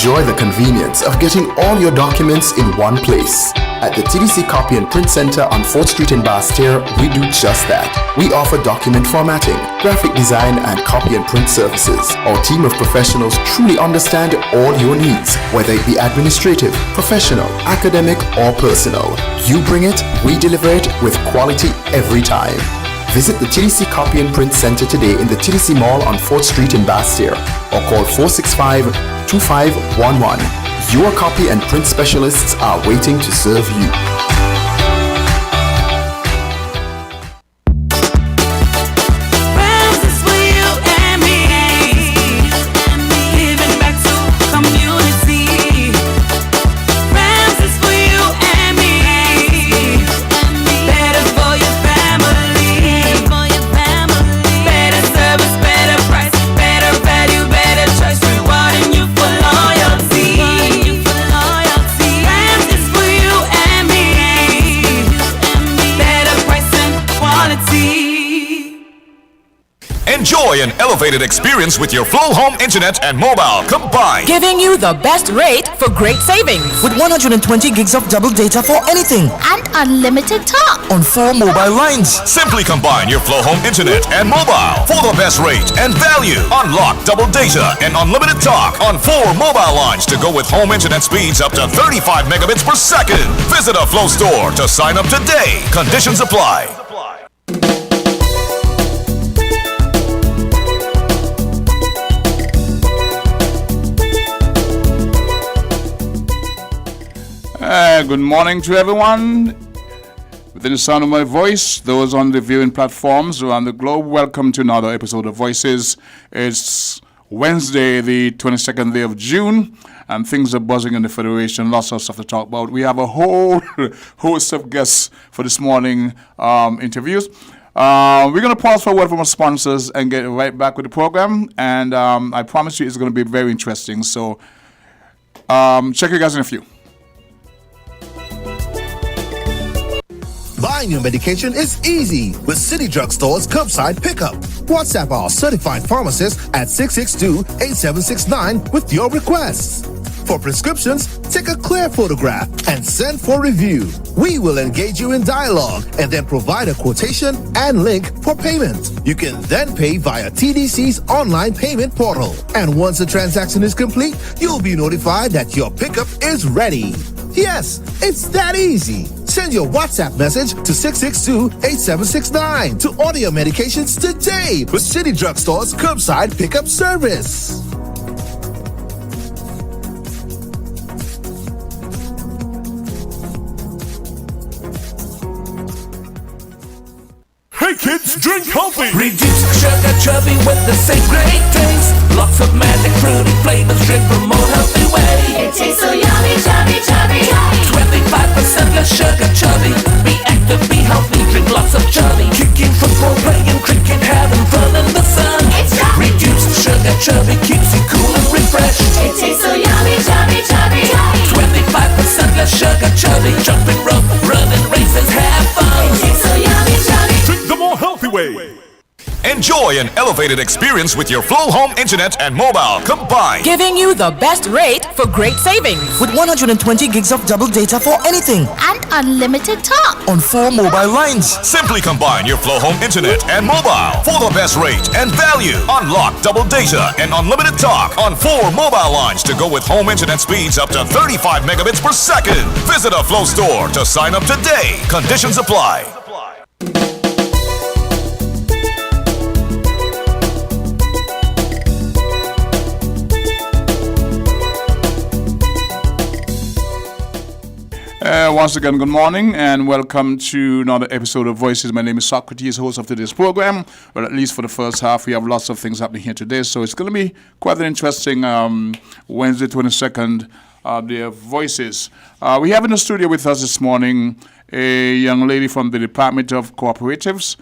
Enjoy the convenience of getting all your documents in one place. At the TDC Copy and Print Center on 4th Street in Basse-Terre, we do just that. We offer document formatting, graphic design, and copy and print services. Our team of professionals truly understand all your needs, whether it be administrative, professional, academic, or personal. You bring it, we deliver it with quality every time. Visit the TDC Copy and Print Center today in the TDC Mall on 4th Street in Basse-Terre or call 465-2511. Your copy and print specialists are waiting to serve you. Enjoy an elevated experience with your Flow Home Internet and mobile combined. Giving you the best rate for great savings. With 120 gigs of double data for anything. And unlimited talk. On 4 mobile lines. Simply combine your Flow Home Internet and mobile for the best rate and value. Unlock double data and unlimited talk on 4 mobile lines to go with home internet speeds up to 35 megabits per second. Visit a Flow store to sign up today. Conditions apply. Good morning to everyone. Within the sound of my voice, those on the viewing platforms around the globe, welcome to another episode of Voices. It's Wednesday, the 22nd day of June, and things are buzzing in the Federation. Lots of stuff to talk about. We have a whole host of guests for this morning interviews. We're going to pause for a word from our sponsors and get right back with the program. And I promise you it's going to be very interesting. So check you guys in a few. Buying your medication is easy with City Drugstore's curbside pickup. WhatsApp our certified pharmacist at 662-8769 with your requests. For prescriptions, take a clear photograph and send for review. We will engage you in dialogue and then provide a quotation and link for payment. You can then pay via TDC's online payment portal. And once the transaction is complete, you'll be notified that your pickup is ready. Yes, it's that easy. Send your WhatsApp message to 662-8769 to order your medications today with City Drugstore's curbside pickup service. Hey kids, drink healthy! Reduce sugar chubby with the same great taste. Lots of magic fruity flavors, drink the more healthy way. It tastes so yummy, chubby, chubby, chubby. 25% less sugar chubby. Be active, be healthy, drink lots of chubby. Kicking football, playing cricket, having fun in the sun. It's chubby. Reduced sugar chubby keeps you cool and refreshed. It tastes so yummy, chubby, chubby, chubby. 25% less sugar chubby. Jumping rope, running races, have fun. It tastes so yummy, chubby. Drink the more healthy way. Enjoy an elevated experience with your Flow Home Internet and mobile combined. Giving you the best rate for great savings. With 120 gigs of double data for anything. And unlimited talk. On 4 mobile lines. Simply combine your Flow Home Internet and mobile for the best rate and value. Unlock double data and unlimited talk on 4 mobile lines to go with home internet speeds up to 35 megabits per second. Visit a Flow store to sign up today. Conditions apply. Once again, good morning and welcome to another episode of Voices. My name is Socrates, host of today's program. Well, at least for the first half, we have lots of things happening here today. So it's going to be quite an interesting Wednesday, 22nd day of Voices. We have in the studio with us this morning a young lady from the Department of Cooperatives.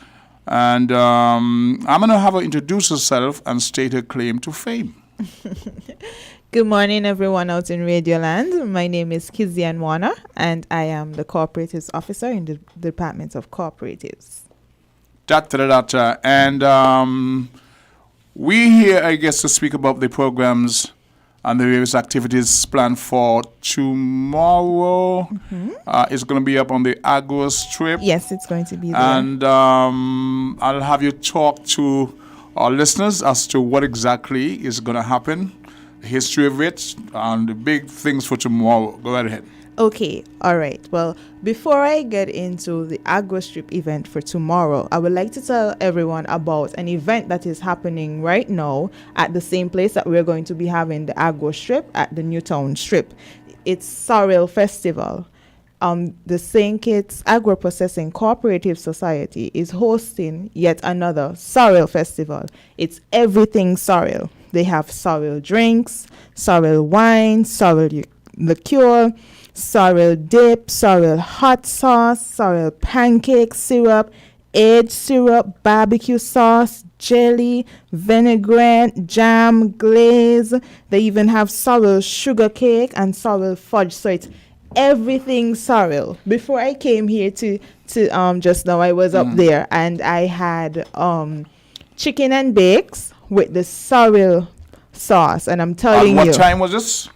And I'm going to have her introduce herself and state her claim to fame. Good morning, everyone out in Radioland. My name is Kizian Warner, and I am the Cooperatives Officer in the Department of Cooperatives. And we here, I guess, to speak about the programs and the various activities planned for tomorrow. It's going to be up on the Agro Strip. Yes, it's going to be there. And I'll have you talk to our listeners as to what exactly is going to happen, the history of it, and the big things for tomorrow. Go right ahead. Okay, all right. Well, before I get into the Agro Strip event for tomorrow, I would like to tell everyone about an event that is happening right now at the same place that we're going to be having the Agro Strip at the Newtown Strip. It's Sorrel Festival. The St. Kitts Agro Processing Cooperative Society is hosting yet another sorrel festival. It's everything sorrel. They have sorrel drinks, sorrel wine, sorrel liqueur, sorrel dip, sorrel hot sauce, sorrel pancake syrup, aged syrup, barbecue sauce, jelly, vinaigrette, jam, glaze. They even have sorrel sugar cake and sorrel fudge. So it's everything sorrel. Before I came here to just now, I was up there and I had chicken and bakes with the sorrel sauce, and I'm telling you. What time was this?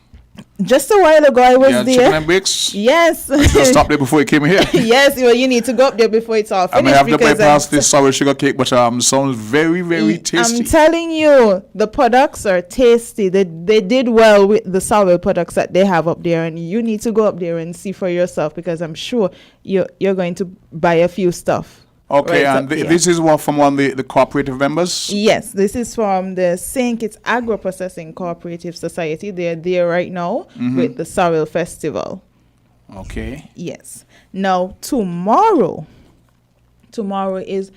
Just a while ago, I was there. Chicken and bakes. Yes. Just stop there before you came here. Yes, well, you need to go up there before it's all finished. I may have to bypass this sour sugar cake, but sounds very, very tasty. I'm telling you, the products are tasty. They did well with the sour products that they have up there, and you need to go up there and see for yourself, because I'm sure you're going to buy a few stuff. Okay, and this is what from one of the cooperative members? Yes, this is from the St. Kitts Agro Processing Cooperative Society. They're there right now with the Sorrel Festival. Okay. Yes. Now, tomorrow is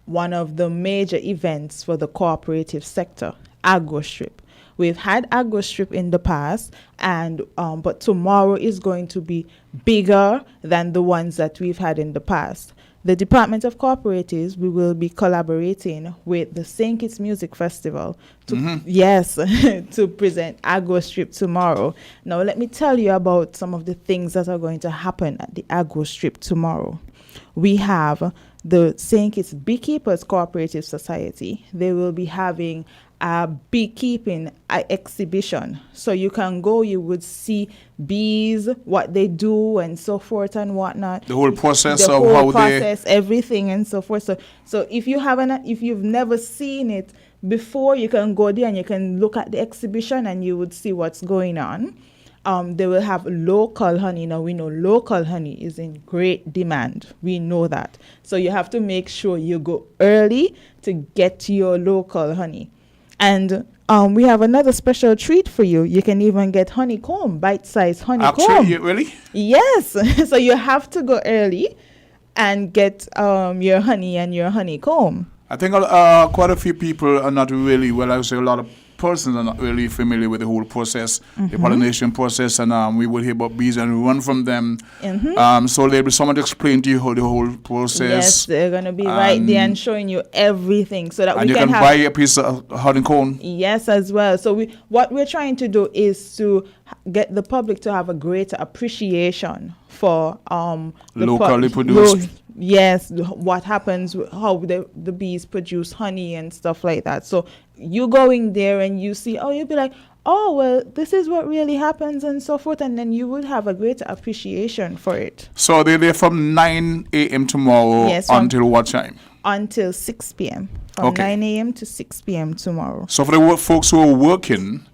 one of the major events for the cooperative sector, Agro Strip. We've had Agro Strip in the past, and but tomorrow is going to be bigger than the ones that we've had in the past. The Department of Cooperatives, we will be collaborating with the St. Kitts Music Festival to to present Agro Strip tomorrow. Now, let me tell you about some of the things that are going to happen at the Agro Strip tomorrow. We have the St. Kitts Beekeepers Cooperative Society. They will be having a beekeeping exhibition. So you can go, you would see bees, what they do and so forth and whatnot. The whole process the of whole how process, everything and so forth. So if you've never seen it before, you can go there and you can look at the exhibition and you would see what's going on. They will have local honey. Now, we know local honey is in great demand. We know that. So you have to make sure you go early to get your local honey. And we have another special treat for you. You can even get honeycomb, bite-sized honeycomb. Actually, really? Yes. So you have to go early and get your honey and your honeycomb. I think quite a few people are not really, well, I would say a lot of persons are not really familiar with the whole process, the pollination process, and we will hear about bees and run from them. So there'll be someone to explain to you how the whole process. Yes, they're going to be right there and showing you everything so that we can have. buy a piece of honeycomb. Yes, as well. So what we're trying to do is to get the public to have a greater appreciation for locally produced. Yes, what happens, how the bees produce honey and stuff like that. So you going there and you see, you'll be like, oh, well, this is what really happens and so forth. And then you would have a greater appreciation for it. So they're there from 9 a.m. tomorrow until what time? Until 6 p.m. From 9 a.m. to 6 p.m. tomorrow. So for the folks who are working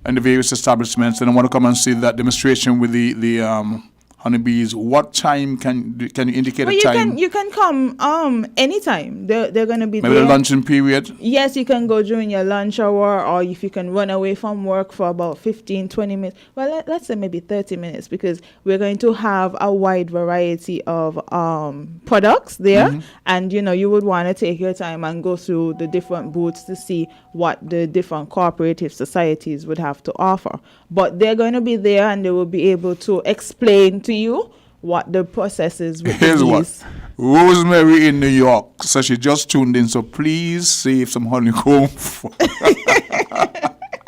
in the various establishments and want to come and see that demonstration with the honeybees, what time can you indicate a time? You can come anytime. They're going to be maybe there. The luncheon period? Yes, you can go during your lunch hour, or if you can run away from work for about 15, 20 minutes. Well, let's say maybe 30 minutes, because we're going to have a wide variety of products there. And, you would want to take your time and go through the different booths to see what the different cooperative societies would have to offer. But they're going to be there and they will be able to explain to you what the process is with Here's the bees. what. Rosemary in New York. So she just tuned in. So please save some honeycomb.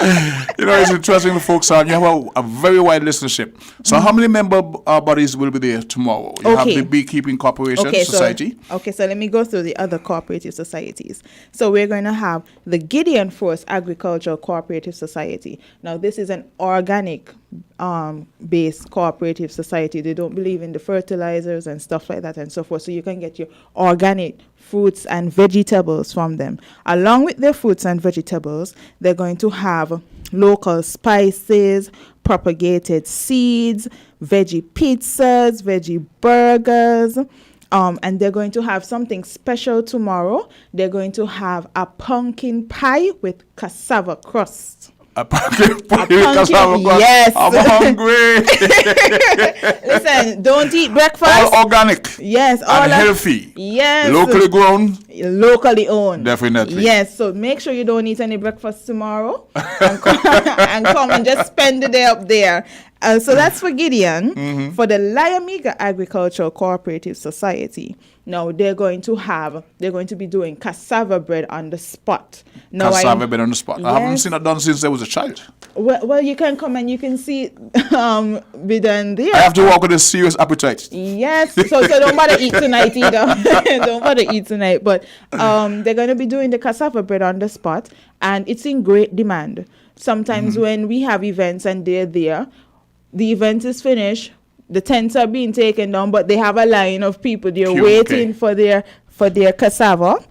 You know, it's interesting, the folks. You have a very wide listenership. So, how many member bodies will be there tomorrow? You have the Beekeeping Corporation Society. So let me go through the other cooperative societies. So we're going to have the Gideon Force Agricultural Cooperative Society. Now, this is an organic based cooperative society. They don't believe in the fertilizers and stuff like that and so forth. So you can get your organic fruits and vegetables from them. Along with their fruits and vegetables, they're going to have local spices, propagated seeds, veggie pizzas, veggie burgers, and they're going to have something special tomorrow. They're going to have a pumpkin pie with cassava crust. A pumpkin pie with cassava crust? Yes. I'm hungry. Listen, don't eat breakfast. All organic. Yes. And healthy. Yes. Locally grown. Locally owned. Definitely. Yes. So make sure you don't eat any breakfast tomorrow and come and just spend the day up there. So that's for Gideon. Mm-hmm. For the Lyamiga Agricultural Cooperative Society, now they're going to be doing cassava bread on the spot. Now Cassava bread on the spot. Yes. I haven't seen it done since I was a child. Well, you can come and you can see it be done there. I have to walk with a serious appetite. Yes, so don't bother eat tonight either. Don't bother eat tonight. But they're going to be doing the cassava bread on the spot, and it's in great demand. Sometimes when we have events and they're there, the event is finished, the tents are being taken down, but they have a line of people. They're waiting for their cassava.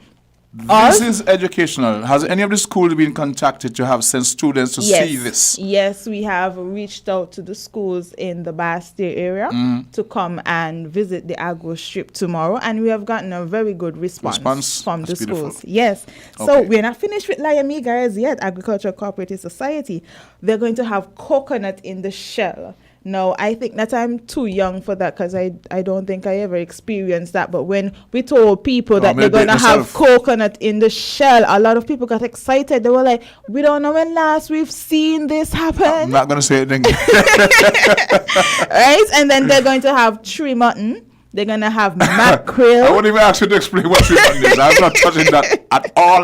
This is educational. Has any of the schools been contacted to have sent students to see this? Yes, we have reached out to the schools in the Bastille area to come and visit the agro strip tomorrow, and we have gotten a very good response from the schools. Yes. So we're not finished with Lyamiga as yet, Agricultural Cooperative Society. They're going to have coconut in the shell. No, I think that I'm too young for that because I don't think I ever experienced that. But when we told people that they're going to have coconut in the shell, a lot of people got excited. They were like, we don't know when last we've seen this happen. I'm not going to say anything. Right? And then they're going to have tree mutton. They're going to have mackerel. I won't even ask you to explain what tree mutton is. I'm not touching that at all.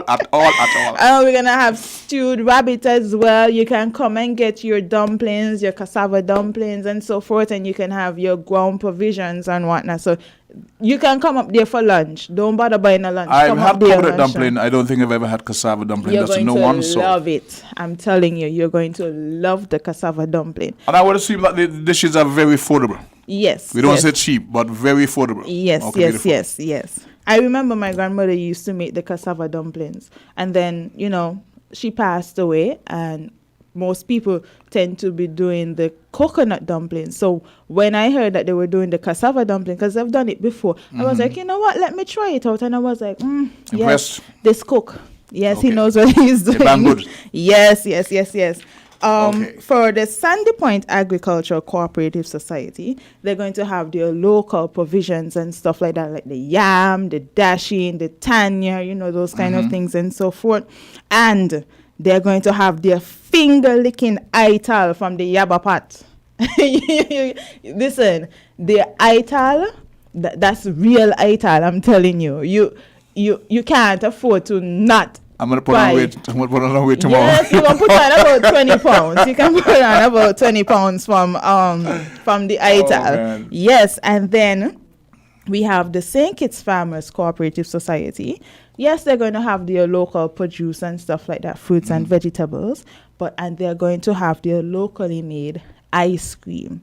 We're going to have stewed rabbit as well. You can come and get your dumplings, your cassava dumplings and so forth, and you can have your ground provisions and whatnot. So you can come up there for lunch. Don't bother buying a lunch. I've had coconut dumpling. I don't think I've ever had cassava dumpling. You're going to love it. I'm telling you, you're going to love the cassava dumpling. And I would assume that the dishes are very affordable. Yes. We don't say cheap, but very affordable. Yes. I remember my grandmother used to make the cassava dumplings. And then, she passed away, and most people tend to be doing the coconut dumplings. So when I heard that they were doing the cassava dumpling, because I've done it before, I was like, you know what, let me try it out. And I was like, yes, this cook. Yes, he knows what he's doing. Good. Yes. For the Sandy Point Agricultural Cooperative Society, they're going to have their local provisions and stuff like that, like the yam, the dashing, the tanya, those kind of things and so forth. And they're going to have their finger-licking ital from the yaba pot. Listen, the ital, that's real ital, I'm telling you. You can't afford to not. I'm going to put on weight. I'm going to put on weight tomorrow. Yes, you can put on about 20 pounds. You can put on about 20 pounds from the ital. Yes, and then we have the St. Kitts Farmers Cooperative Society. Yes, they're going to have their local produce and stuff like that, fruits and vegetables, and they're going to have their locally made ice cream.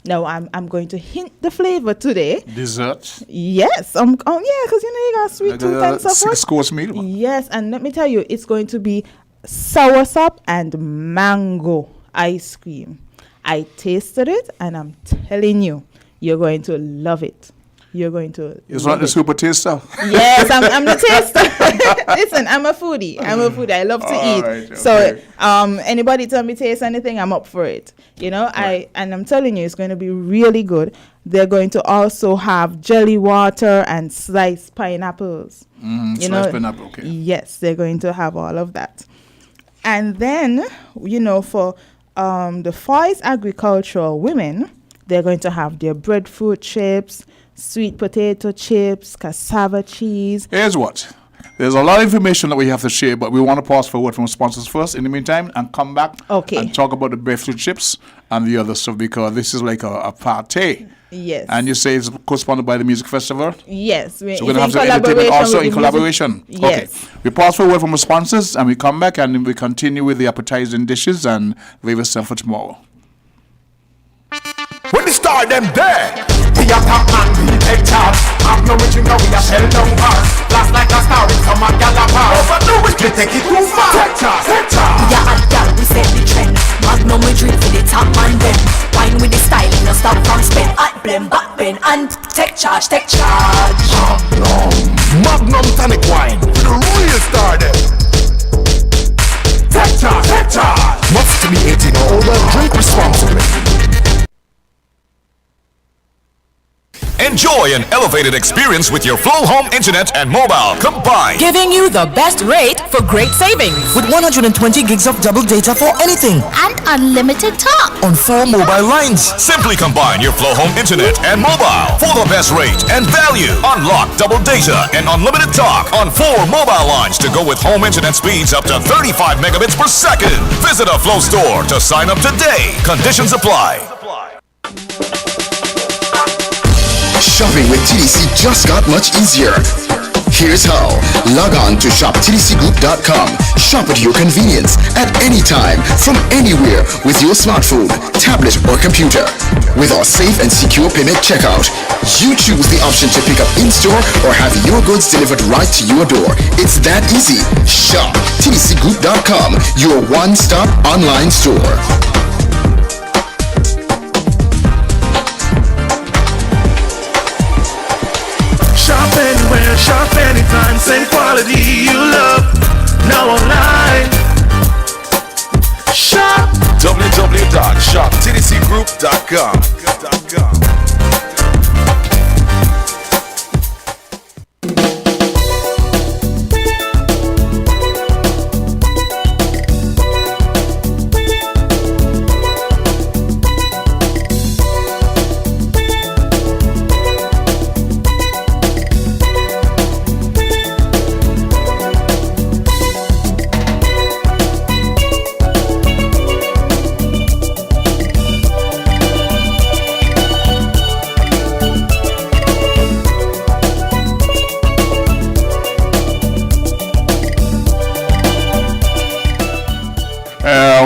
Now, I'm going to hint the flavor today. Dessert? Yes. Because, you got sweet tooth and stuff. 6-course meal. Yes, and let me tell you, it's going to be soursop and mango ice cream. I tasted it, and I'm telling you, you're going to love it. You're going to. It's not the super taster. Yes, I'm the taster. Listen, I'm a foodie. I love to eat. Right, okay. So, anybody tell me taste anything, I'm up for it. I'm telling you, it's going to be really good. They're going to also have jelly water and sliced pineapples. Sliced pineapple, okay. Yes, they're going to have all of that. And then, for the Foy's agricultural women, they're going to have their breadfruit chips, sweet potato chips, cassava cheese. Here's what. There's a lot of information that we have to share, but we want to pause for a word from sponsors first in the meantime and come back and talk about the breadfruit chips and the other stuff because this is like a party. Yes. And you say it's co-sponsored by the music festival? Yes. So we're going to have some entertainment also in collaboration? Yes. Okay. We pause for a word from the sponsors and we come back and we continue with the appetizing dishes and various stuff for tomorrow. When the star them there, we are top man, we take charge. Have no reaching now, we are shell down bars. Blast like a star in some Galapagos. Overdo it, we take it too far. Take charge, take charge. Yeah, and gal, we set the trend. Magnum we drink for the top man then. Wine with the style, no stop from spin. At blem, back bend, and take charge, take charge. Magnum tonic wine, the real star them. Take charge, take charge. Must to be 18 or older, drink responsibly. Enjoy an elevated experience with your Flow Home Internet and mobile combined. Giving you the best rate for great savings. With 120 gigs of double data for anything. And unlimited talk. On 4 mobile lines. Simply combine your Flow Home Internet and mobile for the best rate and value. Unlock double data and unlimited talk on 4 mobile lines to go with home internet speeds up to 35 megabits per second. Visit a Flow store to sign up today. Conditions apply. Shopping with TDC just got much easier. Here's how. Log on to shoptdcgroup.com. Shop at your convenience at any time, from anywhere with your smartphone, tablet, or computer. With our safe and secure payment checkout, you choose the option to pick up in-store or have your goods delivered right to your door. It's that easy. Shop tdcgroup.com, your one-stop online store. Shop anywhere, shop anytime, same quality you love. Now online. Shop www.shoptdcgroup.com.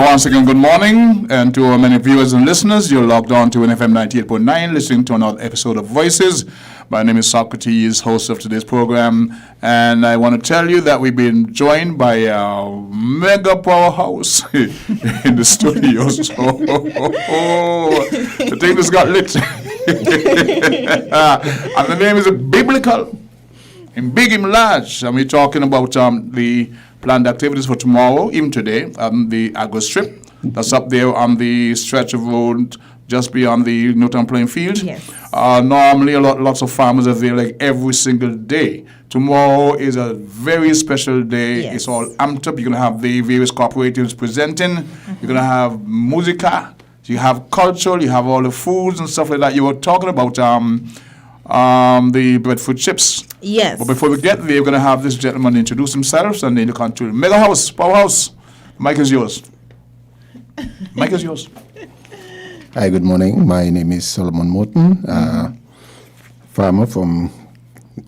Once again, good morning, and to our many viewers and listeners, you're logged on to NFM 98.9, listening to another episode of Voices. My name is Socrates, host of today's program, and I want to tell you that we've been joined by a mega powerhouse in the studios. The thing just got lit. And the name is Biblical, in big, in large, and we're talking about the planned activities for tomorrow, even today, on the Agro Strip. That's up there on the stretch of road just beyond the Newtown playing field. Yes. Normally, lots of farmers are there like every single day. Tomorrow is a very special day. Yes. It's all amped up. You're going to have the various cooperatives presenting. You're going to have musica. You have culture. You have all the foods and stuff like that. You were talking about the breadfruit chips. Yes. But before we get there, we're going to have this gentleman introduce themselves and then you can to Mega House, Powerhouse. Mike is yours. Mike is yours. Hi, good morning. My name is Solomon Morton, farmer from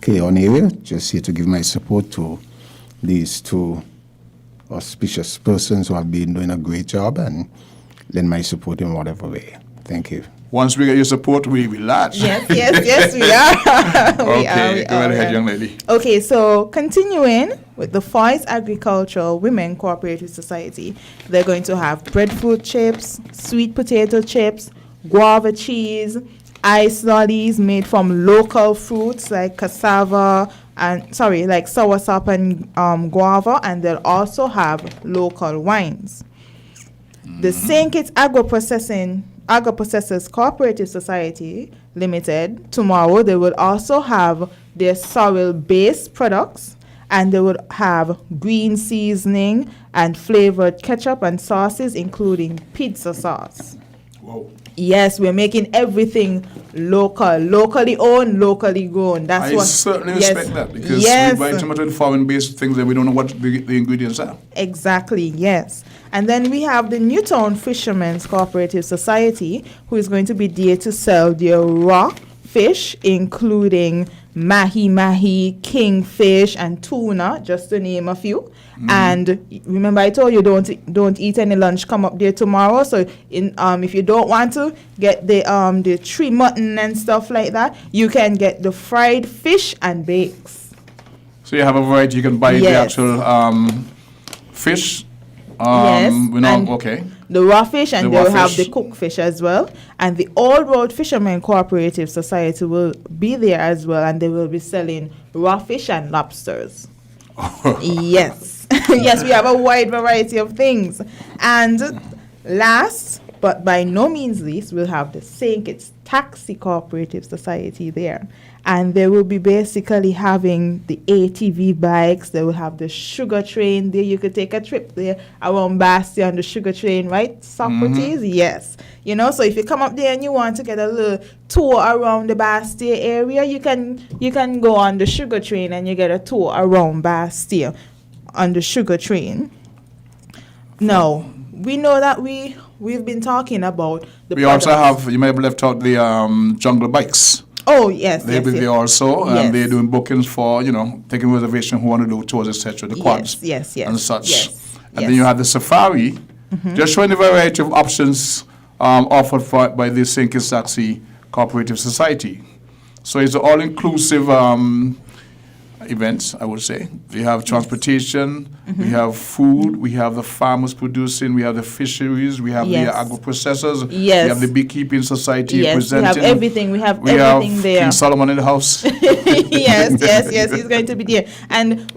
Keon area. Just here to give my support to these two auspicious persons who have been doing a great job and lend my support in whatever way. Thank you. Once we get your support, we will launch. Yes, we are. we go right ahead, young lady. Okay, so continuing with the Foy's Agricultural Women Cooperative Society, they're going to have breadfruit chips, sweet potato chips, guava cheese, ice lollies made from local fruits like cassava and like soursop and guava, and they'll also have local wines. The St. Kitts Agro-Processors Cooperative Society Limited, tomorrow they will also have their sorrel-based products, and they will have green seasoning and flavored ketchup and sauces, including pizza sauce. Whoa. Yes, we're making everything local, locally owned, locally grown. That's I what. certainly yes, respect that because yes. we buy too much of foreign-based things and we don't know what the ingredients are. Exactly, yes. And then we have the Newtown Fishermen's Cooperative Society, who is going to be there to sell their raw fish, including mahi-mahi, kingfish, and tuna, just to name a few. And remember, I told you don't eat any lunch. Come up there tomorrow. So if you don't want to get the tree mutton and stuff like that, you can get the fried fish and bakes. So you have a variety. You can buy the actual fish. Yes, okay. The raw fish, and The they'll raw have fish. the cooked fish as well. And the Old Road Fishermen Cooperative Society will be there as well, and they will be selling raw fish and lobsters. Yes. Yes, we have a wide variety of things. And last, but by no means least, we'll have the St. Kitts Taxi Cooperative Society there. And they will be basically having the ATV bikes. They will have the sugar train there. You could take a trip there around Bastia on the sugar train, right, Socrates? Yes. You know, so if you come up there and you want to get a little tour around the Bastia area, you can go on the sugar train and you get a tour around Bastia on the sugar train. Now, we know that we've been talking about the We also have, you may have left out the jungle bikes. Oh, yes, They'll be there also, and they're doing bookings for, taking reservation who want to do tours, etc., the quads and such. And then you have the safari, just showing the variety of options offered by the St. Kitts Taxi Cooperative Society. So it's an all-inclusive event, I would say. We have transportation, we have food, we have the farmers producing, we have the fisheries, we have the agro-processors, we have the beekeeping society presenting. We have everything. We have everything there. King Solomon in the house. yes, he's going to be there. And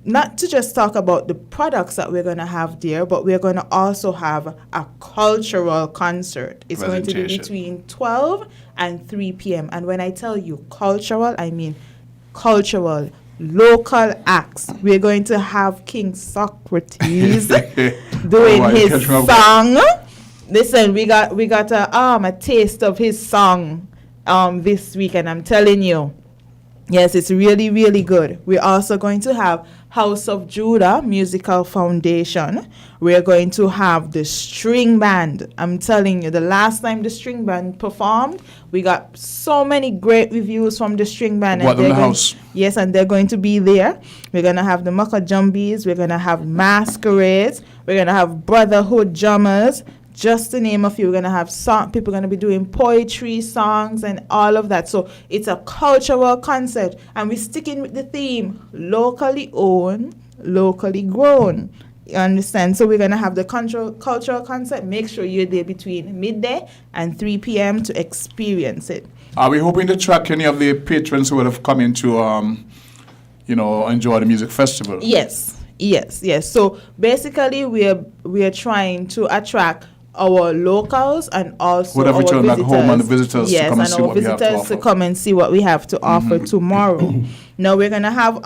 not to just talk about the products that we're going to have there, but we're going to also have a cultural concert. It's going to be between 12 and 3 p.m. And when I tell you cultural, I mean cultural, local acts. We're going to have King Socrates doing his song. Listen, we got a taste of his song this week, and I'm telling you, yes, it's really, really good. We're also going to have House of Judah Musical Foundation. We're going to have the string band. I'm telling you, the last time the string band performed, we got so many great reviews from the string band. What in the house? Yes, and they're going to be there. We're going to have the Mucka Jumbies. We're going to have masquerades. We're going to have Brotherhood Drummers. Just to name a few, we're going to have people going to be doing poetry, songs, and all of that. So it's a cultural concert. And we're sticking with the theme, locally owned, locally grown. You understand? So we're going to have the cultural concert. Make sure you're there between midday and 3 p.m. to experience it. Are we hoping to track any of the patrons who would have come in to, enjoy the music festival? Yes. So basically, we're trying to attract our locals and also our visitors. Back home and the visitors yes, to come and see our what we have to visitors offer. to come and see what we have to offer tomorrow. Now we're gonna have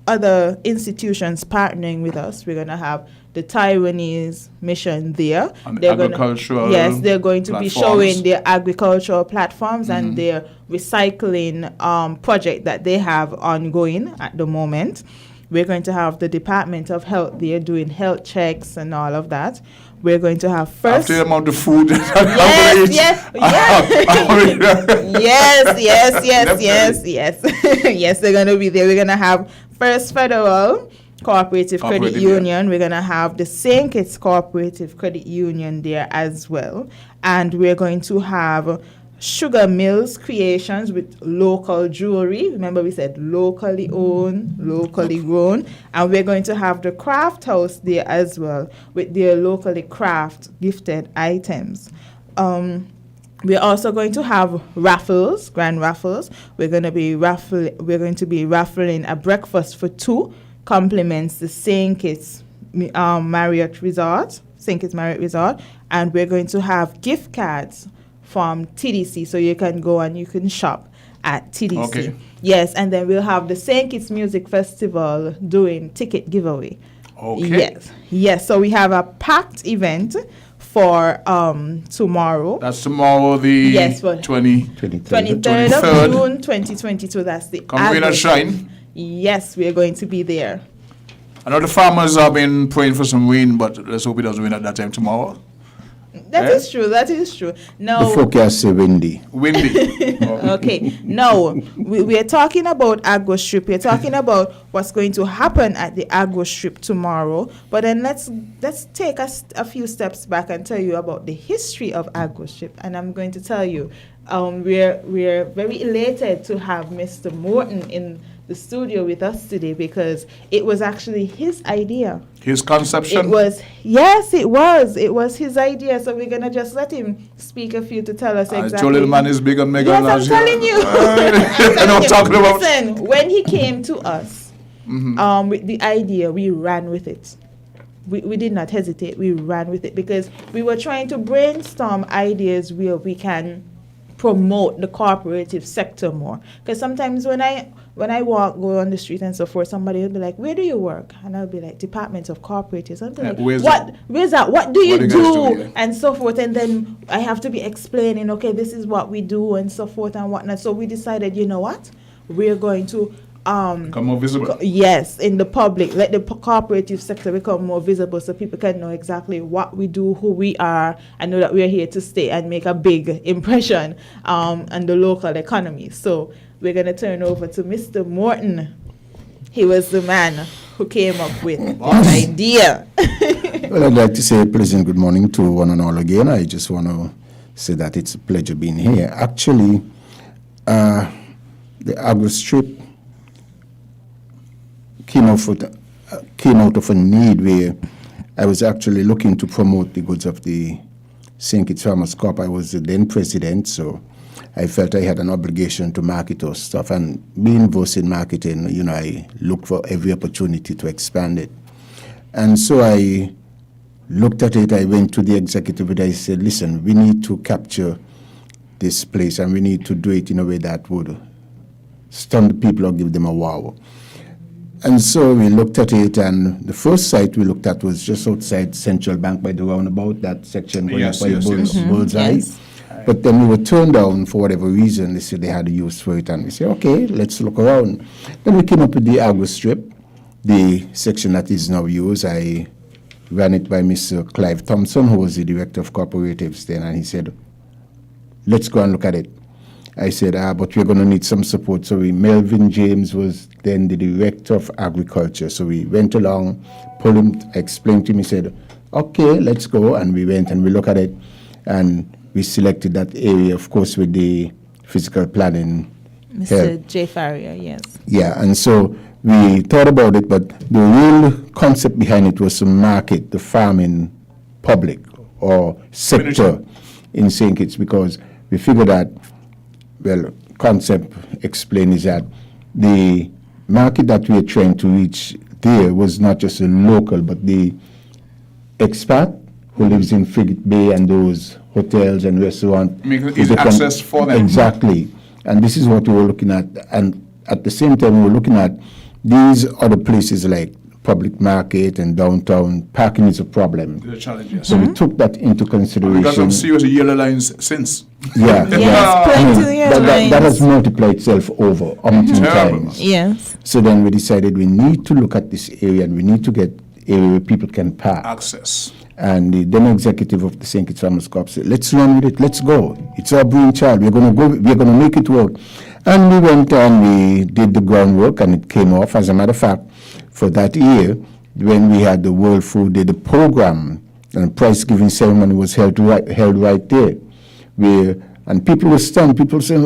other institutions partnering with us. We're gonna have the Taiwanese mission there. And they're agricultural they're going to be showing their agricultural platforms and their recycling project that they have ongoing at the moment. We're going to have the Department of Health there doing health checks and all of that. We're going to have first... After the amount of food... Yes, they're going to be there. We're going to have First Federal Cooperative Credit Union. We're going to have the St. Kitts Cooperative Credit Union there as well. And we're going to have Sugar Mills Creations with local jewelry. Remember, we said locally owned, locally grown. And we're going to have the Craft House there as well with their locally craft gifted items. We're also going to have raffles, grand raffles. We're going to be raffling a breakfast for two, compliments the St. Kitts Marriott Resort, and we're going to have gift cards from TDC, so you can go and you can shop at TDC. Okay. Yes, and then we'll have the St. Kitts Music Festival doing ticket giveaway. Okay. Yes. So we have a packed event for tomorrow. That's tomorrow, the Yes, for 23rd of 23rd. June 2022. That's the Come rain and Agro shine. Strip. Yes, we are going to be there. I know the farmers have been praying for some rain, but let's hope it doesn't rain at that time tomorrow. That is true. That is true. No. The forecast say windy. Windy. Okay. No, we are talking about Agro Strip. We're talking about what's going to happen at the Agro Strip tomorrow. But then let's take a few steps back and tell you about the history of Agro Strip. And I'm going to tell you, we're very elated to have Mr. Morton in the studio with us today because it was actually his idea. His conception? It was his idea. So we're going to just let him speak a few to tell us exactly. Joe Little Man is big and mega. Yes, I'm telling you. I know what I'm talking about. Listen, when he came to us with the idea, we ran with it. We did not hesitate. We ran with it because we were trying to brainstorm ideas where we can promote the cooperative sector more. Because sometimes when I go on the street and so forth, somebody will be like, "Where do you work?" And I'll be like, "Department of Cooperatives." I'll be like, where's that? What do you do? And so forth. And then I have to be explaining, okay, this is what we do and so forth and whatnot. So we decided, you know what? We're going to become more visible. Yes, in the public. Let the cooperative sector become more visible so people can know exactly what we do, who we are, and know that we're here to stay and make a big impression on the local economy. So we're going to turn over to Mr. Morton. He was the man who came up with the idea. Well, I'd like to say a pleasant good morning to one and all again. I just want to say that it's a pleasure being here. Actually, the Agro Strip came out of a need where I was actually looking to promote the goods of the St. Kitts Farmers Corp. I was the then president, so I felt I had an obligation to market our stuff. And being versed in marketing, I looked for every opportunity to expand it. And so I looked at it. I went to the executive and I said, listen, we need to capture this place and we need to do it in a way that would stun the people or give them a wow. And so we looked at it, and the first site we looked at was just outside Central Bank by the roundabout, that section going up by Bullseye. Yes. But then we were turned down for whatever reason. They said they had a use for it, and we said, okay, let's look around. Then we came up with the Agro Strip, the section that is now used. I ran it by Mr. Clive Thompson, who was the director of cooperatives then, and he said, let's go and look at it. I said, but we're going to need some support. So Melvin James was then the director of agriculture. So we went along, pulled him, explained to him, he said, okay, let's go. And we went and we looked at it. And we selected that area, of course, with the physical planning. Mr. J. Farrier, yes. Yeah, and so we thought about it, but the real concept behind it was to market the farming public or sector in St. Kitts, because we figured that, well, concept explained is that the market that we are trying to reach there was not just a local, but the expat who lives in Frigate Bay and those hotels and restaurants. Make easy access for them. Exactly. And this is what we were looking at. And at the same time, we were looking at these other places like public market and downtown. Parking is a problem. The challenge, yes. So we took that into consideration. We got some serious yellow lines since. Yeah. That has multiplied itself over umpteen times. Yes. So then we decided we need to look at this area and we need to get area where people can park. Access. And the then executive of the St. Kitts Farmers Corp said, let's run with it, let's go. It's our brainchild, we're going to make it work. And we went and we did the groundwork and it came off. As a matter of fact, for that year, when we had the World Food Day, the program and the prize giving ceremony was held right there. And people were stunned, people said,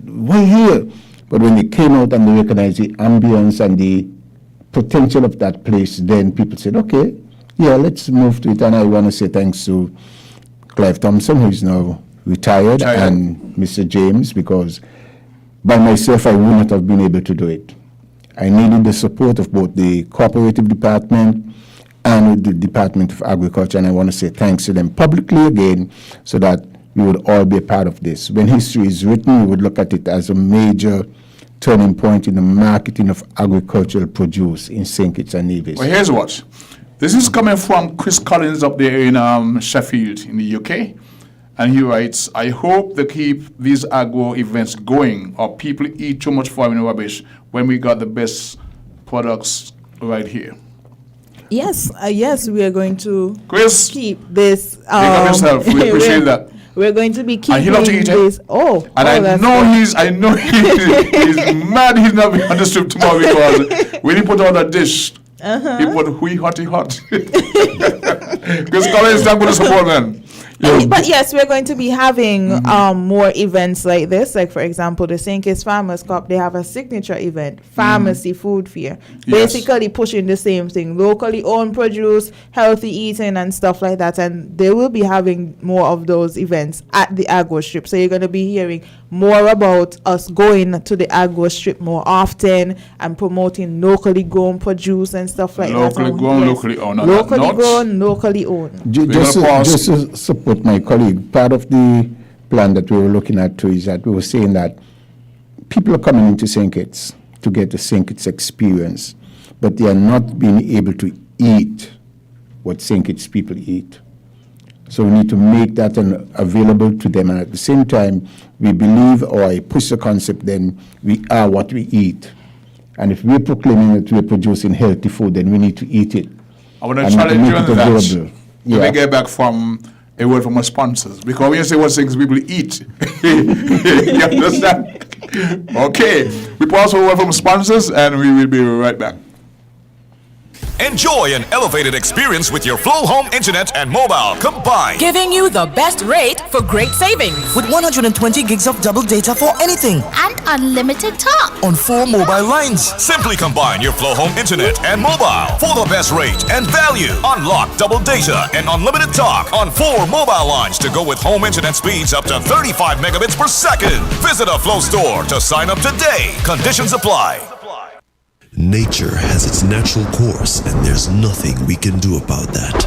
why here? But when they came out and they recognized the ambience and the potential of that place, then people said, okay, yeah, let's move to it. And I want to say thanks to Clive Thompson, who is now retired, and Mr. James, because by myself I would not have been able to do it. I needed the support of both the cooperative department and the Department of Agriculture, and I want to say thanks to them publicly again so that we would all be a part of this. When history is written, we would look at it as a major turning point in the marketing of agricultural produce in St. Kitts and Nevis. Well, here's what. This is coming from Chris Collins up there in Sheffield in the UK. And he writes, I hope they keep these agro events going or people eat too much foreign rubbish when we got the best products right here. Yes, we are going to Chris, keep this. Pick up yourself. We appreciate that. We're going to be keeping and he loves to eat this. It. I know he's mad he's not being on the strip tomorrow because when he put on a dish, he put hui hotty hot. Chris Collins, thank you for the support, man. But yes, we're going to be having more events like this. Like, for example, the St. Kitts Farmers Cup, they have a signature event, Pharmacy Food Fair. Basically pushing the same thing, locally owned produce, healthy eating and stuff like that. And they will be having more of those events at the Agro Strip. So you're going to be hearing more about us going to the Agro Strip more often and promoting locally grown produce and stuff like that. Locally grown, locally owned. Locally grown, locally owned. Just to support my colleague, part of the plan that we were looking at too is that we were saying that people are coming into St. Kitts to get the St. Kitts experience, but they are not being able to eat what St. Kitts people eat. So we need to make that available to them. And at the same time, we believe, or I push the concept, then we are what we eat. And if we're proclaiming that we're producing healthy food, then we need to eat it. I want to challenge you on that. Let me get back from a word from our sponsors. Because when you say what things people eat, you understand? Okay. We pause for a word from sponsors and we will be right back. Enjoy an elevated experience with your Flow Home Internet and mobile combined. Giving you the best rate for great savings. With 120 gigs of double data for anything. And unlimited talk. On 4 mobile lines. Simply combine your Flow Home Internet and mobile for the best rate and value. Unlock double data and unlimited talk on 4 mobile lines to go with home internet speeds up to 35 megabits per second. Visit a Flow store to sign up today. Conditions apply. Nature has its natural course, and there's nothing we can do about that.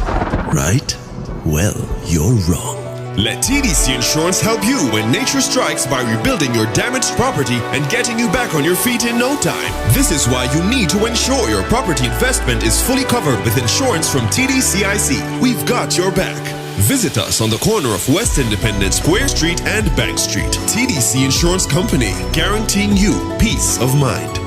Right? Well, you're wrong. Let TDC Insurance help you when nature strikes by rebuilding your damaged property and getting you back on your feet in no time. This is why you need to ensure your property investment is fully covered with insurance from TDCIC. We've got your back. Visit us on the corner of West Independence, Square Street and Bank Street. TDC Insurance Company, guaranteeing you peace of mind.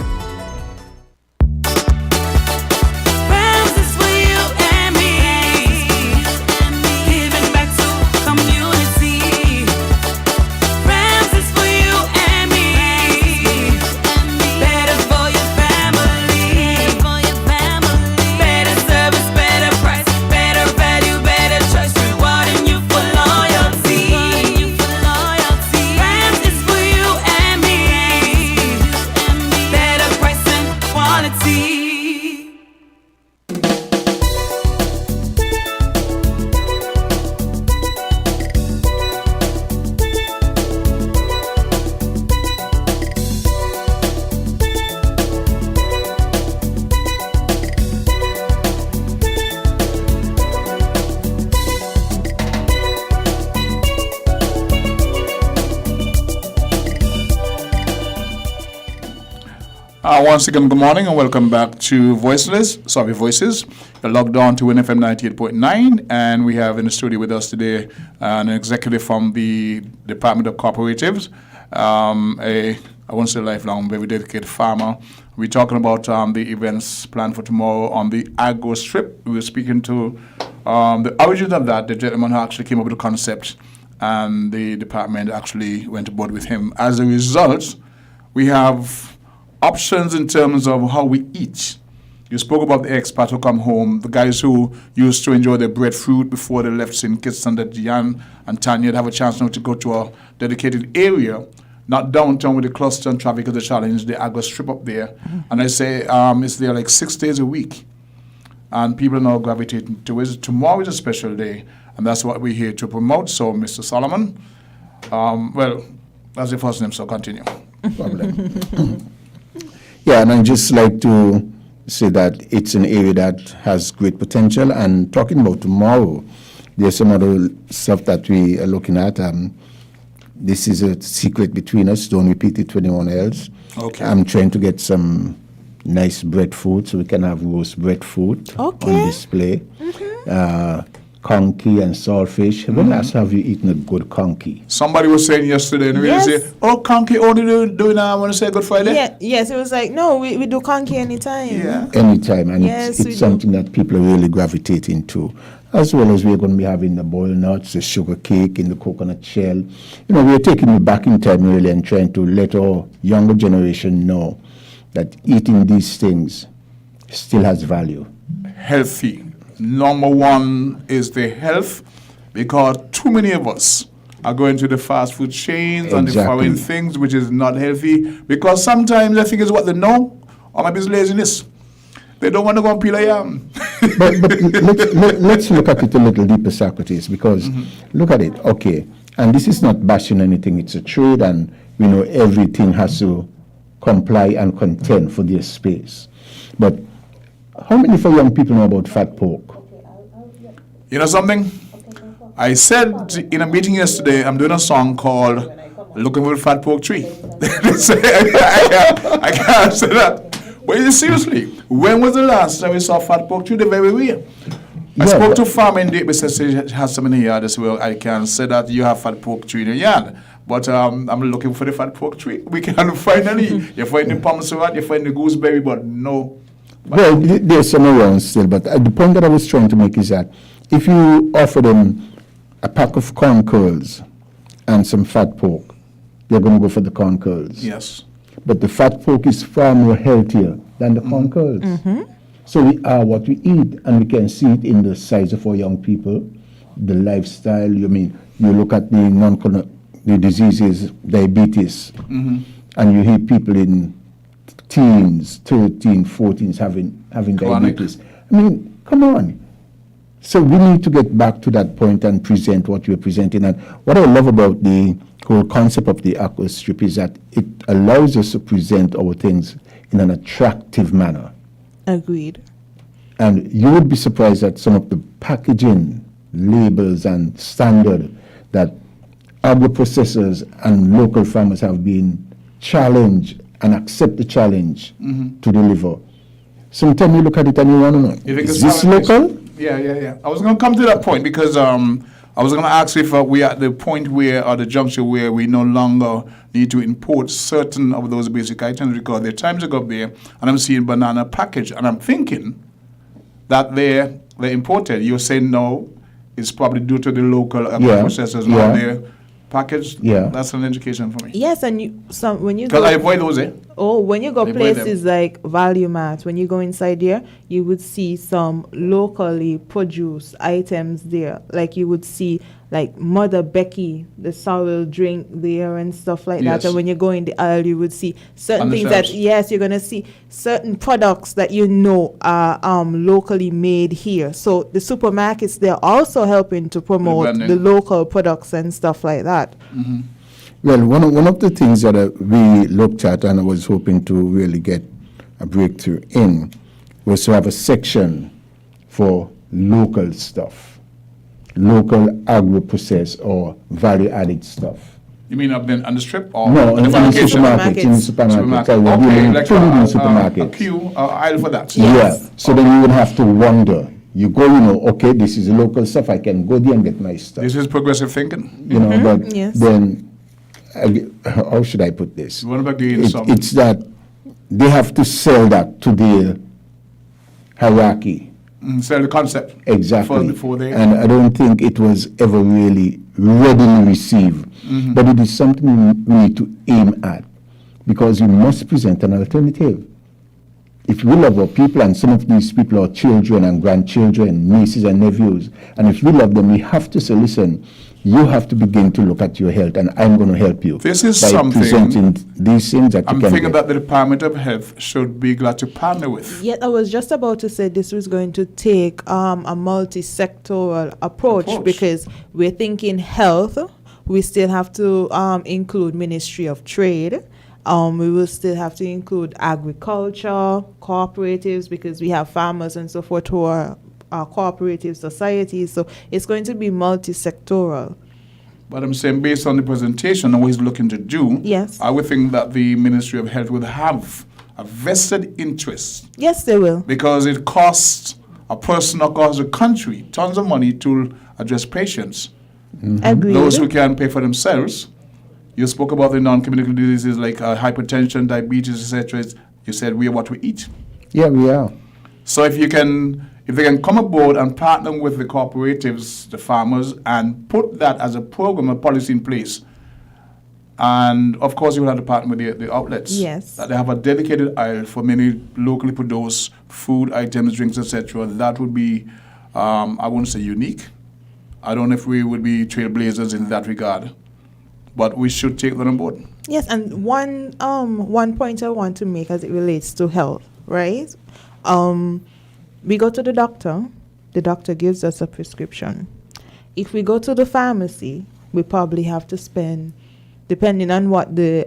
Once again, good morning and welcome back to Voices. You're logged on to WINNFM 98.9, and we have in the studio with us today an executive from the Department of Cooperatives, I won't say lifelong, very dedicated farmer. We're talking about the events planned for tomorrow on the Agro Strip. We were speaking to the origins of that, the gentleman who actually came up with the concept, and the department actually went aboard with him. As a result, we have options in terms of how we eat. You spoke about the expats who come home, the guys who used to enjoy their breadfruit before they left St. Kitts, and that Jan and Tanya have a chance now to go to a dedicated area, not downtown with the cluster and traffic is a challenge, the Agro Strip up there. And I say it's there like 6 days a week. And people are now gravitating to it. Tomorrow is a special day, and that's what we're here to promote. So, Mr. Solomon, well, that's the first name, so continue. Yeah, and I'd just like to say that it's an area that has great potential. And talking about tomorrow, there's some other stuff that we are looking at. This is a secret between us. Don't repeat it to anyone else. Okay. I'm trying to get some nice breadfruit, so we can have roast breadfruit on display. Conky and saltfish. When last have you eaten a good conky? Somebody was saying yesterday, and we say, "Oh, conky only doing I want to say Good Friday." Yes, it was like, no, we do conky anytime. Anytime, and it's something that people are really gravitating to. As well as we're going to be having the boiled nuts, the sugar cake, and the coconut shell. You know, we're taking it back in time really and trying to let our younger generation know that eating these things still has value. Healthy. Number one is the health, because too many of us are going to the fast food chains and the foreign things, which is not healthy, because sometimes I think it's what they know, or maybe it's laziness. They don't want to go and peel a yam. but let's look at it a little deeper, Socrates, because look at it, okay, and this is not bashing anything, it's a trade, and we know everything has to comply and contend for their space. But how many for young people know about fat pork? You know something? I said in a meeting yesterday, I'm doing a song called Looking for the Fat Pork Tree. I can't say that. But seriously, when was the last time we saw fat pork tree? The very way. I spoke to farmer in Date, said she has some in the yard as well. I can say that you have fat pork tree in your yard. But I'm looking for the fat pork tree. We can finally, you find the pomsawat, you find the gooseberry, but no. Well, there's some around still, but the point that I was trying to make is that if you offer them a pack of corn curls and some fat pork, they're going to go for the corn curls. Yes. But the fat pork is far more healthier than the corn curls. So we are what we eat, and we can see it in the size of our young people, the lifestyle. You mean, you look at the diseases, diabetes, and you hear people in teens, 13, 14s having diabetes. I mean, come on. So we need to get back to that point and present what we're presenting. And what I love about the whole concept of the aqua strip is that it allows us to present our things in an attractive manner. Agreed. And you would be surprised at some of the packaging labels and standard that agro-processors and local farmers have been challenged and accept the challenge to deliver. Sometimes you look at it and you want to know, is this local? Yeah. I was going to come to that point because I was going to ask if we are at the point where, or the juncture where we no longer need to import certain of those basic items, because there are times I go up there and I'm seeing banana package and I'm thinking that they're imported. You're saying no, it's probably due to the local processors not there. Packaged, that's an education for me. Yes, and when you because I avoid those. When you go places like Value Mart, when you go inside there, you would see some locally produced items there. Like you would see like Mother Becky, the sour drink there and stuff like that. And when you go in the aisle, you would see certain things that you're gonna see certain products that you know are locally made here. So the supermarkets, they're also helping to promote the local products and stuff like that. Well, one of the things that we looked at and I was hoping to really get a breakthrough in was to have a section for local stuff, local agro-processed or value-added stuff. You mean up on the strip? Or no, in the supermarkets. In the supermarket. Okay, like supermarkets. A queue, aisle for that. Yes. Yeah, so then you would have to wonder. You go, okay, this is local stuff. I can go there and get my stuff. This is progressive thinking. You know, but then, how should I put this? It's that they have to sell that to their hierarchy. Sell the concept. Exactly. Before they and I don't think it was ever really readily received. But it is something we need to aim at, because we must present an alternative. If we love our people, and some of these people are children and grandchildren, nieces and nephews, and if we love them, we have to say, listen, you have to begin to look at your health, and I'm going to help you. This is by something presenting these things that I'm you can thinking get. that the Department of Health should be glad to partner with. Yeah, I was just about to say this was going to take a multi-sectoral approach, because we're thinking health. We still have to include Ministry of Trade. We will still have to include agriculture, cooperatives, because we have farmers and so forth who are cooperative societies. So it's going to be multi-sectoral. But I'm saying, based on the presentation and what he's looking to do, yes, I would think that the Ministry of Health would have a vested interest. Yes, they will. Because it costs a person across the country tons of money to address patients. Agreed. Those who can pay for themselves. You spoke about the non-communicable diseases like hypertension, diabetes, etc. You said we are what we eat. Yeah, we are. So if they can come aboard and partner with the cooperatives, the farmers, and put that as a program, a policy in place. And of course, you will have to partner with the outlets. Yes. That they have a dedicated aisle for many locally produced food items, drinks, etc. That would be, I wouldn't say unique. I don't know if we would be trailblazers in that regard, but we should take that on board. Yes, and one point I want to make as it relates to health, right? We go to the doctor gives us a prescription. If we go to the pharmacy, we probably have to spend, depending on what the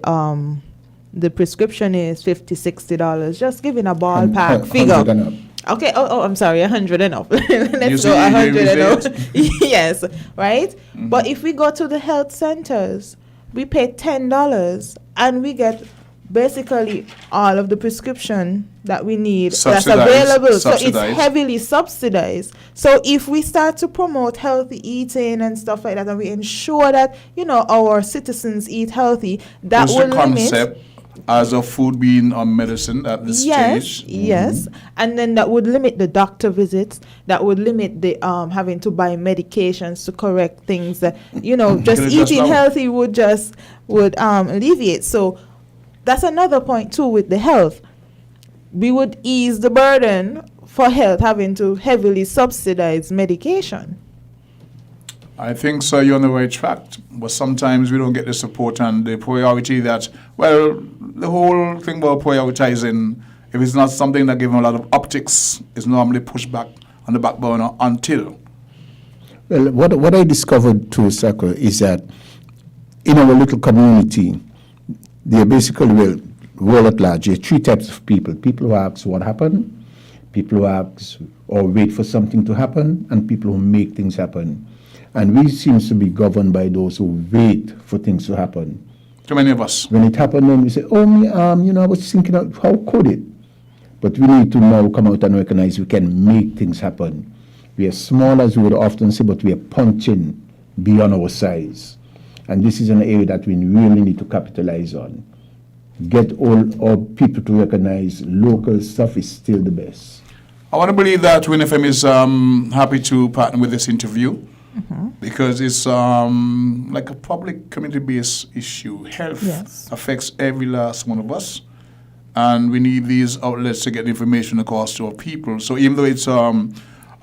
prescription is, $50, $60. Just giving a ballpark figure. Okay. Oh, I'm sorry. 100 and up. Let's go 100 and up. Yes. Right. But if we go to the health centers, we pay $10 and we get basically all of the prescription that we need that's available. So it's heavily subsidized. So if we start to promote healthy eating and stuff like that, and we ensure that, our citizens eat healthy, that will limit concept as a food being a medicine at this stage. Yes. And then that would limit the doctor visits, that would limit the having to buy medications to correct things that, just eating healthy would alleviate. So that's another point too with the health. We would ease the burden for health having to heavily subsidize medication. I think so. You're on the right track, but sometimes we don't get the support and the priority that, the whole thing about prioritizing, if it's not something that gives a lot of optics, is normally pushed back on the back burner until. Well, what I discovered too, Sako, is that in our little community, there are basically, world at large, there are three types of people. People who ask what happened, people who ask or wait for something to happen, and people who make things happen. And we seem to be governed by those who wait for things to happen. Too many of us. When it happened, then we say, I was thinking of how could it? But we need to now come out and recognize we can make things happen. We are small, as we would often say, but we are punching beyond our size. And this is an area that we really need to capitalize on. Get all our people to recognize local stuff is still the best. I want to believe that WINNFM is happy to partner with this interview because it's like a public community-based issue. Health affects every last one of us, and we need these outlets to get information across to our people. So even though it's an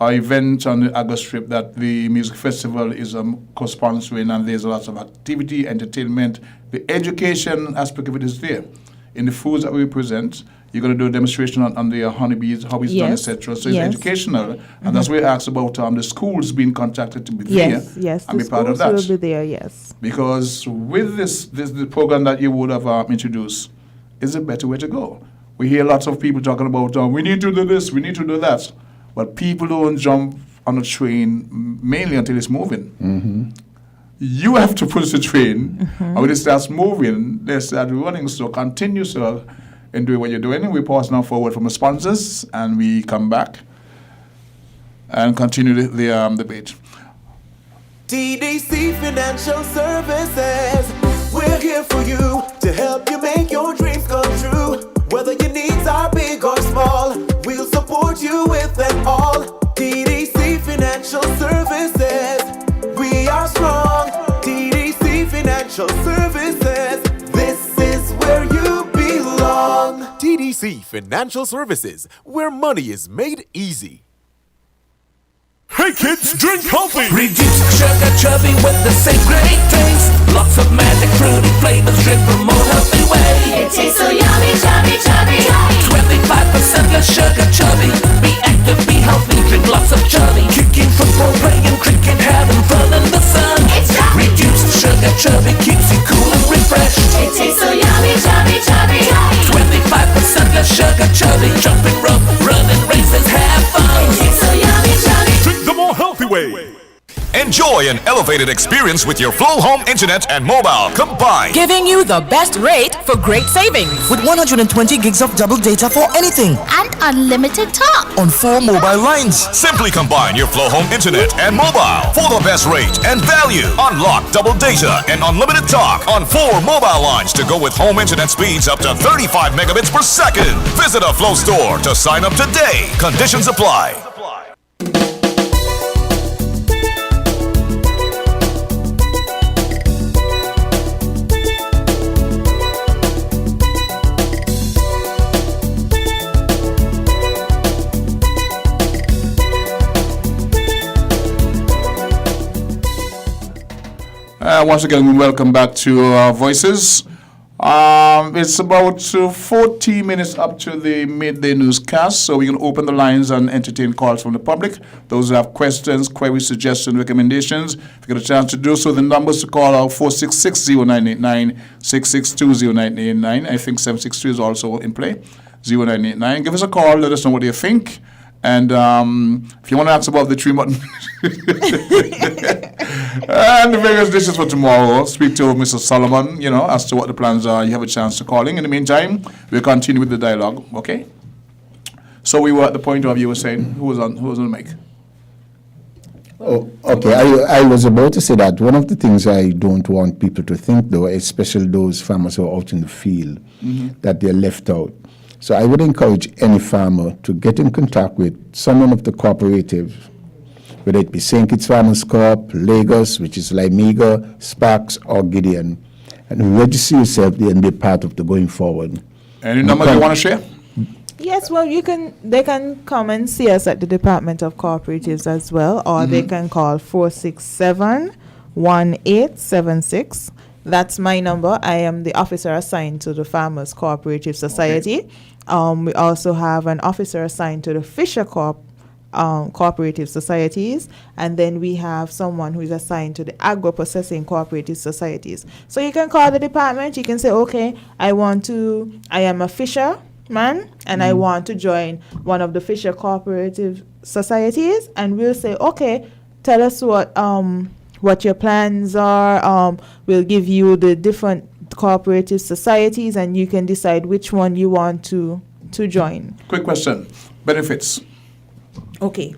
event on the Agua Strip that the music festival is co-sponsoring, and there's lots of activity, entertainment, the education aspect of it is there. In the foods that we present, you're going to do a demonstration on the honeybees, how it's done, etc. So it's educational, and that's why I asked about the schools being contacted to be there and be part of that. Will be there, yes. Because with the program that you would have introduced, is a better way to go. We hear lots of people talking about we need to do this, we need to do that, but people don't jump on a train mainly until it's moving. You have to push the train, and when it starts moving, they start running. So continue, sir, and do what you're doing. We pause now forward from the sponsors, and we come back and continue the debate. TDC Financial Services, we're here for you to help you make your dreams come true. Whether your needs are big or small, we'll support you with them all. TDC Financial Services, we are strong. TDC Financial Services, this is where you belong. TDC Financial Services, where money is made easy. Hey kids, drink healthy! Reduce sugar chubby with the same great taste. Lots of magic fruity flavors, drink the more healthy way. It tastes so yummy, chubby, chubby. 25% less sugar chubby. Be active, be healthy, drink lots of chubby. Kicking football, playing cricket, having fun in the sun. It's chubby. Reduced sugar chubby keeps you cool and refreshed. It tastes so yummy, chubby, chubby. 25% less sugar chubby. Jumping rope, running races, have fun. It tastes so yummy, chubby. Drink the more healthy way. Enjoy an elevated experience with your Flow Home Internet and mobile combined. Giving you the best rate for great savings. With 120 gigs of double data for anything. And unlimited talk. On 4 mobile lines. Simply combine your Flow Home Internet and mobile for the best rate and value. Unlock double data and unlimited talk on 4 mobile lines to go with home internet speeds up to 35 megabits per second. Visit a Flow store to sign up today. Conditions apply. Once again, welcome back to Voices. It's about 40 minutes up to the midday newscast, so we can open the lines and entertain calls from the public. Those who have questions, queries, suggestions, recommendations, if you get a chance to do so, the numbers to call are 466-0989, 662-0989. I think 763 is also in play, 0989. Give us a call, let us know what you think. And if you want to ask about the tree mutton and the various dishes for tomorrow, speak to Mr. Solomon, as to what the plans are. You have a chance to call in. In the meantime, we'll continue with the dialogue, okay? So we were at the point of you were saying, who was on the mic? Oh, okay. I was about to say that one of the things I don't want people to think, though, especially those farmers who are out in the field, that they're left out. So I would encourage any farmer to get in contact with someone of the cooperative, whether it be St. Kitts Farmers Corp, Lagos, which is Limega, Sparks, or Gideon, and register yourself there and be part of the going forward. Any number you want to share? Yes, well, they can come and see us at the Department of Cooperatives as well, or they can call 467-1876. That's my number. I am the officer assigned to the Farmers Cooperative Society. Okay. We also have an officer assigned to the Fisher Cooperative Societies, and then we have someone who is assigned to the Agro-Processing Cooperative Societies. So you can call the department. You can say, okay, I am a fisherman, and I want to join one of the Fisher Cooperative Societies, and we'll say, okay, tell us what your plans are. We'll give you the different cooperative societies, and you can decide which one you want to join. Quick question. Benefits. Okay.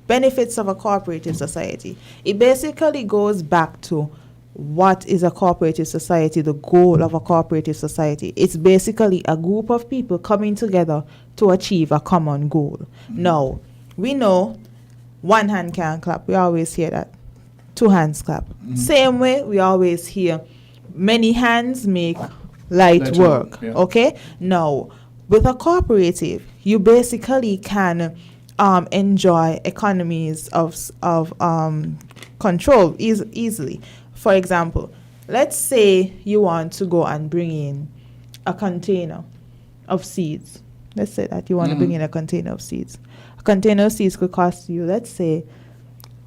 Benefits of a cooperative society. It basically goes back to what is a cooperative society, the goal of a cooperative society. It's basically a group of people coming together to achieve a common goal. Now, we know one hand can't clap. We always hear that. 2 hands clap. Same way, we always hear many hands make light work. Yeah. Okay? Now, with a cooperative, you basically can enjoy economies of control easily. For example, let's say you want to go and bring in a container of seeds. Let's say that you want to bring in a container of seeds. A container of seeds could cost you, let's say,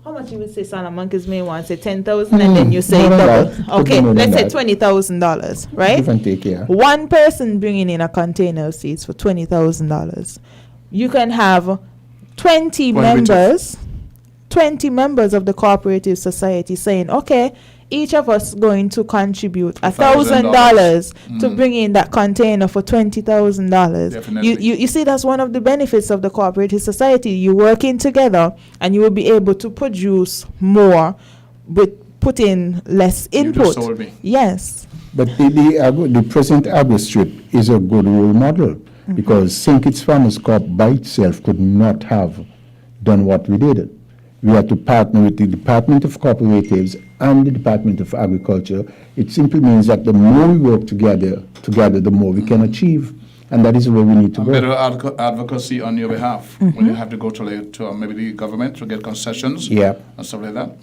how much you would say, Solomon? Because may want to say 10,000 and then you say double. Okay, let's say $20,000, right? Give and take, yeah. One person bringing in a container of seeds for $20,000. You can have 20 members of the cooperative society saying, okay, each of us going to contribute $1,000 to bring in that container for $20,000. You see, that's one of the benefits of the cooperative society. You're working together, and you will be able to produce more with putting less input. Yes. But the present agro strip is a good role model, because St. Kitts Farmers Corp by itself could not have done what we did. We had to partner with the Department of Cooperatives and the Department of Agriculture. It simply means that the more we work together, the more we can achieve. And that is where we need to go. Better advocacy on your behalf when you have to go to maybe the government to get concessions and stuff like that.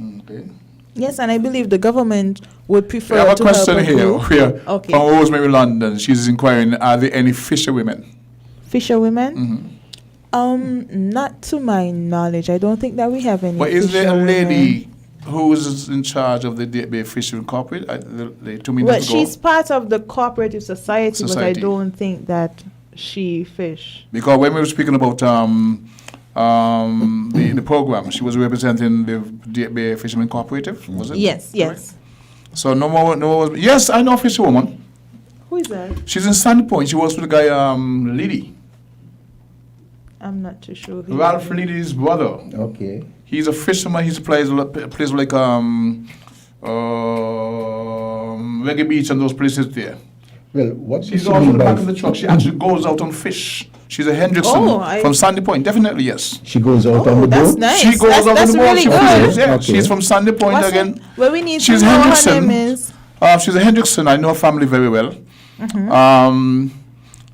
Okay. Yes, and I believe the government would prefer to have to a question here. Okay. From Rosemary London. She's inquiring, are there any fisher women? Fisher women? Not to my knowledge. I don't think that we have any. But is there a lady who is in charge of the Fishery Corporate? Well, she's part of the cooperative society, but I don't think that she fish. Because when we were speaking about the program. She was representing the Bay Fishermen Cooperative, was it? Yes, yes. So no more. Yes, I know a fisherwoman. Who is that? She's in Sandy Point. She works with the guy Liddy. I'm not too sure. Ralph Liddy's brother. Okay. He's a fisherman. He plays like Reggae Beach and those places there. Well, what she's also in the back of the truck. She actually goes out on fish. She's a Hendrickson from Sandy Point. Definitely, yes. She goes out on the boat? Nice. She goes out on the boat. Really good. Yeah, okay. She's from Sandy Point again. Well, we need she's to know Hendrickson. her name is. She's a Hendrickson. I know her family very well.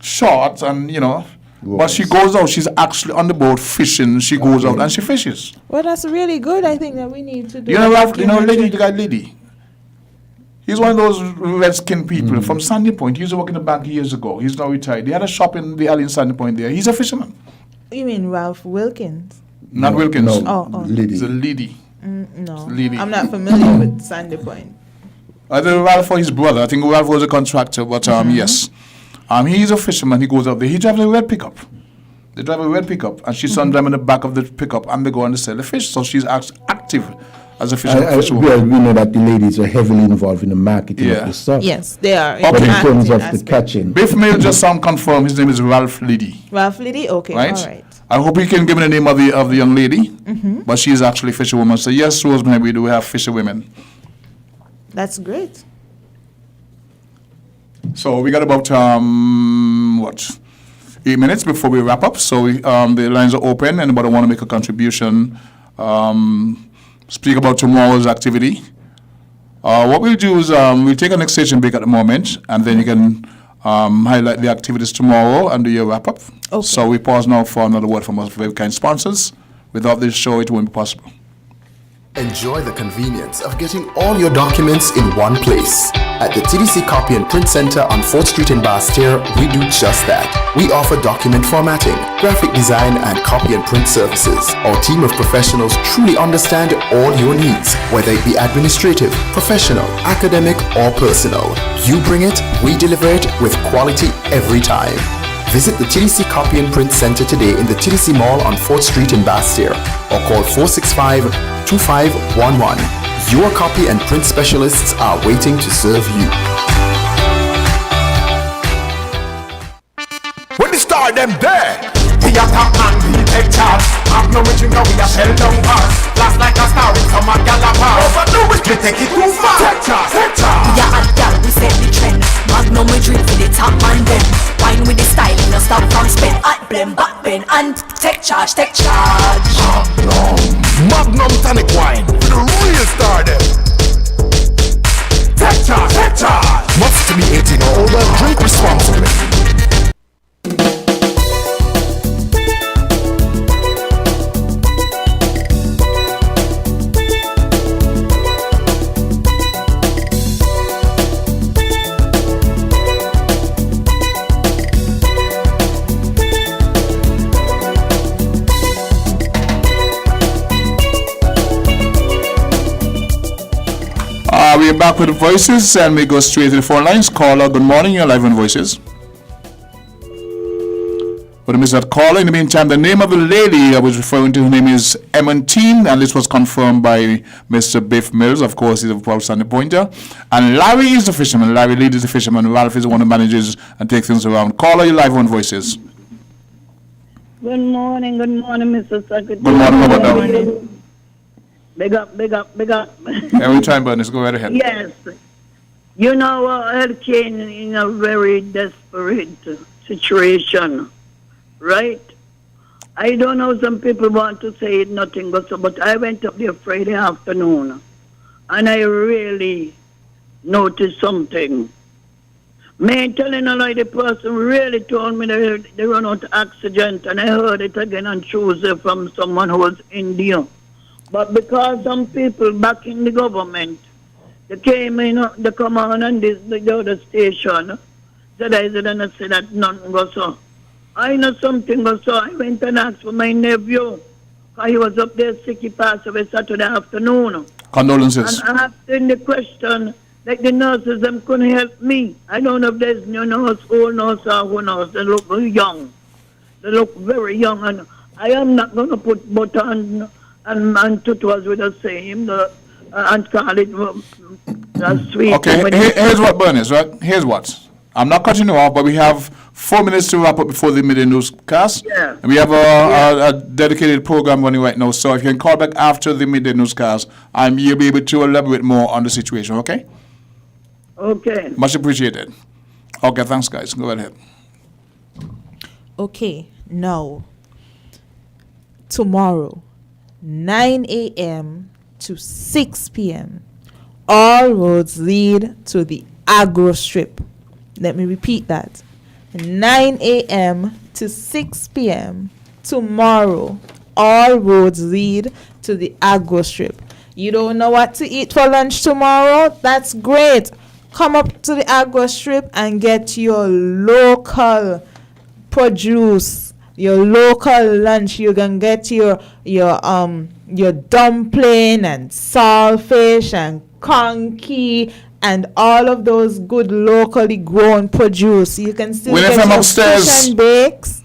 Short and, but she goes out. She's actually on the boat fishing. She goes out and she fishes. Well, that's really good. I think that we need to do. The guy Lady. He's one of those red-skinned people from Sandy Point. He used to work in the bank years ago. He's now retired. They had a shop in the alley in Sandy Point there. He's a fisherman. You mean Ralph Wilkins? Not Wilkins. Oh. Lady. It's a lady. No. Lady. I'm not familiar with Sandy Point. I think Ralph or his brother. I think Ralph was a contractor, but yes. He's a fisherman. He goes out there. He drives a red pickup. They drive a red pickup, and she's on them in the back of the pickup, and they go and sell the fish. So she's active as a fisherwoman. Well, we know that the ladies are heavily involved in the marketing of the stuff. Yes, they are. But in terms of the catching. Biff Mill just confirm his name is Ralph Liddy. Ralph Liddy? Okay, right? All right. I hope you can give me the name of the young lady, but she is actually a fisherwoman. So yes, Rosemary, we do have fisherwomen. That's great. So we got about 8 minutes before we wrap up. So the lines are open. Anybody want to make a contribution? Speak about tomorrow's activity. What we'll do is we'll take an next station break at the moment, and then you can highlight the activities tomorrow and do your wrap up. Okay. So we pause now for another word from our very kind sponsors. Without this show, it won't be possible. Enjoy the convenience of getting all your documents in one place. At the TDC Copy and Print Center on 4th Street in Basse-Terre, we do just that. We offer document formatting, graphic design, and copy and print services. Our team of professionals truly understand all your needs, whether it be administrative, professional, academic, or personal. You bring it, we deliver it with quality every time. Visit the TDC Copy and Print Center today in the TDC Mall on 4th Street in Basse-Terre or call 465-2511. Your copy and print specialists are waiting to serve you. When the star them there, we are top man, we take charge. I'm no original, we are shell down bars. Last like a star in some Galapagos. Over do it, we take it too far. Take charge, take charge. Yeah, and gal, we set the trend. Magnum we drink for the top man then. Wine with the style, no stop from spin. At blem, back bend, and take charge, take charge. Magnum tonic wine, for the real star them. Take charge, take charge. Must be 18 or older, drink responsibly. We're back with the voices, and we go straight to the phone lines. Caller, good morning. You're live on Voices. But I missed that caller. In the meantime, the name of the lady I was referring to, her name is Emmantine, and this was confirmed by Mr. Biff Mills. Of course, he's a proud Sandy Pointer. And Larry is the fisherman. Larry Lee is the fisherman. Ralph is the one who manages and takes things around. Caller, you're live on Voices. Good morning, Mr. Secretary. Good morning, how about now? Big up, big up, big up. Every time, Bernice, go right ahead. Yes. You know, Ed came in a very desperate situation, right? I don't know, some people want to say it, nothing but so, but I went up there Friday afternoon, and I really noticed something. Me telling a lie, the person really told me they run out of oxygen, and I heard it again on Tuesday from someone who was in there. But because some people back in the government, they came in, they come on and the other station, said I didn't say that nothing goes so. I know something goes so. I went and asked for my nephew. He was up there sick, he passed away Saturday afternoon. Condolences. And asking the question, like the nurses, them couldn't help me. I don't know if there's new nurse, old nurse, or who knows. They look very young. They look very young. And I am not going to put butter and tutuas with the same and call it sweet. Okay, here's what, Bernice, right? Here's what. I'm not cutting you off, but we have 4 minutes to wrap up before the midday newscast. Yeah. And we have a dedicated program running right now, so if you can call back after the midday newscast, you'll be able to elaborate more on the situation, okay? Okay. Much appreciated. Okay, thanks, guys. Go ahead. Okay, now, tomorrow, 9 a.m. to 6 p.m., all roads lead to the agro strip. Let me repeat that. 9 a.m. to 6 p.m. tomorrow, all roads lead to the agro strip. You don't know what to eat for lunch tomorrow? That's great. Come up to the agro strip and get your local produce, your local lunch. You can get your dumpling and saltfish and conky and all of those good locally grown produce. You can still get your fish and bakes.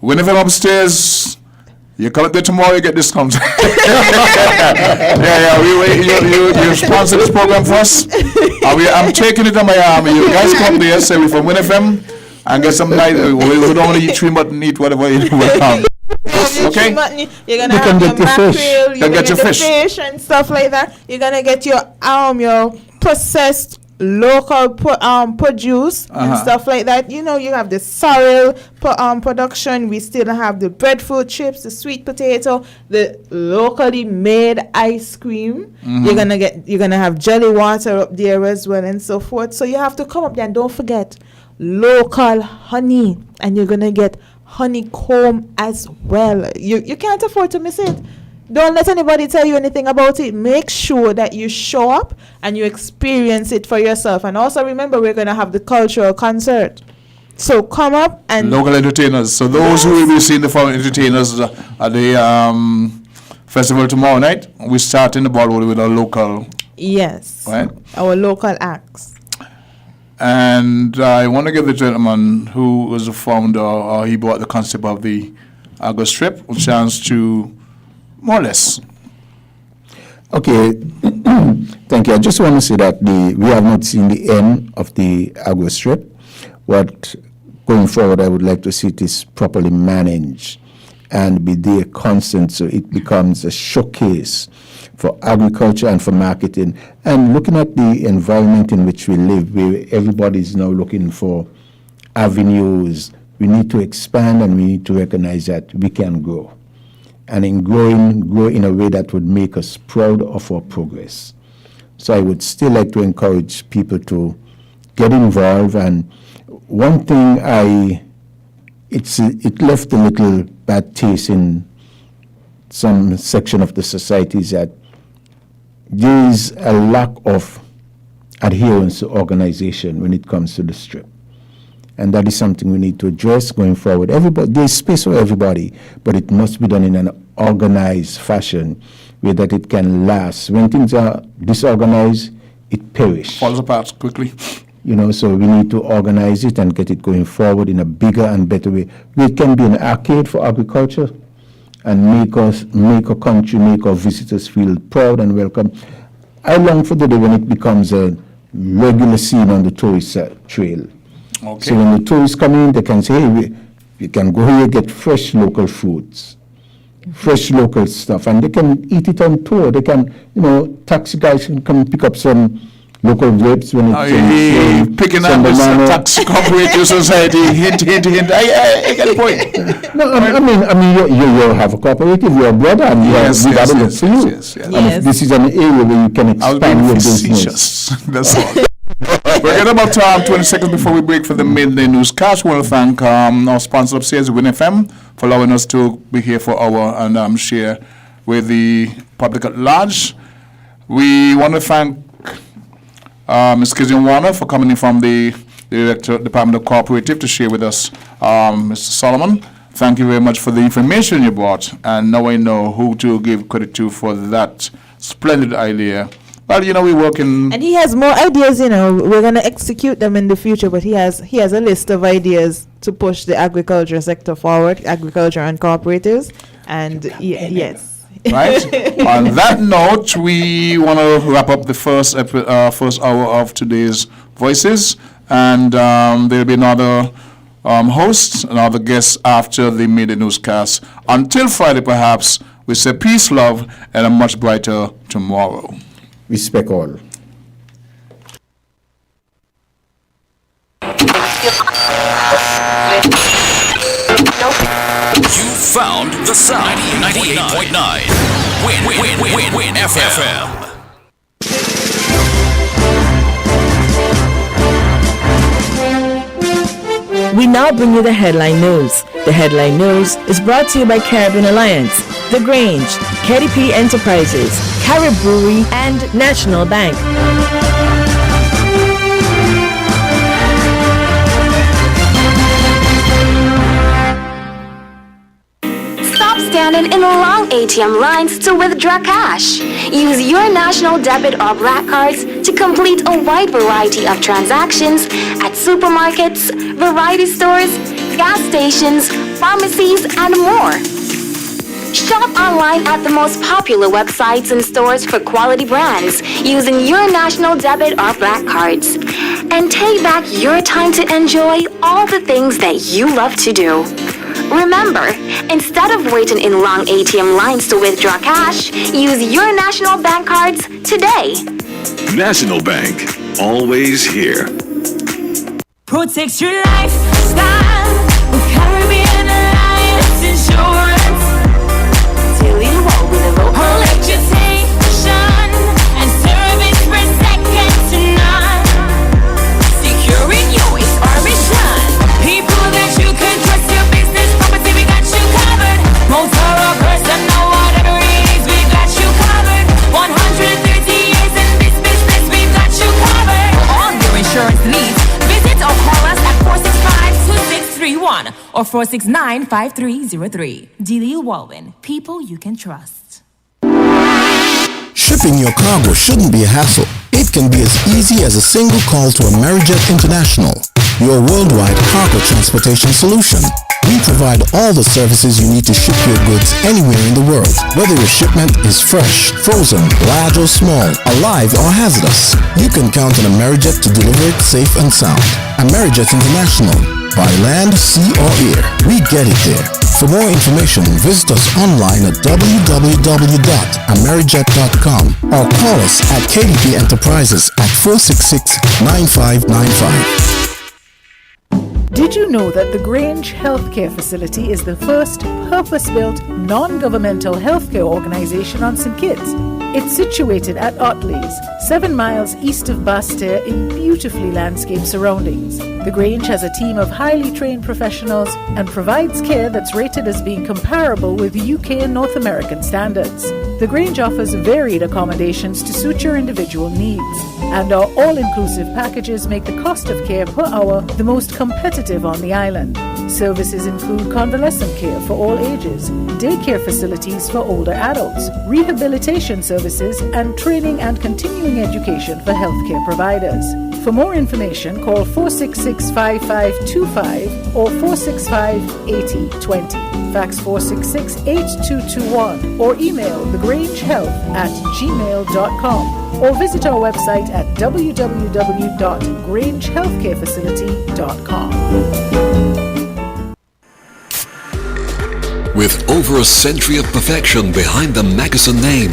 Whenever I'm upstairs, you come up there tomorrow, you get discounts. You sponsor this program for us. I'm taking it on my arm. You guys come there, say we're from WINNFM, and get some nice. We don't want to eat tree mutton, eat whatever you want. Okay? You're gonna have your mackerel, you're gonna get the fish and stuff like that. You're gonna get your processed local produce and stuff like that. You know, you have the sorrel production. We still have the breadfruit chips, the sweet potato, the locally made ice cream. You're gonna have jelly water up there as well and so forth. So you have to come up there and don't forget local honey, and you're gonna get honeycomb as well. You can't afford to miss it. Don't let anybody tell you anything about it. Make sure that you show up and you experience it for yourself. And also remember, we're going to have the cultural concert. So come up and... Local entertainers. So those who will be seeing the foreign entertainers at the festival tomorrow night, we start in the ball with our local... Yes. Right? Our local acts. And I want to give the gentleman who was the founder, or he brought the concept of the Agro Strip, a chance to... more or less. Okay, thank you. I just want to say that we have not seen the end of the agro strip. What going forward, I would like to see it is properly managed and be there constant, so it becomes a showcase for agriculture and for marketing. And looking at the environment in which we live, where everybody is now looking for avenues, we need to expand and we need to recognize that we can grow. And in grow in a way that would make us proud of our progress. So I would still like to encourage people to get involved. And one thing it left a little bad taste in some section of the society is that there is a lack of adherence to organization when it comes to the strip. And that is something we need to address going forward. There's space for everybody, but it must be done in an organized fashion where that it can last. When things are disorganized, it perishes. Falls apart quickly. You know, so we need to organize it and get it going forward in a bigger and better way. It can be an arcade for agriculture and make our country, make our visitors feel proud and welcome. I long for the day when it becomes a regular scene on the tourist trail. Okay. So when the tourists come in, they can say, hey, we can go here, get fresh local foods, fresh local stuff, and they can eat it on tour. They can, taxi guys can come pick up some local grapes when it's picking up this tax cooperative society, hint. I get the point. No, I mean, you have a cooperative, you're a brother, and we got to look for you. Yes. And this is an area where you can expand your business. That's all. We're getting about 20 seconds before we break for the midday newscast. We want to thank our sponsor upstairs, WINNFM, for allowing us to be here for our and share with the public at large. We want to thank Ms. Kizian Warner for coming in from the Director Department of Cooperative to share with us. Mr. Solomon, thank you very much for the information you brought, and now I know who to give credit to for that splendid idea Well, we work in... And he has more ideas, We're going to execute them in the future, but he has a list of ideas to push the agriculture sector forward, agriculture and cooperatives. And yes. Right. On that note, we want to wrap up the first hour of today's Voices, and there'll be another host, another guest after the midday newscast. Until Friday, perhaps, we say peace, love, and a much brighter tomorrow. Respect all. You found the sound. 98.9. Win FM. We now bring you the headline news. The headline news is brought to you by Caribbean Alliance, The Grange, KDP Enterprises, Carib Brewery, and National Bank. Stop standing in long ATM lines to withdraw cash. Use your national debit or black cards to complete a wide variety of transactions at supermarkets, variety stores, gas stations, pharmacies, and more. Shop online at the most popular websites and stores for quality brands using your national debit or black cards. And take back your time to enjoy all the things that you love to do. Remember, instead of waiting in long ATM lines to withdraw cash, use your national bank cards today. National Bank, always here. Protect your lifestyle with Caribbean Alliance Insurance. Till you walk with a rope. Electrification and service for second to none. Securing you is our mission. People that you can trust, your business property, we got you covered. Motor or personal, whatever it is, we got you covered. 130 years in this business, we got you covered. For all your insurance needs, visit or call us at 465-2631 or 469-5303. Delia Walwyn, people you can trust. Shipping your cargo shouldn't be a hassle. It can be as easy as a single call to Amerijet International, your worldwide cargo transportation solution. We provide all the services you need to ship your goods anywhere in the world, whether your shipment is fresh, frozen, large or small, alive or hazardous. You can count on Amerijet to deliver it safe and sound. Amerijet International, by land, sea or air, we get it there. For more information, visit us online at www.amerijet.com or call us at KDP Enterprises at 466-9595. Did you know that the Grange Healthcare Facility is the first purpose-built, non-governmental healthcare organization on St. Kitts? It's situated at Otley's, 7 miles east of Basseterre in beautifully landscaped surroundings. The Grange has a team of highly trained professionals and provides care that's rated as being comparable with UK and North American standards. The Grange offers varied accommodations to suit your individual needs, and our all-inclusive packages make the cost of care per hour the most competitive on the island. Services include convalescent care for all ages, daycare facilities for older adults, rehabilitation services, and training and continuing education for healthcare providers. For more information, call 466-5525 or 465-8020. Fax 466-8221 or email thegrangehealth@gmail.com or visit our website at www.grangehealthcarefacility.com. With over a century of perfection behind the Mackeson name,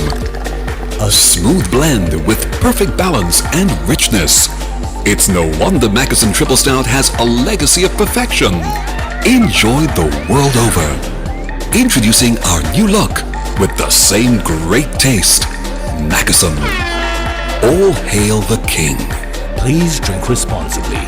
a smooth blend with perfect balance and richness, it's no wonder Mackeson Triple Stout has a legacy of perfection. Enjoy the world over. Introducing our new look with the same great taste. Mackeson. All hail the king. Please drink responsibly.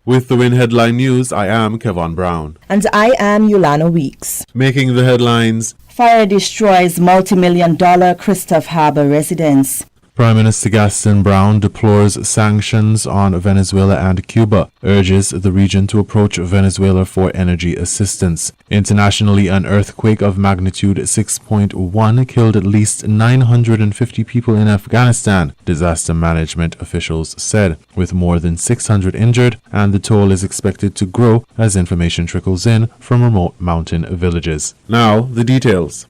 With the Win Headline News, I am Kevon Brown. And I am Yolanda Weeks. Making the headlines: Fire destroys multi-million-dollar Christoph Harbour residence. Prime Minister Gaston Brown deplores sanctions on Venezuela and Cuba, urges the region to approach Venezuela for energy assistance. Internationally, an earthquake of magnitude 6.1 killed at least 950 people in Afghanistan, disaster management officials said, with more than 600 injured, and the toll is expected to grow as information trickles in from remote mountain villages. Now, the details.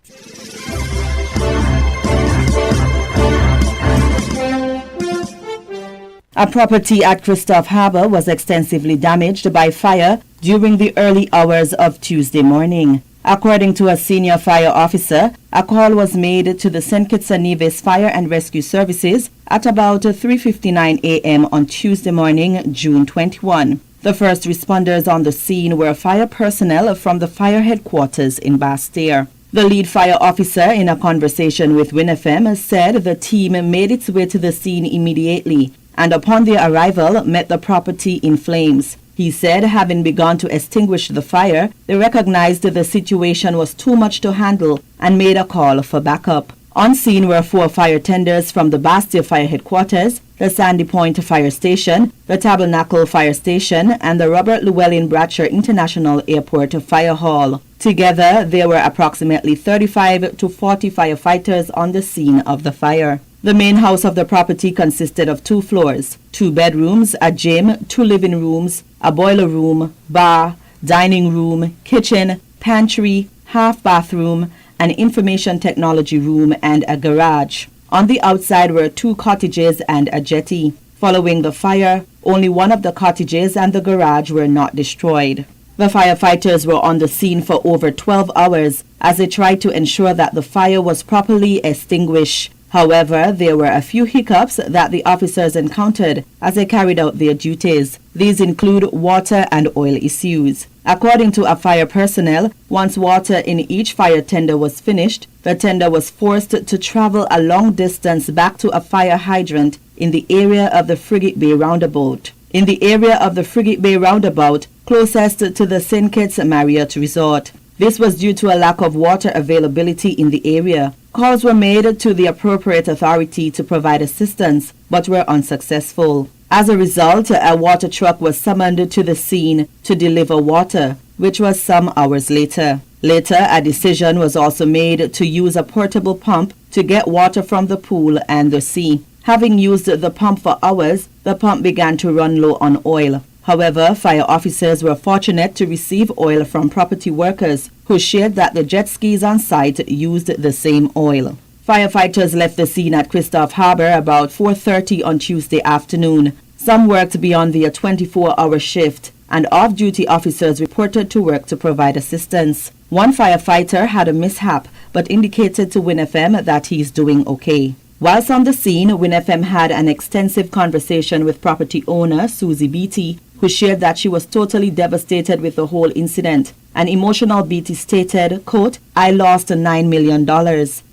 A property at Christoph Harbour was extensively damaged by fire during the early hours of Tuesday morning. According to a senior fire officer, a call was made to the St. Kitts and Nevis Fire and Rescue Services at about 3:59 a.m. on Tuesday morning, June 21. The first responders on the scene were fire personnel from the fire headquarters in Basseterre. The lead fire officer, in a conversation with WINNFM, said the team made its way to the scene immediately and upon their arrival met the property in flames. He said having begun to extinguish the fire, they recognized the situation was too much to handle and made a call for backup. On scene were 4 fire tenders from the Bastia Fire Headquarters, the Sandy Point Fire Station, the Tabernacle Fire Station, and the Robert Llewellyn Bratcher International Airport Fire Hall. Together, there were approximately 35 to 40 firefighters on the scene of the fire. The main house of the property consisted of 2 floors, 2 bedrooms, a gym, 2 living rooms, a boiler room, bar, dining room, kitchen, pantry, half bathroom, an information technology room, and a garage. On the outside were 2 cottages and a jetty. Following the fire, only one of the cottages and the garage were not destroyed. The firefighters were on the scene for over 12 hours as they tried to ensure that the fire was properly extinguished. However, there were a few hiccups that the officers encountered as they carried out their duties. These include water and oil issues. According to a fire personnel, once water in each fire tender was finished, the tender was forced to travel a long distance back to a fire hydrant in the area of the Frigate Bay roundabout. In the area of the Frigate Bay roundabout, closest to the St. Kitts Marriott Resort. This was due to a lack of water availability in the area. Calls were made to the appropriate authority to provide assistance, but were unsuccessful. As a result, a water truck was summoned to the scene to deliver water, which was some hours later. Later, a decision was also made to use a portable pump to get water from the pool and the sea. Having used the pump for hours, the pump began to run low on oil. However, fire officers were fortunate to receive oil from property workers who shared that the jet skis on site used the same oil. Firefighters left the scene at Christoph Harbour about 4:30 on Tuesday afternoon. Some worked beyond their 24-hour shift, and off-duty officers reported to work to provide assistance. One firefighter had a mishap, but indicated to WINNFM that he is doing okay. Whilst on the scene, WINNFM had an extensive conversation with property owner Susie Beatty, who shared that she was totally devastated with the whole incident. An emotional Beatty stated, quote, "I lost $9 million,"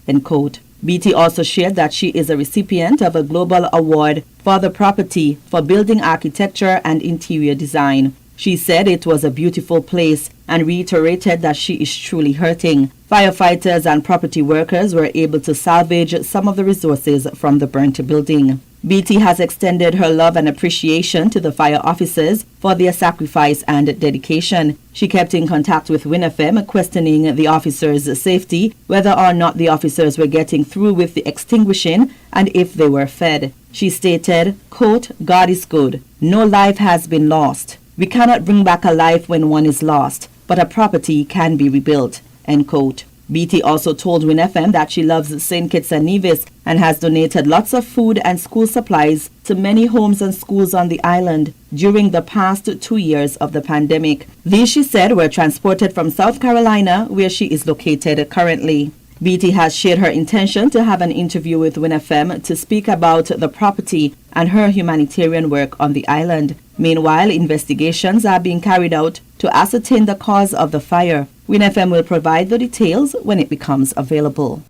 end quote. Beatty also shared that she is a recipient of a global award for the property for building architecture and interior design. She said it was a beautiful place and reiterated that she is truly hurting. Firefighters and property workers were able to salvage some of the resources from the burnt building. Beatty has extended her love and appreciation to the fire officers for their sacrifice and dedication. She kept in contact with WINNFM, questioning the officers' safety, whether or not the officers were getting through with the extinguishing, and if they were fed. She stated, quote, "God is good. No life has been lost. We cannot bring back a life when one is lost, but a property can be rebuilt," end quote. Beatty also told WINNFM that she loves St. Kitts and Nevis and has donated lots of food and school supplies to many homes and schools on the island during the past 2 years of the pandemic. These, she said, were transported from South Carolina, where she is located currently. Beatty has shared her intention to have an interview with WINNFM to speak about the property and her humanitarian work on the island. Meanwhile, investigations are being carried out to ascertain the cause of the fire. WINNFM will provide the details when it becomes available.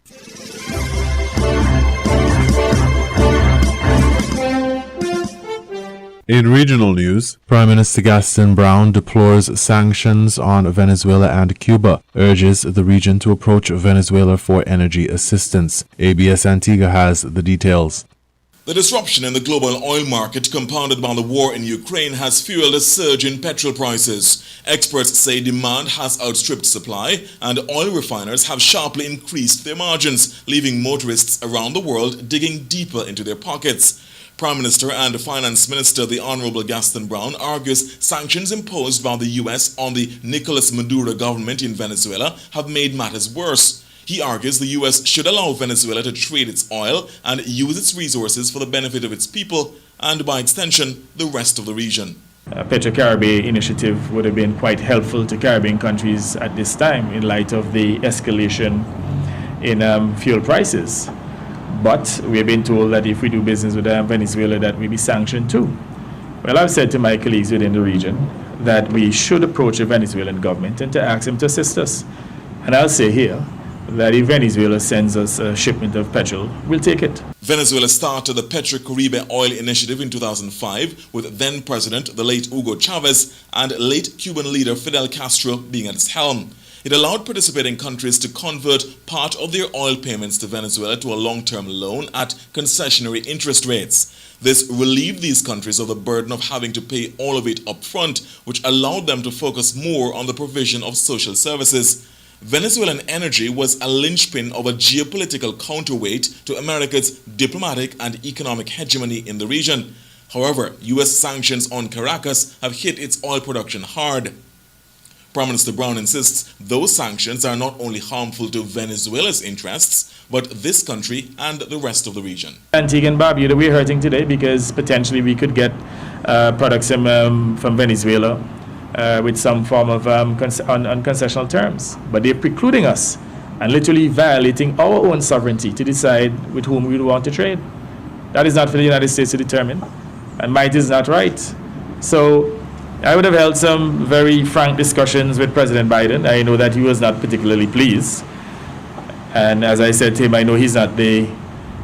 In regional news, Prime Minister Gaston Brown deplores sanctions on Venezuela and Cuba, urges the region to approach Venezuela for energy assistance. ABS Antigua has the details. The disruption in the global oil market compounded by the war in Ukraine has fueled a surge in petrol prices. Experts say demand has outstripped supply and oil refiners have sharply increased their margins, leaving motorists around the world digging deeper into their pockets. Prime Minister and Finance Minister the Honorable Gaston Brown argues sanctions imposed by the US on the Nicolas Maduro government in Venezuela have made matters worse. He argues the US should allow Venezuela to trade its oil and use its resources for the benefit of its people and, by extension, the rest of the region. A Petro-Caribbean initiative would have been quite helpful to Caribbean countries at this time in light of the escalation in fuel prices. But we have been told that if we do business with Venezuela, that we'll be sanctioned too. Well, I've said to my colleagues within the region that we should approach the Venezuelan government and to ask them to assist us. And I'll say here that if Venezuela sends us a shipment of petrol, we'll take it. Venezuela started the Petrocaribe Oil Initiative in 2005 with then-President, the late Hugo Chavez, and late Cuban leader Fidel Castro being at its helm. It allowed participating countries to convert part of their oil payments to Venezuela to a long-term loan at concessionary interest rates. This relieved these countries of the burden of having to pay all of it up front, which allowed them to focus more on the provision of social services. Venezuelan energy was a linchpin of a geopolitical counterweight to America's diplomatic and economic hegemony in the region. However, U.S. sanctions on Caracas have hit its oil production hard. Prime Minister Brown insists those sanctions are not only harmful to Venezuela's interests, but this country and the rest of the region. Antigua and Barbuda, we're hurting today because potentially we could get products from Venezuela with some form of on concessional terms. But they're precluding us and literally violating our own sovereignty to decide with whom we want to trade. That is not for the United States to determine, and might is not right. So I would have held some very frank discussions with President Biden. I know that he was not particularly pleased. And as I said to him, I know he's not the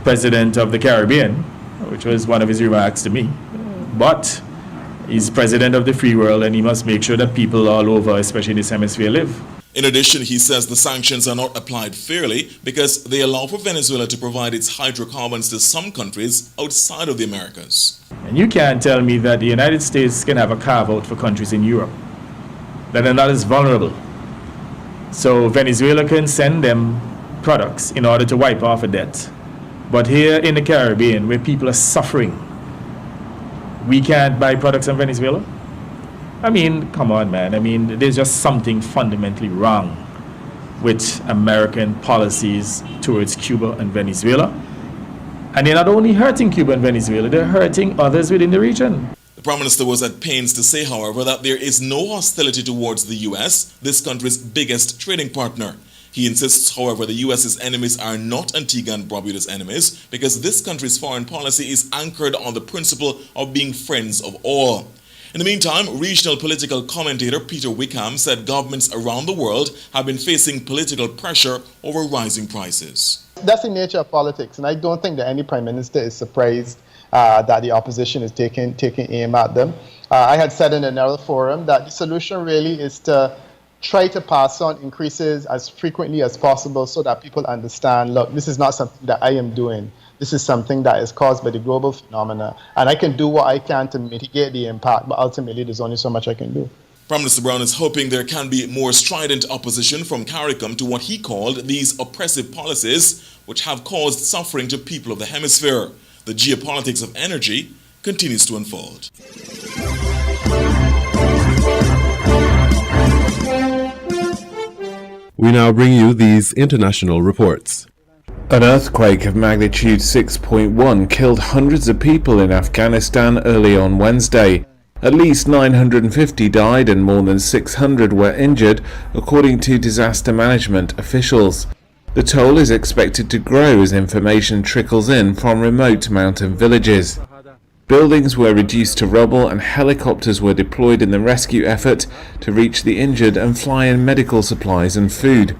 president of the Caribbean, which was one of his remarks to me. But he's president of the free world, and he must make sure that people all over, especially in this hemisphere, live. In addition, he says the sanctions are not applied fairly because they allow for Venezuela to provide its hydrocarbons to some countries outside of the Americas. And you can't tell me that the United States can have a carve-out for countries in Europe that are not as vulnerable. So Venezuela can send them products in order to wipe off a debt. But here in the Caribbean, where people are suffering, we can't buy products from Venezuela? I mean, come on, man. I mean, there's just something fundamentally wrong with American policies towards Cuba and Venezuela. And they're not only hurting Cuba and Venezuela, they're hurting others within the region. The Prime Minister was at pains to say, however, that there is no hostility towards the U.S., this country's biggest trading partner. He insists, however, the U.S.'s enemies are not Antigua and Barbuda's enemies because this country's foreign policy is anchored on the principle of being friends of all. In the meantime, regional political commentator Peter Wickham said governments around the world have been facing political pressure over rising prices. That's the nature of politics, and I don't think that any prime minister is surprised that the opposition is taking aim at them. I had said in another forum that the solution really is to try to pass on increases as frequently as possible so that people understand, look, this is not something that I am doing. This is something that is caused by the global phenomena, and I can do what I can to mitigate the impact, but ultimately there's only so much I can do. Prime Minister Brown is hoping there can be more strident opposition from CARICOM to what he called these oppressive policies, which have caused suffering to people of the hemisphere. The geopolitics of energy continues to unfold. We now bring you these international reports. An earthquake of magnitude 6.1 killed hundreds of people in Afghanistan early on Wednesday. At least 950 died and more than 600 were injured, according to disaster management officials. The toll is expected to grow as information trickles in from remote mountain villages. Buildings were reduced to rubble and helicopters were deployed in the rescue effort to reach the injured and fly in medical supplies and food.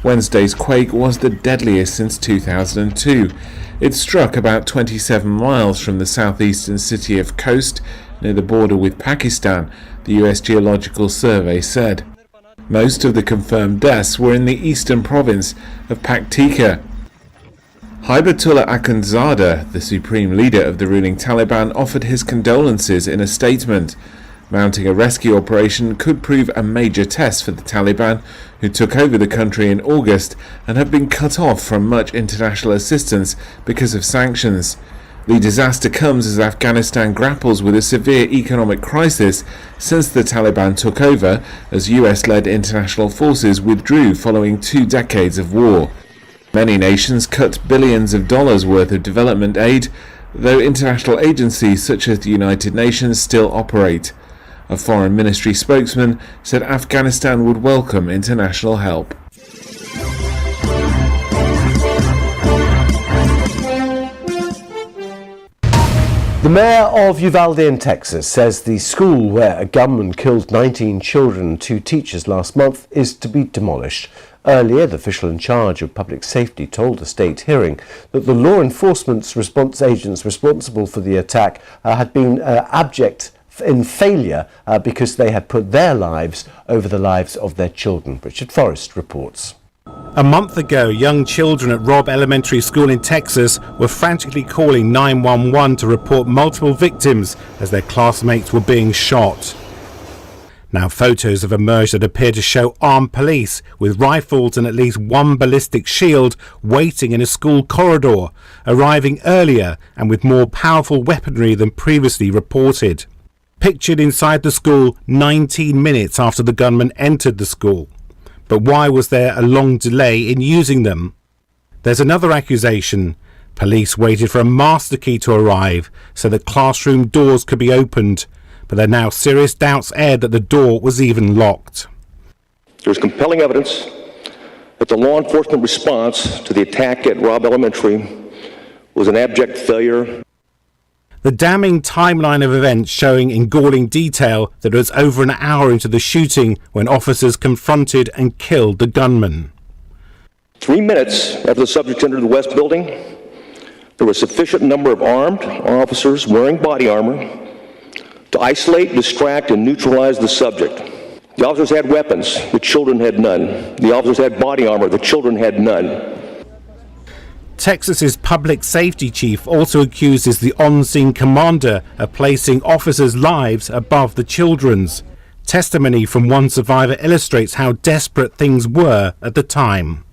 Wednesday's quake was the deadliest since 2002. It struck about 27 miles from the southeastern city of Khost, near the border with Pakistan, the US Geological Survey said. Most of the confirmed deaths were in the eastern province of Paktika. Hibatullah Akhundzada, the supreme leader of the ruling Taliban, offered his condolences in a statement. Mounting a rescue operation could prove a major test for the Taliban, who took over the country in August and have been cut off from much international assistance because of sanctions. The disaster comes as Afghanistan grapples with a severe economic crisis since the Taliban took over, as US-led international forces withdrew following 2 decades of war. Many nations cut billions of dollars worth of development aid, though international agencies such as the United Nations still operate. A foreign ministry spokesman said Afghanistan would welcome international help. The mayor of Uvalde in Texas says the school where a gunman killed 19 children and 2 teachers last month is to be demolished. Earlier, the official in charge of public safety told a state hearing that the law enforcement agents responsible for the attack had been abject in failure because they had put their lives over the lives of their children. Richard Forrest reports. A month ago, young children at Robb Elementary School in Texas were frantically calling 911 to report multiple victims as their classmates were being shot. Now photos have emerged that appear to show armed police with rifles and at least one ballistic shield waiting in a school corridor, arriving earlier and with more powerful weaponry than previously reported. Pictured inside the school 19 minutes after the gunman entered the school. But why was there a long delay in using them? There's another accusation. Police waited for a master key to arrive so that classroom doors could be opened, but there are now serious doubts aired that the door was even locked. There's compelling evidence that the law enforcement response to the attack at Robb Elementary was an abject failure. The damning timeline of events showing in galling detail that it was over an hour into the shooting when officers confronted and killed the gunman. 3 minutes after the subject entered the West Building, there was a sufficient number of armed officers wearing body armor to isolate, distract, and neutralize the subject. The officers had weapons, the children had none. The officers had body armor, the children had none. Texas's public safety chief also accuses the on-scene commander of placing officers' lives above the children's. Testimony from one survivor illustrates how desperate things were at the time.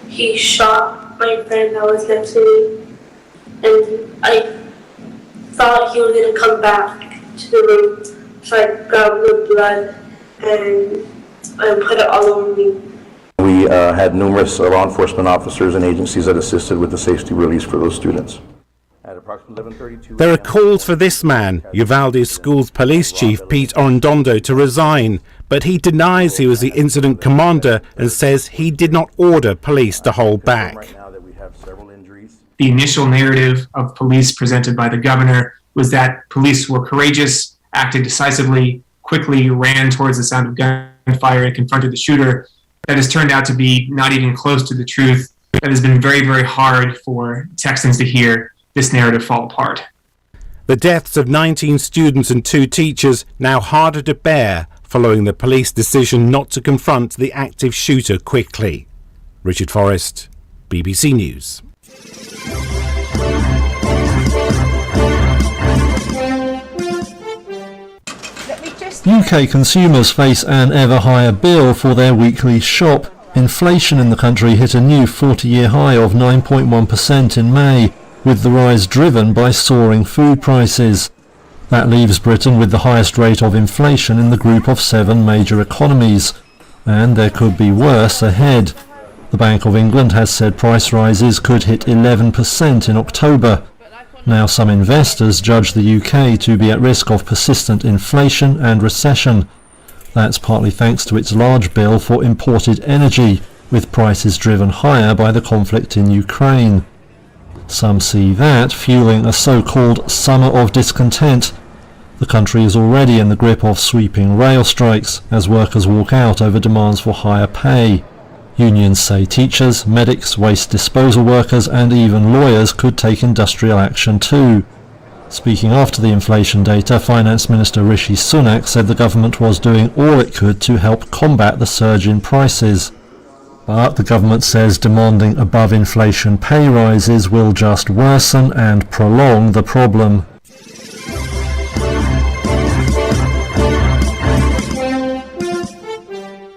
He shot my friend that was next to me, and I thought he was going to come back to the room, so I grabbed the blood and put it all over me. We had numerous law enforcement officers and agencies that assisted with the safety release for those students. At approximately 11:32, there are calls for this man, Uvalde School's police chief Pete Arredondo, to resign, but he denies he was the incident commander and says he did not order police to hold back. The initial narrative of police presented by the governor was that police were courageous, acted decisively, quickly ran towards the sound of gunfire and confronted the shooter. That has turned out to be not even close to the truth. That has been very, very hard for Texans to hear this narrative fall apart. The deaths of 19 students and 2 teachers now harder to bear following the police decision not to confront the active shooter quickly. Richard Forrest, BBC News. UK consumers face an ever higher bill for their weekly shop. Inflation in the country hit a new 40-year high of 9.1% in May, with the rise driven by soaring food prices. That leaves Britain with the highest rate of inflation in the group of 7 major economies, and there could be worse ahead. The Bank of England has said price rises could hit 11% in October. Now some investors judge the UK to be at risk of persistent inflation and recession. That's partly thanks to its large bill for imported energy, with prices driven higher by the conflict in Ukraine. Some see that fueling a so-called summer of discontent. The country is already in the grip of sweeping rail strikes as workers walk out over demands for higher pay. Unions say teachers, medics, waste disposal workers and even lawyers could take industrial action too. Speaking after the inflation data, Finance Minister Rishi Sunak said the government was doing all it could to help combat the surge in prices. But the government says demanding above-inflation pay rises will just worsen and prolong the problem.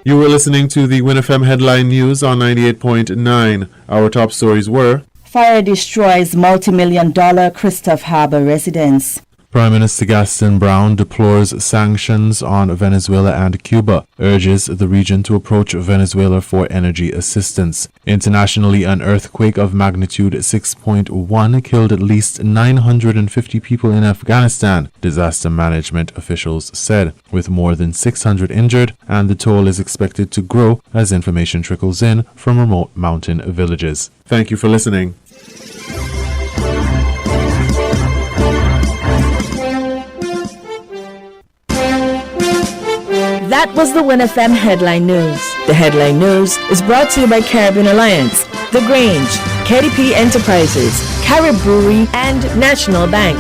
You were listening to the WINNFM Headline News on 98.9. Our top stories were: Fire destroys multi-million-dollar Christoph Harbour residence. Prime Minister Gaston Brown deplores sanctions on Venezuela and Cuba, urges the region to approach Venezuela for energy assistance. Internationally, an earthquake of magnitude 6.1 killed at least 950 people in Afghanistan, disaster management officials said, with more than 600 injured, and the toll is expected to grow as information trickles in from remote mountain villages. Thank you for listening. That was the WINNFM Headline News. The Headline News is brought to you by Caribbean Alliance, The Grange, KDP Enterprises, Carib Brewery, and National Bank.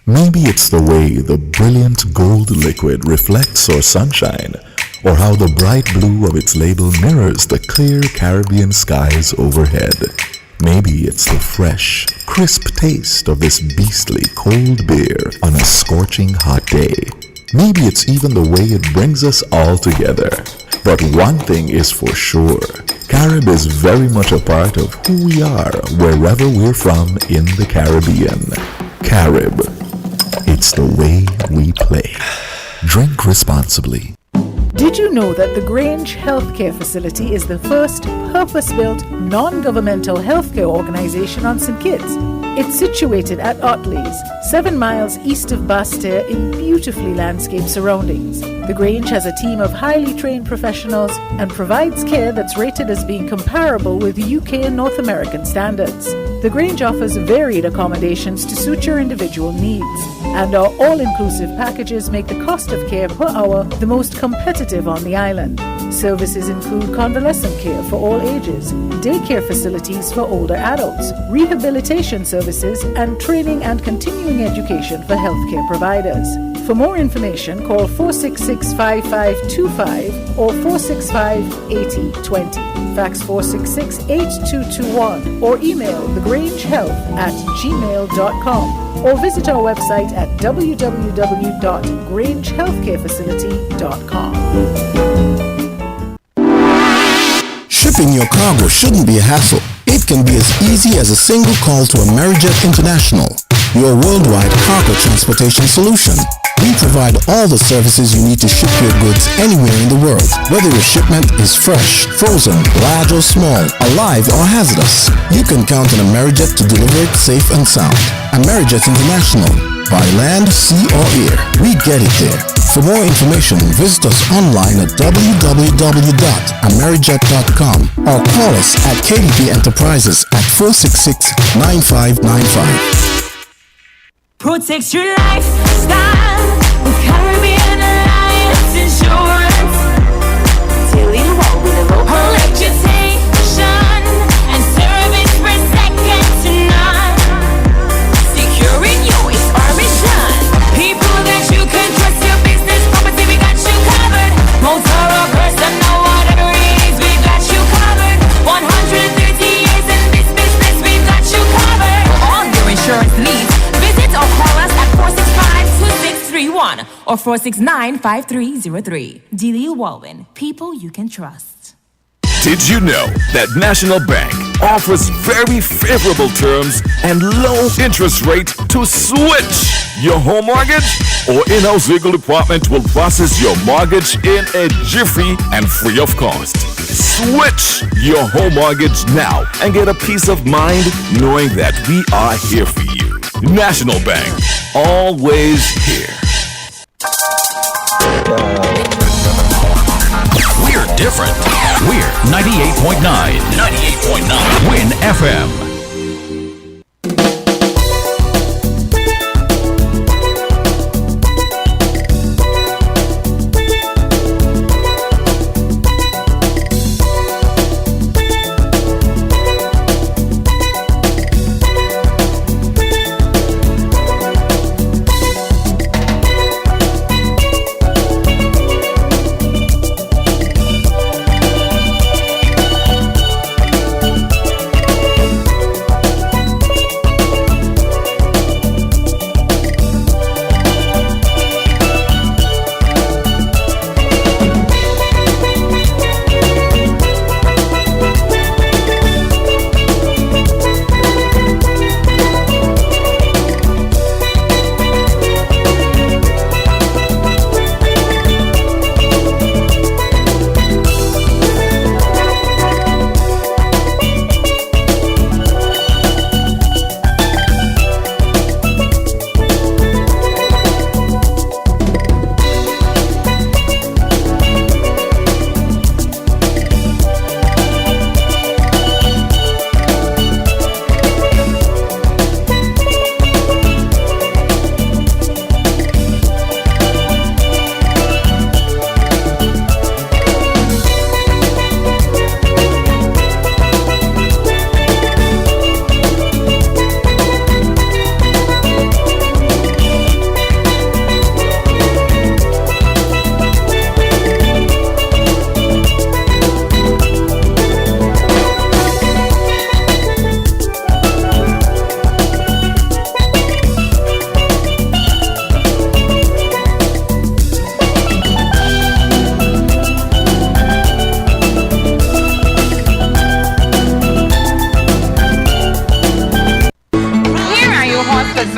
Maybe it's the way the brilliant gold liquid reflects our sunshine, or how the bright blue of its label mirrors the clear Caribbean skies overhead. Maybe it's the fresh, crisp taste of this beastly cold beer on a scorching hot day. Maybe it's even the way it brings us all together. But one thing is for sure, Carib is very much a part of who we are wherever we're from in the Caribbean. Carib. It's the way we play. Drink responsibly. Did you know that the Grange Healthcare Facility is the first purpose-built, non-governmental healthcare organization on St. Kitts? It's situated at Otley's, 7 miles east of Basseterre in beautifully landscaped surroundings. The Grange has a team of highly trained professionals and provides care that's rated as being comparable with UK and North American standards. The Grange offers varied accommodations to suit your individual needs, and our all-inclusive packages make the cost of care per hour the most competitive on the island. Services include convalescent care for all ages, daycare facilities for older adults, rehabilitation services, and training and continuing education for healthcare providers. For more information, call 466-5525 or 465-8020. Fax 466-8221 or email thegrangehealth@gmail.com or visit our website at www.grangehealthcarefacility.com. Shipping your cargo shouldn't be a hassle. It can be as easy as a single call to Amerijet International, your worldwide cargo transportation solution. We provide all the services you need to ship your goods anywhere in the world, whether your shipment is fresh, frozen, large or small, alive or hazardous. You can count on Amerijet to deliver it safe and sound. Amerijet International, by land, sea or air, we get it there. For more information, visit us online at www.amerijet.com or call us at KDP Enterprises at 466-9595. Protect your lifestyle with Caribbean Alliance Insurance. Till you walk with a low electrification and service for second to none. Securing you is our mission. People that you can trust, your business property, we got you covered. Motor or personal, whatever it is, we got you covered. 130 years in this business, we've got you covered. For all your insurance needs, visit or call us at 465-2631 or 469-5303. Delia Walwyn, people you can trust. Did you know that National Bank offers very favorable terms and low interest rate to switch your home mortgage? Our in-house legal department will process your mortgage in a jiffy and free of cost. Switch your home mortgage now and get a peace of mind knowing that we are here for you. National Bank, always here. We're different. We're 98.9. 98.9. Win FM.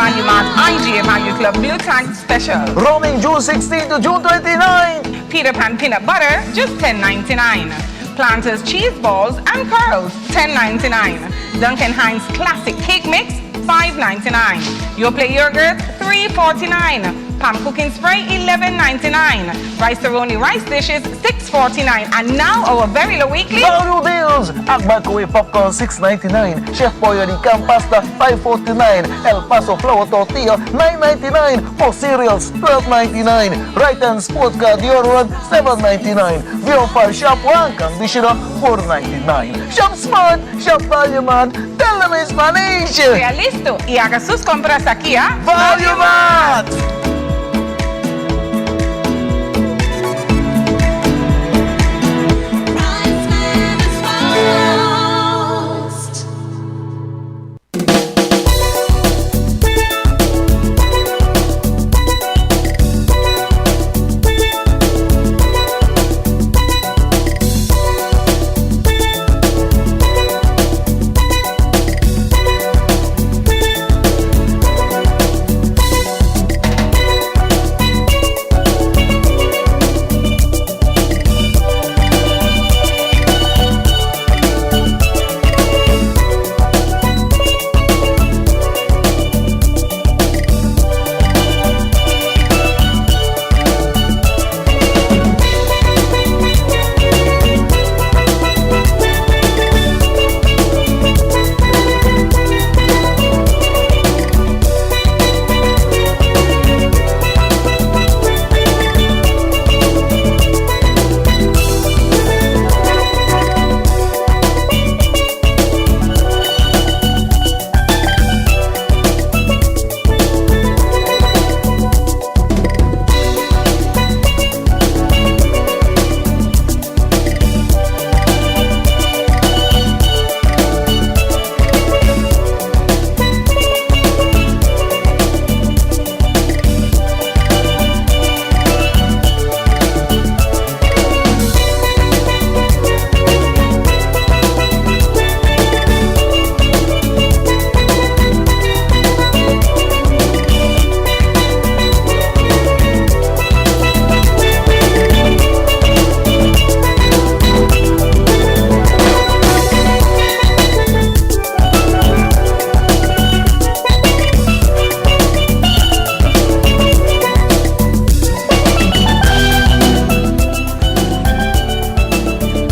Value Mart, IGA Value Club Milk Tank Special. Roaming June 16 to June 29. Peter Pan Peanut Butter, just $10.99. Planters Cheese Balls and Curls, $10.99. Duncan Hines Classic Cake Mix, $5.99. Yoplait Yogurt, $3.49. Palm Cooking Spray, $11.99. Rice-A-Roni Rice Dishes, $6.49. And now our very low weekly Value deals! Akbar Kuwait Popcorn, $6.99. Chef Pollo di Cam Pasta, $5.49. El Paso Flour Tortilla, $9.99. For cereals, $12.99. Right Hand Sports Car Deodorant, $7.99. VO5 Shop One Conditioner, $4.99. Shop Smart, Shop Value Mart. Tell them in Spanish. Ya listo y haga sus compras aquí a Value Mart.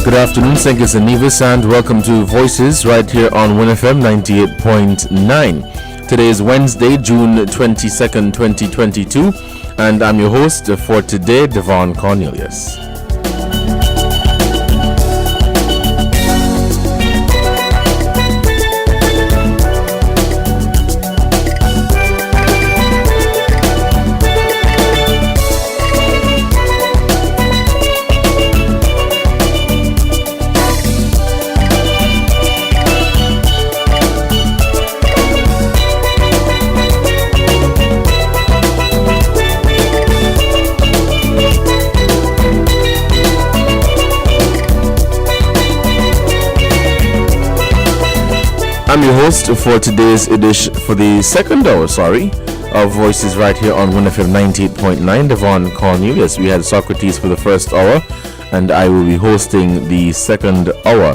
Good afternoon, thank you, Nevis, and welcome to Voices right here on WINNFM 98.9. Today is Wednesday, June 22nd, 2022, and I'm your host for today, Devon Cornelius. I'm your host for today's edition, for the second hour, of Voices right here on WINNFM 98.9, Devon Cornelius. We had Socrates for the first hour, and I will be hosting the second hour.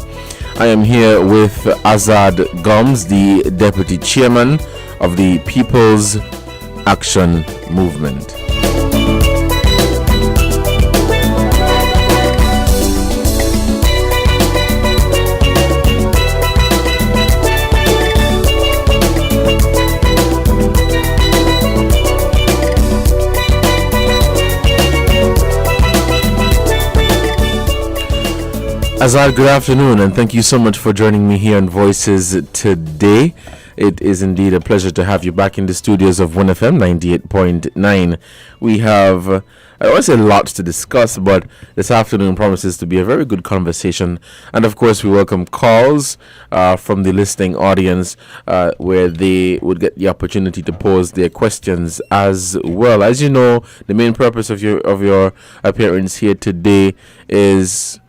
I am here with Azad Gomes, the Deputy Chairman of the People's Action Movement. Azad, good afternoon, and thank you so much for joining me here on Voices today. It is indeed a pleasure to have you back in the studios of WINNFM 98.9. We have, I don't say lots to discuss, but this afternoon promises to be a very good conversation. And of course, we welcome calls from the listening audience where they would get the opportunity to pose their questions as well. As you know, the main purpose of your appearance here today is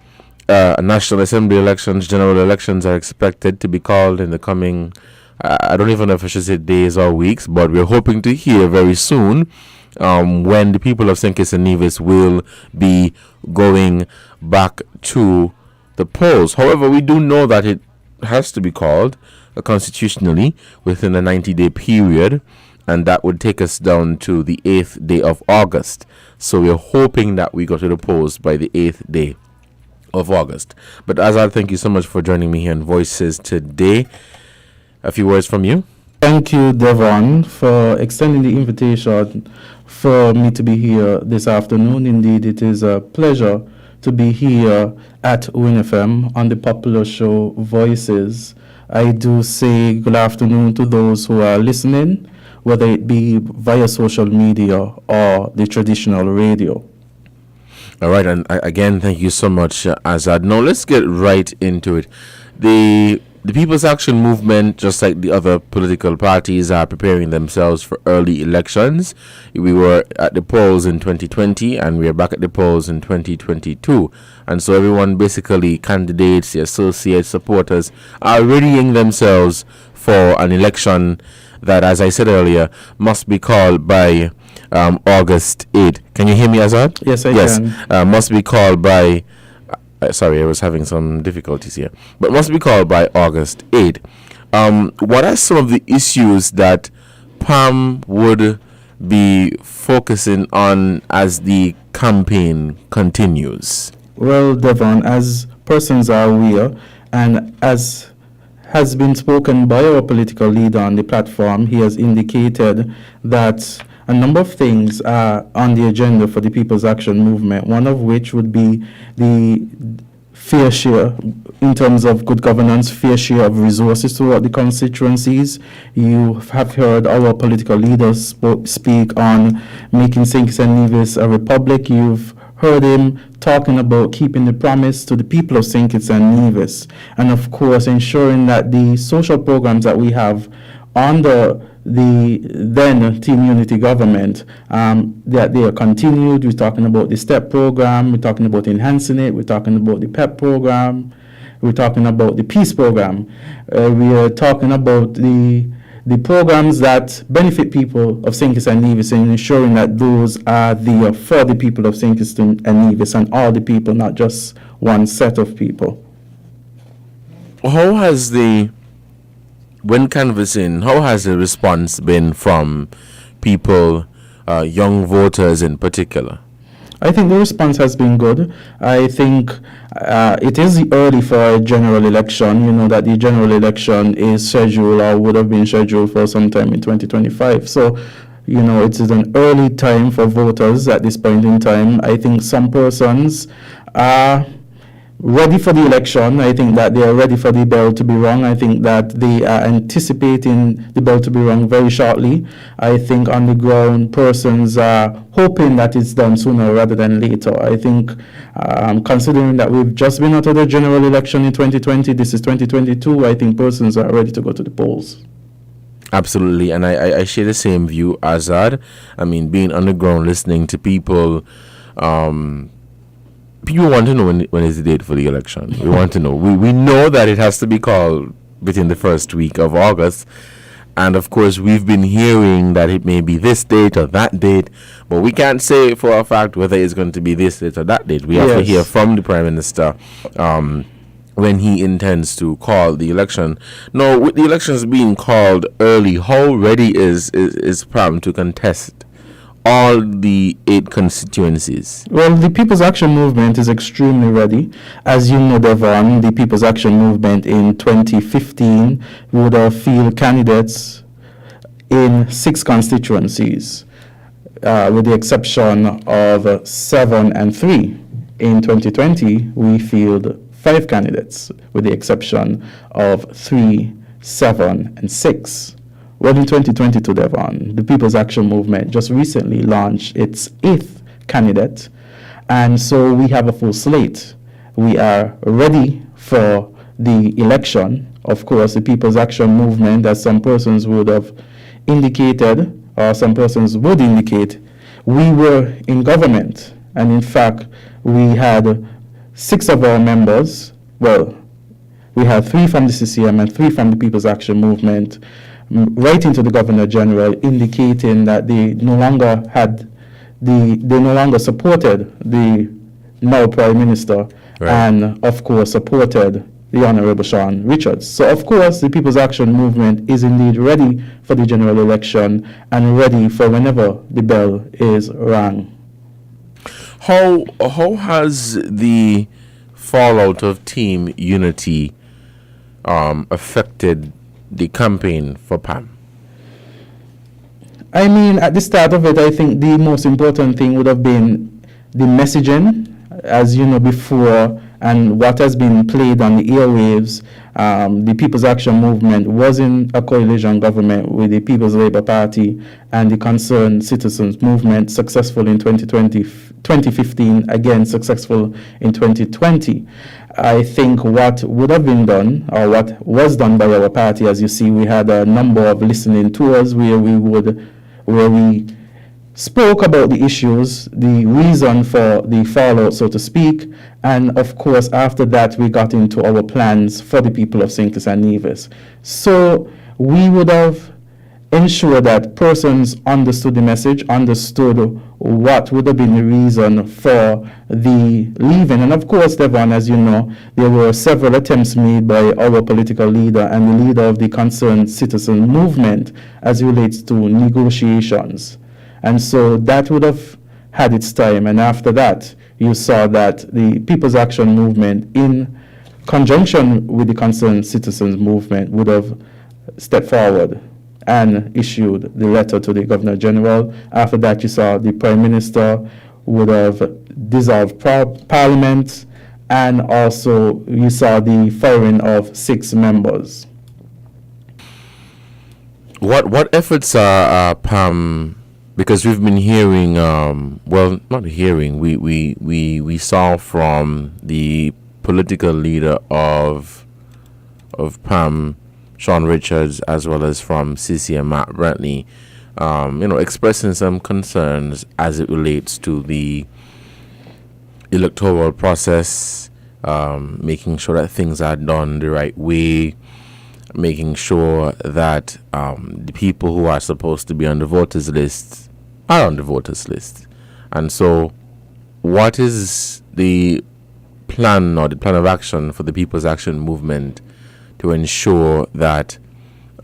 National Assembly elections, general elections are expected to be called in the coming I don't even know if I should say days or weeks, but we're hoping to hear very soon when the people of St. Kitts and Nevis will be going back to the polls. However, we do know that it has to be called constitutionally within a 90-day period, and that would take us down to the 8th day of August. So we're hoping that we go to the polls by the 8th day of August. But Azad, thank you so much for joining me here in Voices today. A few words from you. Thank you, Devon, for extending the invitation for me to be here this afternoon. Indeed, it is a pleasure to be here at WINNFM on the popular show Voices. I do say good afternoon to those who are listening, whether it be via social media or the traditional radio. All right, and again, thank you so much, Azad. Now, let's get right into it. The People's Action Movement, just like the other political parties, are preparing themselves for early elections. We were at the polls in 2020, and we are back at the polls in 2022. And so everyone, basically, candidates, the associates, supporters, are readying themselves for an election that, as I said earlier, must be called by August 8th. Can you hear me, Azad? Yes, I can. Must be called by... sorry, I was having some difficulties here. But must be called by August 8th. What are some of the issues that PAM would be focusing on as the campaign continues? Well, Devon, as persons are aware, and as has been spoken by our political leader on the platform, he has indicated that a number of things are on the agenda for the People's Action Movement, one of which would be the fair share in terms of good governance, fair share of resources throughout the constituencies. You have heard our political leaders speak on making St. Kitts and Nevis a republic. You've heard him talking about keeping the promise to the people of St. Kitts and Nevis, and of course ensuring that the social programs that we have under the then Team Unity government, that they are continued. We're talking about the STEP program, we're talking about enhancing it, we're talking about the PEP program, we're talking about the Peace program, we are talking about the programs that benefit people of St. Kitts and Nevis, and ensuring that those are there for the people of St. Kitts and Nevis and all the people, not just one set of people. How has when canvassing, how has the response been from people, young voters in particular? I think the response has been good. I think it is early for a general election. You know that the general election is scheduled or would have been scheduled for sometime in 2025. So, you know, it is an early time for voters at this point in time. I think some persons are ready for the election. I think that they are ready for the bell to be rung. I think that they are anticipating the bell to be rung very shortly. I think on the ground, persons are hoping that it's done sooner rather than later. I think considering that we've just been out of the general election in 2020, this is 2022, I think persons are ready to go to the polls. Absolutely, and I share the same view, Azad. I mean, being on the ground, listening to people, people want to know when is the date for the election. We want to know. We know that it has to be called within the first week of August. And of course, we've been hearing that it may be this date or that date, but we can't say for a fact whether it's going to be this date or that date. We have to hear from the Prime Minister when he intends to call the election. Now, with the elections being called early, how ready is PAM to contest all the 8 constituencies? Well, the People's Action Movement is extremely ready. As you know, Devon, the People's Action Movement in 2015 would have fielded candidates in 6 constituencies, with the exception of 7 and 3. In 2020, we fielded 5 candidates, with the exception of 3, 7, and 6. Well, in 2022, Devon, the People's Action Movement just recently launched its 8th candidate, and so we have a full slate. We are ready for the election. Of course, the People's Action Movement, as some persons would have indicated, or some persons would indicate, we were in government, and in fact, we had 6 of our members, well, we had 3 from the CCM and 3 from the People's Action Movement, writing to the Governor General indicating that they no longer supported the now Prime Minister, and of course supported the Honorable Sean Richards. So of course the People's Action Movement is indeed ready for the general election and ready for whenever the bell is rang. How has the fallout of Team Unity affected the campaign for Pam? I mean, at the start of it, I think the most important thing would have been the messaging, as you know, before, and what has been played on the airwaves. The People's Action Movement was in a coalition government with the People's Labour Party and the Concerned Citizens Movement, successful in 2015, again successful in 2020. I think what would have been done, or what was done by our party, as you see, we had a number of listening tours where we spoke about the issues, the reason for the fallout, so to speak, and of course after that we got into our plans for the people of St. Kitts and Nevis. So we would have ensured that persons understood the message, understood what would have been the reason for the leaving. And of course, Devon, as you know, there were several attempts made by our political leader and the leader of the Concerned Citizen Movement as it relates to negotiations. And so that would have had its time. And after that, you saw that the People's Action Movement, in conjunction with the Concerned Citizens Movement, would have stepped forward and issued the letter to the Governor General. After that, you saw the Prime Minister would have dissolved Parliament, and also you saw the firing of 6 members. What efforts are PAM? Because we've been hearing, well, not hearing, we saw from the political leader of PAM, Sean Richards, as well as from CCM Matt Brantley, expressing some concerns as it relates to the electoral process, making sure that things are done the right way, making sure that the people who are supposed to be on the voters list are on the voters list. And so what is the plan or the plan of action for the People's Action Movement to ensure that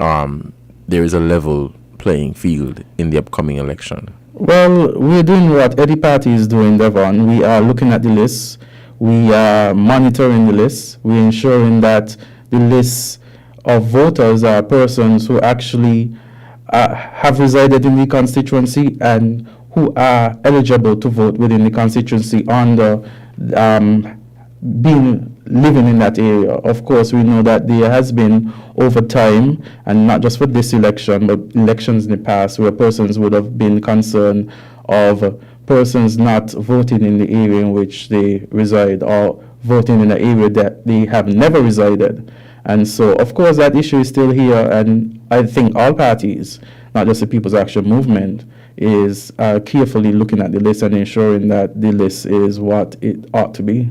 there is a level playing field in the upcoming election? Well, we're doing what any party is doing, Devon. We are looking at the lists. We are monitoring the lists. We're ensuring that the lists of voters are persons who actually have resided in the constituency and who are eligible to vote within the constituency under living in that area. Of course, we know that there has been over time, and not just for this election, but elections in the past, where persons would have been concerned of persons not voting in the area in which they reside, or voting in an area that they have never resided. And so, of course, that issue is still here, and I think all parties, not just the People's Action Movement, is carefully looking at the list and ensuring that the list is what it ought to be.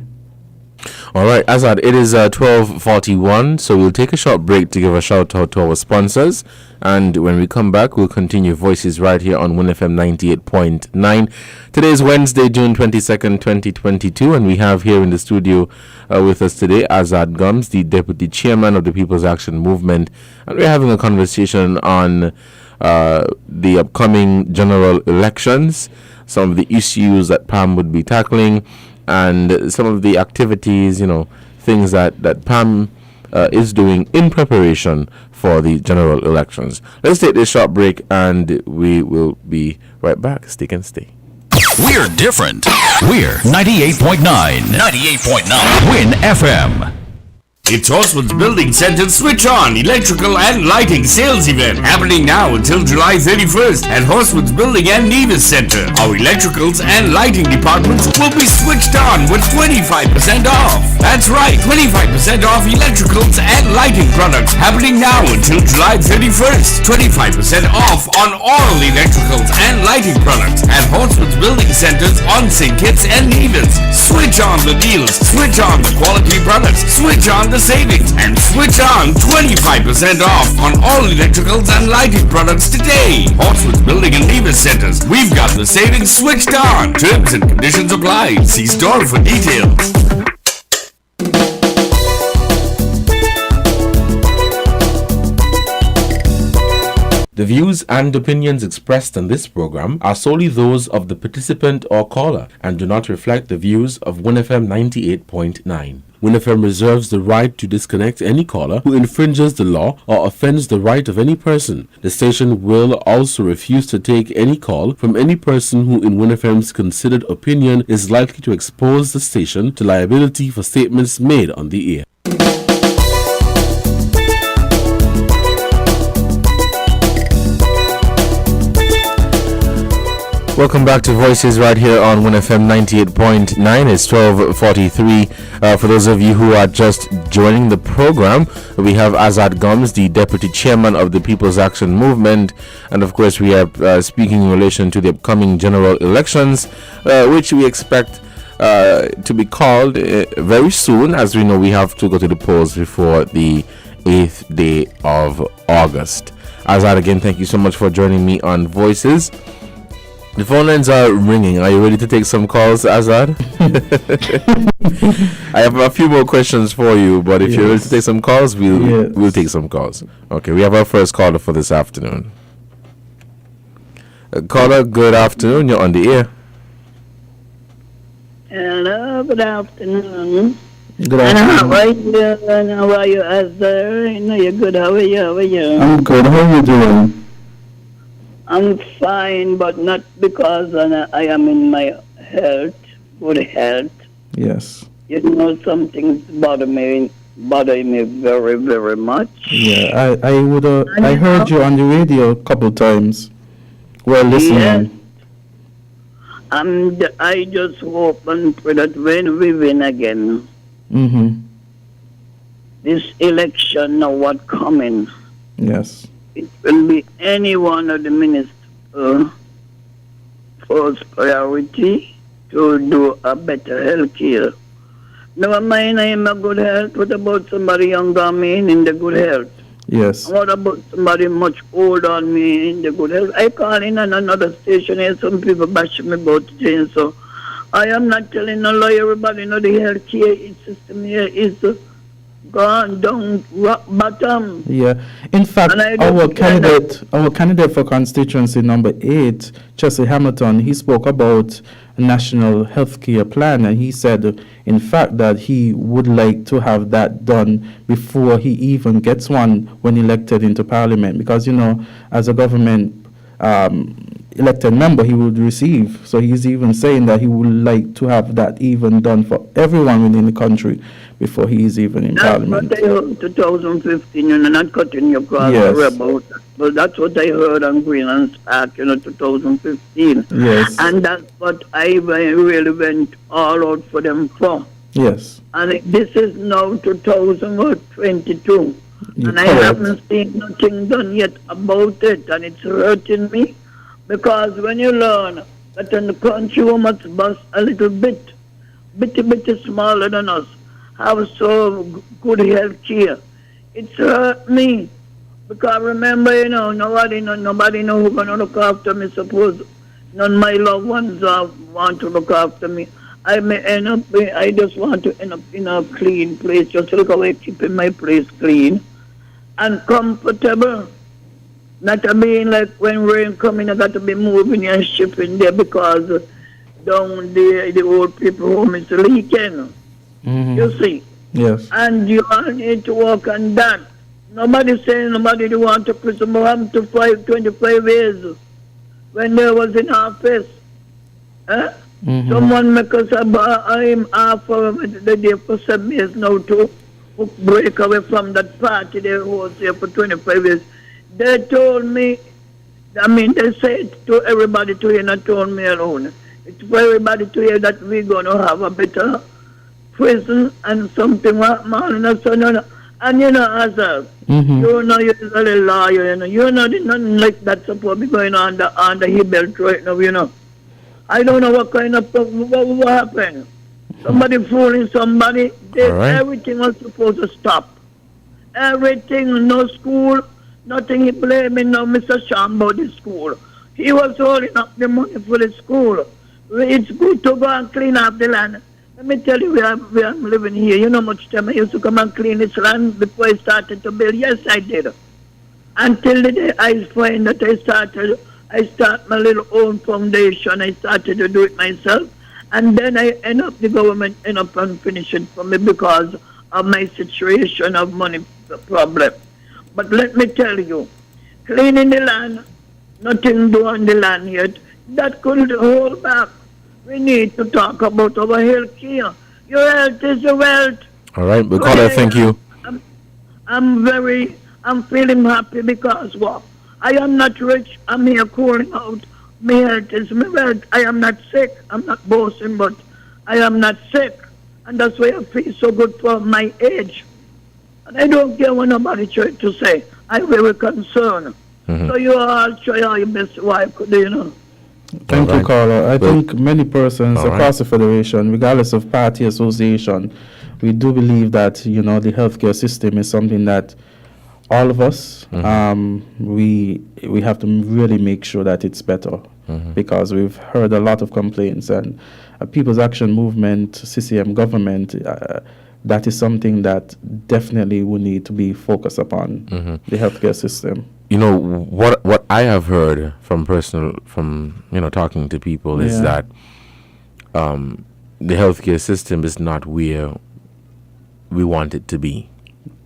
All right, Azad, it is 12:41, so we'll take a short break to give a shout out to our sponsors, and when we come back, we'll continue Voices right here on WINFM 98.9. Today is Wednesday, June 22nd, 2022, and we have here in the studio with us today Azad Gums, the Deputy Chairman of the People's Action Movement, and we're having a conversation on the upcoming general elections, some of the issues that PAM would be tackling, and some of the activities, things that PAM is doing in preparation for the general elections. Let's take this short break and we will be right back. Stick and stay. We're different. We're 98.9. 98.9. Win FM. It's Horseman's Building Center Switch On Electrical and Lighting Sales Event happening now until July 31st at Horseman's Building and Nevis Center. Our electricals and lighting departments will be switched on with 25% off. That's right, 25% off electricals and lighting products happening now until July 31st. 25% off on all electricals and lighting products at Horseman's Building Centers on St. Kitts and Nevis. Switch on the deals, switch on the quality products, switch on the savings and switch on 25% off on all electricals and lighting products today. Horswood's Building and Nevis Centers. We've got the savings switched on. Terms and conditions apply. See store for details. The views and opinions expressed on this program are solely those of the participant or caller and do not reflect the views of WINNFM 98.9. WINNFM reserves the right to disconnect any caller who infringes the law or offends the right of any person. The station will also refuse to take any call from any person who in WINNFM's considered opinion is likely to expose the station to liability for statements made on the air. Welcome back to Voices right here on WINNFM 98.9. It's 12:43. For those of you who are just joining the program, we have Azad Gums, the Deputy Chairman of the People's Action Movement, and of course we are speaking in relation to the upcoming general elections, which we expect to be called very soon. As we know, we have to go to the polls before the 8th day of August. Azad, again, thank you so much for joining me on Voices. The phone lines are ringing. Are you ready to take some calls, Azad? I have a few more questions for you, but if you're ready to take some calls, we'll take some calls. Okay, we have our first caller for this afternoon. Caller, good afternoon. You're on the air. Hello, good afternoon. Good afternoon. How are you, Azar? I know you're good. How are you? I'm good. How are you doing? I'm fine, but not because I am in my good health. Yes. You know, some things bother me very, very much. Yeah, I heard you on the radio a couple times. Well, listening. Yes. I just hope and pray that when we win again, this election now what coming. Yes. It will be any one of the ministers' first priority to do a better health care. Never mind, I am a good health. What about somebody younger than me in the good health? Yes. And what about somebody much older than me in the good health? I call in on another station here, some people bash me about change. So I am not telling no lie. Everybody know the health care system here is gone down rock bottom. Yeah. In fact, our candidate for constituency number 8, Chelsea Hamilton, he spoke about a national health care plan, and he said, in fact, that he would like to have that done before he even gets one when elected into parliament, because, you know, as a government elected member, he would receive. So he's even saying that he would like to have that even done for everyone within the country before he is even in parliament. That's what I heard 2015, you know, not cutting your cross about that. But that's what I heard on Greenland's Act, 2015. Yes. And that's what I really went all out for them for. Yes. And this is now 2022. And I haven't seen nothing done yet about it, and it's hurting me. Because when you learn that in the country we must bust a little bitty smaller than us, have so good health care, it's hurt me. Because remember, nobody know who's going to look after me. Suppose none of my loved ones want to look after me. I just want to end up in a clean place, just look away, keeping my place clean and comfortable. Not to be like when rain coming, I got to be moving and shipping there because down there the old people home is leaking. You see? Yes. And you all need to work on that. Nobody saying nobody do want to put some home to 25 years when they was in office. Someone make us I'm half of the day for 7 years now to break away from that party they was here for 25 years. They told me, they said to everybody to hear, not told me alone. It's for everybody to hear that we're going to have a better prison and something like that. And Azar, you're a lawyer, nothing like that supposed to be going on the Hill Belt right now, I don't know what kind of stuff, what happened. Somebody fooling somebody. All right. Everything was supposed to stop. Everything, no school, nothing. He blaming no Mr. Sham about the school. He was holding up the money for the school. It's good to go and clean up the land. Let me tell you, where I'm living here. You know how much time I used to come and clean this land before I started to build? Yes, I did. Until the day I find that I start my little own foundation. I started to do it myself. And then the government end up and finish it for me because of my situation of money problem. But let me tell you, cleaning the land, nothing doing the land yet, that could hold back. We need to talk about our health care. Your health is your wealth. All right, but caller, thank you. I'm feeling happy because what? I am not rich. I'm here calling out. My health is my wealth. I am not sick. I'm not boasting, but I am not sick. And that's why I feel so good for my age. And I don't care what nobody tries to say. I'm very concerned. So you all try your best. Why could you know? Thank you, caller. I think many persons across the Federation, regardless of party association, we do believe that, the healthcare system is something that all of us, we have to really make sure that it's better, because we've heard a lot of complaints, and People's Action Movement, CCM government, that is something that definitely we need to be focused upon, the healthcare system. What I have heard from talking to people is that the healthcare system is not where we want it to be.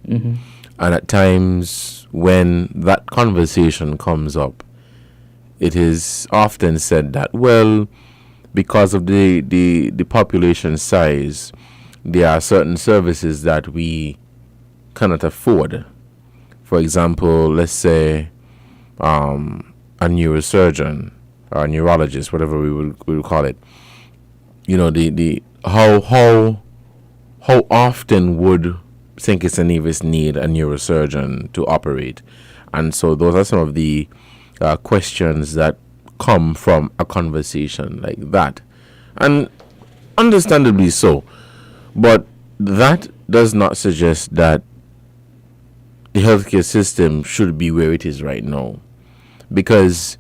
And at times when that conversation comes up, it is often said that, well, because of the population size, there are certain services that we cannot afford. For example, let's say a neurosurgeon or a neurologist, whatever we will call it. How often would St. Kitts and Nevis need a neurosurgeon to operate? And so those are some of the questions that come from a conversation like that. And understandably so. But that does not suggest that the healthcare system should be where it is right now. Because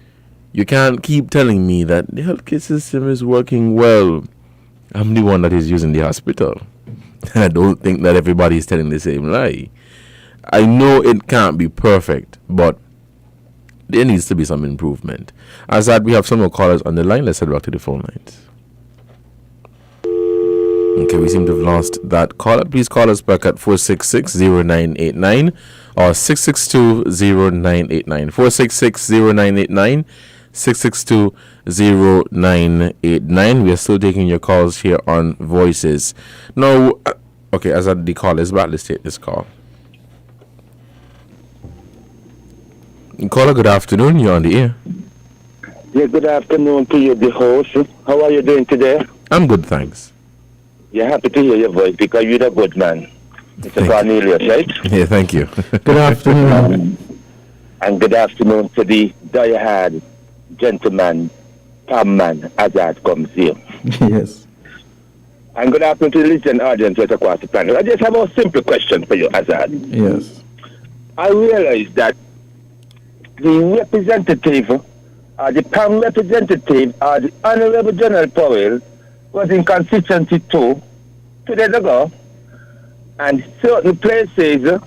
you can't keep telling me that the healthcare system is working well. I'm the one that is using the hospital. I don't think that everybody is telling the same lie. I know it can't be perfect, but there needs to be some improvement. As that, we have some more callers on the line. Let's head back to the phone lines. Okay, we seem to have lost that caller. Please call us back at 466-0989 or 662-0989. 466-0989, 662-0989. We are still taking your calls here on Voices. Now, okay, as the call is back, let's take this call. Caller, good afternoon. You're on the air. Yeah, good afternoon to you, the host. How are you doing today? I'm good, thanks. Yeah, happy to hear your voice because you're a good man. Mr. Cornelius, right? Yeah, thank you. Good afternoon. And good afternoon to the diehard gentleman, Tom Man, Azad comes here. Yes. And good afternoon to the listening audience right across the planet. I just have a simple question for you, Azad. Yes. I realize that the representative, the PAM representative, the Honorable General Powell, was in constituency 2 days ago, and certain places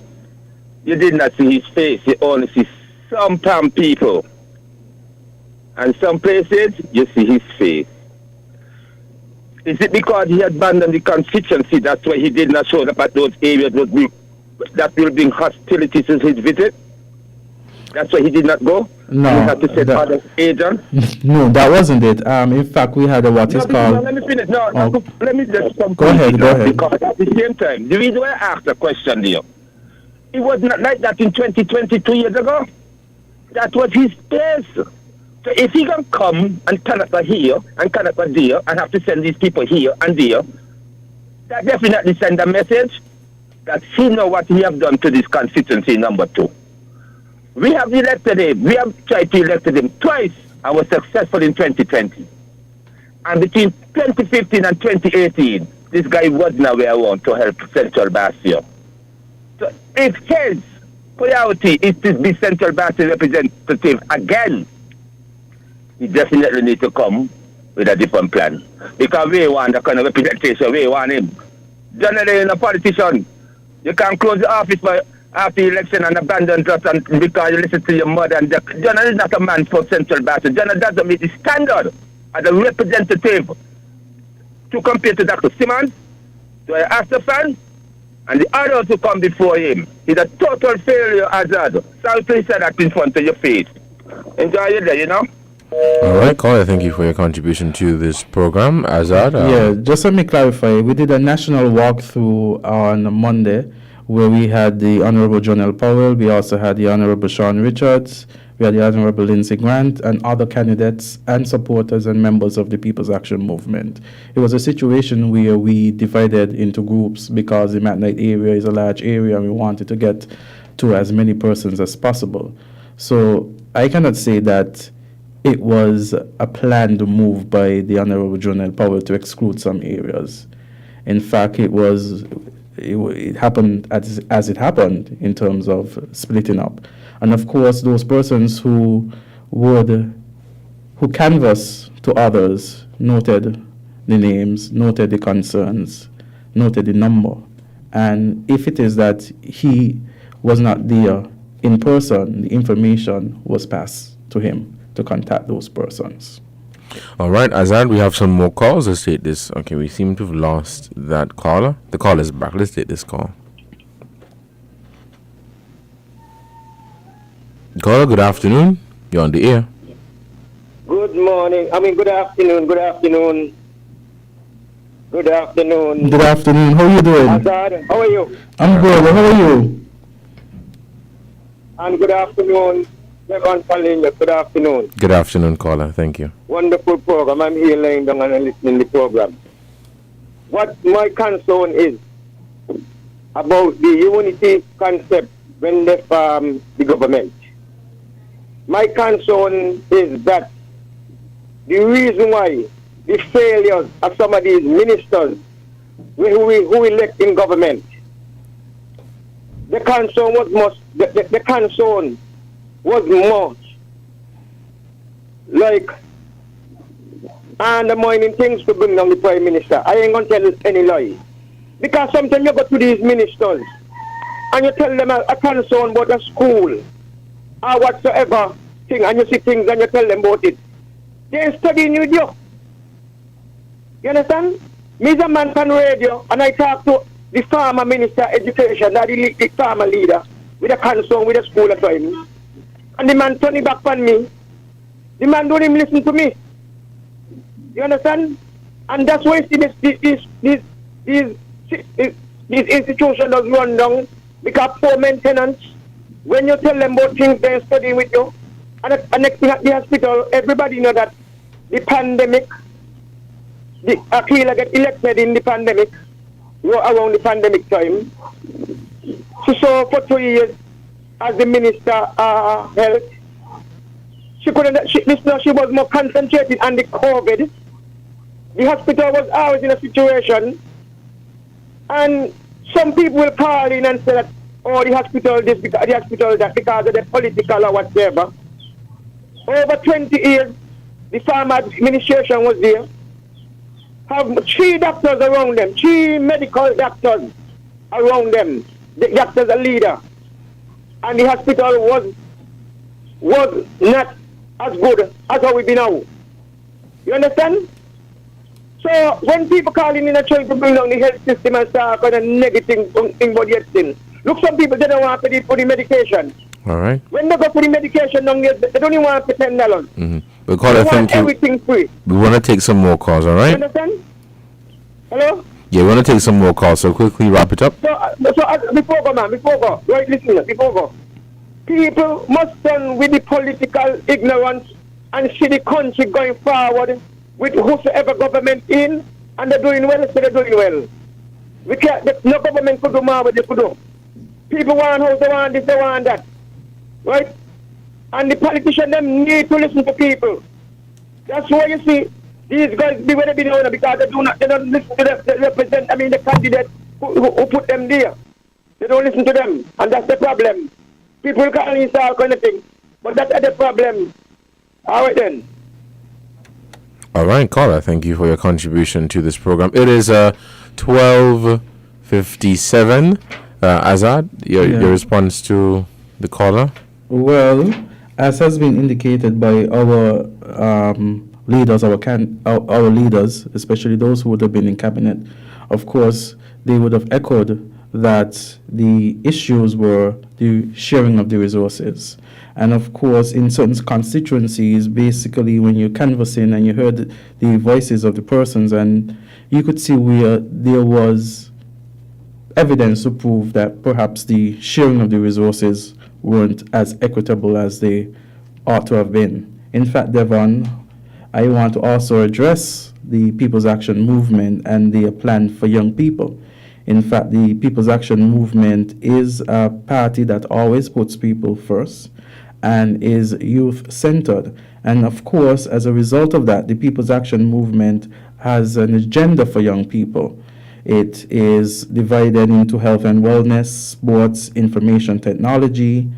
you did not see his face, you only see some PAM people, and some places you see his face. Is it because he abandoned the constituency, that's why he did not show up at those areas that will bring hostility to his visit? That's why he did not go? No. You have to send other agents? No, that wasn't it. In fact, we had what is called... Let me finish. Let me just complete. Go ahead. Because at the same time, the reason why I asked the question here, it was not like that in 2022 years ago. That was his place. So if he can come and cannot go here and cannot go there and have to send these people here and there, that definitely send a message that he know what he have done to this constituency number 2. We have elected him. We have tried to elect him twice and was successful in 2020. And between 2015 and 2018, this guy wasn't aware want to help Central Bastion. So if his priority is to be Central Bastion representative again, he definitely need to come with a different plan. Because we want the kind of representation we want him. Generally, in a politician, you can close the office after the election and abandon trust and because you listen to your mother. And John is not a man for Central Bastion. John doesn't meet the standard as a representative to compare to Dr. Simmons, to Astafan, and the others who come before him. He's a total failure, Azad. Sorry to say that in front of your face. Enjoy your day, you know? All right, caller, thank you for your contribution to this program. Azad? Yeah, just let me clarify. We did a national walkthrough on Monday where we had the Honorable John L. Powell, we also had the Honorable Sean Richards, we had the Honorable Lindsey Grant, and other candidates and supporters and members of the People's Action Movement. It was a situation where we divided into groups because the McKnight area is a large area and we wanted to get to as many persons as possible. So I cannot say that it was a planned move by the Honorable John L. Powell to exclude some areas. In fact, it happened as it happened in terms of splitting up. And of course, those persons who canvassed to others noted the names, noted the concerns, noted the number. And if it is that he was not there in person, the information was passed to him to contact those persons. All right, Azad, we have some more calls. Let's take this. Okay, we seem to have lost that caller. The call is back. Let's take this call. Caller, good afternoon. You're on the air. Good morning. Good afternoon. Good afternoon. Good afternoon. Good afternoon. How are you doing? Azad, how are you? I'm good. How are you? And good afternoon. Good afternoon. Good afternoon, caller. Thank you. Wonderful program. I'm here laying down and listening to the program. What my concern is about the unity concept when they form the government. My concern is that the reason why the failures of some of these ministers who elect in government, the concern was much like undermining things to bring down the Prime Minister. I ain't going to tell any lie. Because sometimes you go to these ministers and you tell them a concern about a school or whatsoever thing, and you see things and you tell them about it. They ain't studying with you. You understand? Me is a man on radio and I talk to the farmer minister of education, that the farmer leader, with a concern with the school at times. And the man turn it back on me. The man don't even listen to me. You understand? And that's why these institutions does run down because poor maintenance. When you tell them about things they're studying with you, and next thing at the hospital, everybody know that the pandemic, Akila get elected in the pandemic, around the pandemic time. So for 2 years, as the Minister of Health, she was more concentrated on the COVID. The hospital was always in a situation, and some people will call in and say that, oh, the hospital this, because the hospital that, because of the political or whatever. Over 20 years, the farmer administration was there. Have 3 doctors around them, 3 medical doctors around them. The doctors are leader. And the hospital was not as good as how we be now. You understand? So when people calling in and trying to bring down the health system and start kind of negative thing about the thing, look, some people, they don't want to pay for the medication. All right. When they go for the medication down there, they don't even want to pay $10. Mm-hmm. But caller, thank you. Everything free. We want to take some more calls, all You right? understand? Hello? Yeah, we want to take some more calls, so quickly wrap it up. So before go, right, listen, before go. People must stand with the political ignorance and see the country going forward with whosoever government in, and they're doing well, so they're doing well. We can't, no government could do more what they could do. People want house, they want this, they want that. Right? And the politicians, them need to listen to people. That's why you see, These guys be where they be now because they don't listen to the candidate who put them there. They don't listen to them, and that's the problem. People can't listen all kind of things, but that's the problem. All right then. All right, caller, thank you for your contribution to this program. It is 12:57. Azad, your response to the caller? Well, as has been indicated by our leaders, our leaders, especially those who would have been in cabinet, of course, they would have echoed that the issues were the sharing of the resources. And of course, in certain constituencies, basically when you're canvassing and you heard the voices of the persons, and you could see where there was evidence to prove that perhaps the sharing of the resources weren't as equitable as they ought to have been. In fact, Devon, I want to also address the People's Action Movement and their plan for young people. In fact, the People's Action Movement is a party that always puts people first and is youth-centered. And of course, as a result of that, the People's Action Movement has an agenda for young people. It is divided into health and wellness, sports, information technology.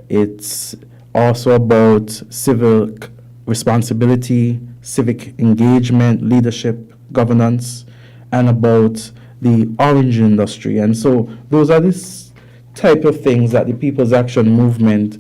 It's also about civic responsibility, civic engagement, leadership, governance, and about the orange industry. And so those are this type of things that the People's Action Movement,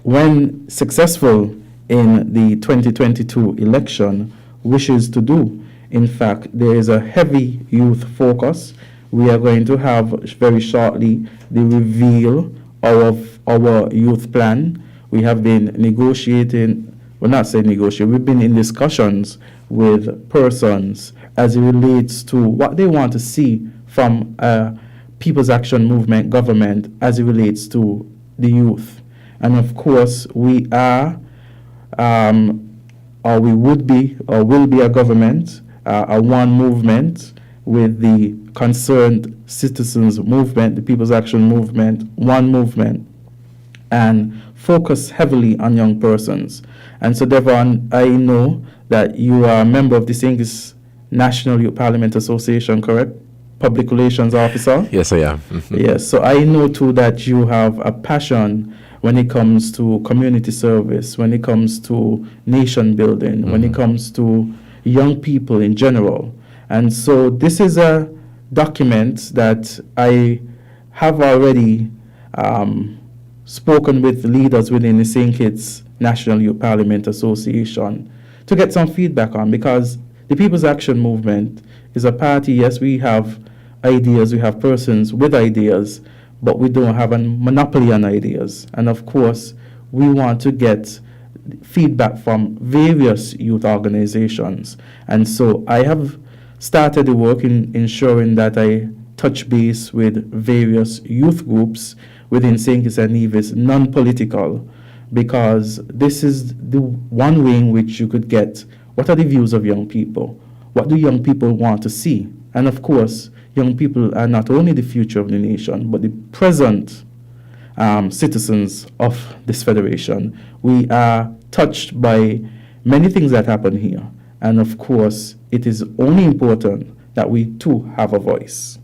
when successful in the 2022 election, wishes to do. In fact, there is a heavy youth focus. We are going to have very shortly the reveal of our youth plan. We have been negotiating, well, not saying negotiate, we've been in discussions with persons as it relates to what they want to see from a People's Action Movement government as it relates to the youth. And of course, we are, or we would be, or will be a government, a one movement with the concerned citizens movement, the People's Action Movement, one movement, and focus heavily on young persons. And so, Devon, I know that you are a member of the St. Kitts National Youth Parliament Association, correct? Public Relations Officer? Yes, I am. Yes, so I know too that you have a passion when it comes to community service, when it comes to nation building, when it comes to young people in general. And so this is a document that I have already spoken with leaders within the St. Kitts National Youth Parliament Association to get some feedback on, because the People's Action Movement is a party. Yes, we have ideas, we have persons with ideas, but we don't have a monopoly on ideas. And of course, we want to get feedback from various youth organizations. And so I have started the work in ensuring that I touch base with various youth groups within St. Kitts and Nevis, non-political, because this is the one way in which you could get what are the views of young people, what do young people want to see. And of course, young people are not only the future of the nation, but the present citizens of this federation. We are touched by many things that happen here. And of course, it is only important that we too have a voice.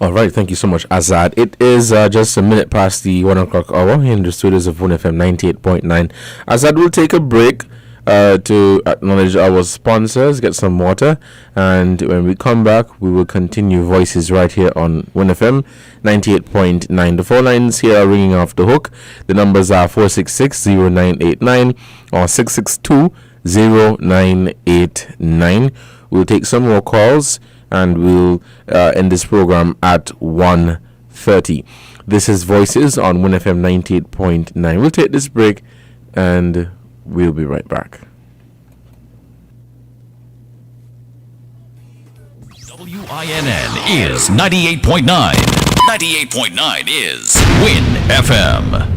All right, thank you so much, Azad. It is just a minute past the 1 o'clock hour in the studios of WINNFM 98.9. Azad will take a break to acknowledge our sponsors, get some water, and when we come back, we will continue Voices right here on WINNFM 98.9. The phone lines here are ringing off the hook. The numbers are 466-0989 or 662-0989. We'll take some more calls, and we'll end this program at 1:30. This is Voices on WINNFM 98.9. We'll take this break, and we'll be right back. WINN is 98.9. 98.9 is Win FM.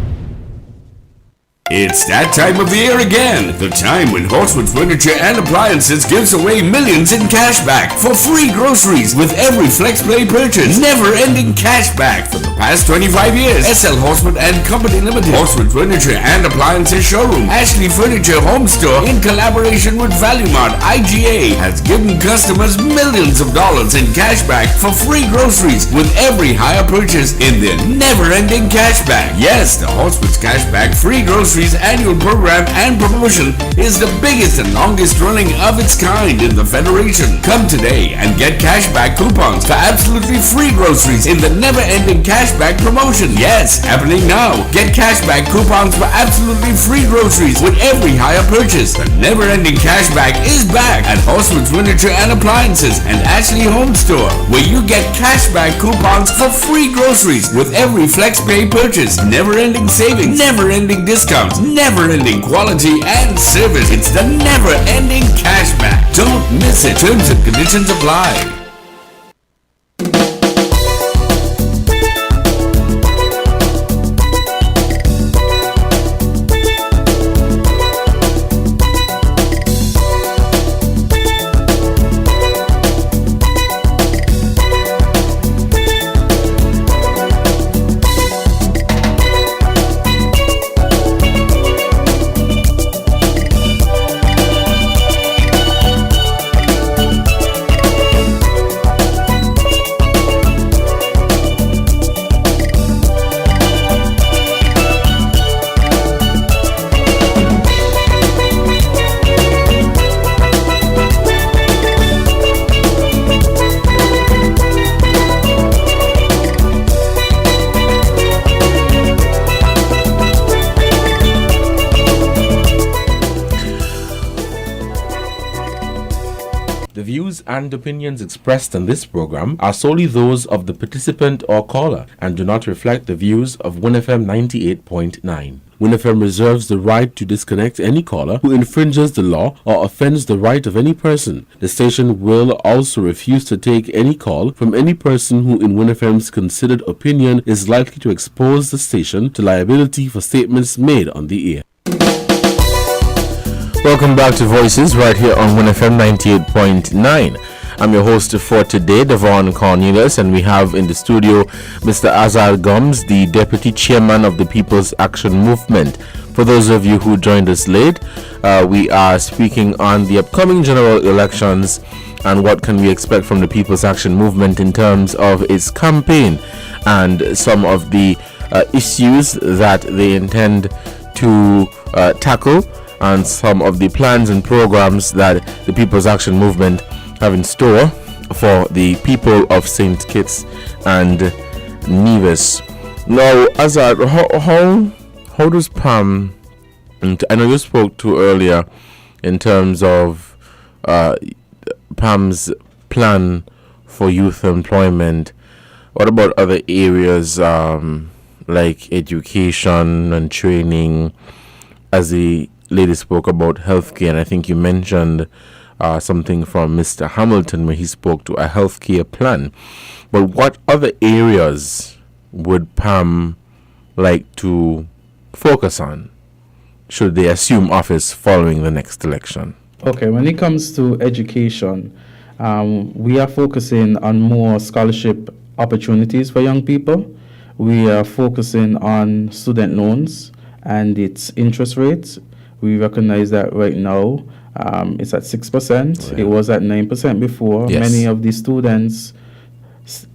It's that time of the year again. The time when Horsewood Furniture and Appliances gives away millions in cash back for free groceries with every FlexPlay purchase. Never-ending cash back for the past 25 years. SL Horsewood and Company Limited, Horsewood Furniture and Appliances Showroom, Ashley Furniture Home Store, in collaboration with Value Mart IGA, has given customers millions of dollars in cash back for free groceries with every hire purchase in their never-ending cashback. Yes, the Horsewood's Cashback Free Groceries annual program and promotion is the biggest and longest running of its kind in the Federation. Come today and get cashback coupons for absolutely free groceries in the never-ending cashback promotion. Yes, happening now. Get cashback coupons for absolutely free groceries with every hire purchase. The never-ending cashback is back at Horsewood's Furniture and Appliances and Ashley Home Store, where you get cashback coupons for free groceries with every FlexPay purchase. Never-ending savings, never-ending discounts, never-ending quality and service. It's the never-ending cashback. Don't miss it. Terms and conditions apply. And opinions expressed in this program are solely those of the participant or caller and do not reflect the views of WINNFM 98.9. WINNFM reserves the right to disconnect any caller who infringes the law or offends the right of any person. The station will also refuse to take any call from any person who in WINNFM's considered opinion is likely to expose the station to liability for statements made on the air. Welcome back to Voices right here on WINNFM 98.9. I'm your host for today, Devon Cornelius, and we have in the studio Mr. Azad Gums, the Deputy Chairman of the People's Action Movement. For those of you who joined us late, we are speaking on the upcoming general elections and what can we expect from the People's Action Movement in terms of its campaign and some of the issues that they intend to tackle, and some of the plans and programs that the People's Action Movement have in store for the people of St. Kitts and Nevis. Now, Azad, how does PAM, and I know you spoke to earlier in terms of PAM's plan for youth employment, what about other areas like education and training, as the lady spoke about healthcare, and I think you mentioned something from Mr. Hamilton where he spoke to a healthcare plan. But what other areas would PAM like to focus on should they assume office following the next election? Okay, when it comes to education, we are focusing on more scholarship opportunities for young people. We are focusing on student loans and its interest rates. We recognize that right now it's at 6%. It was at 9% before. Yes. Many of the students,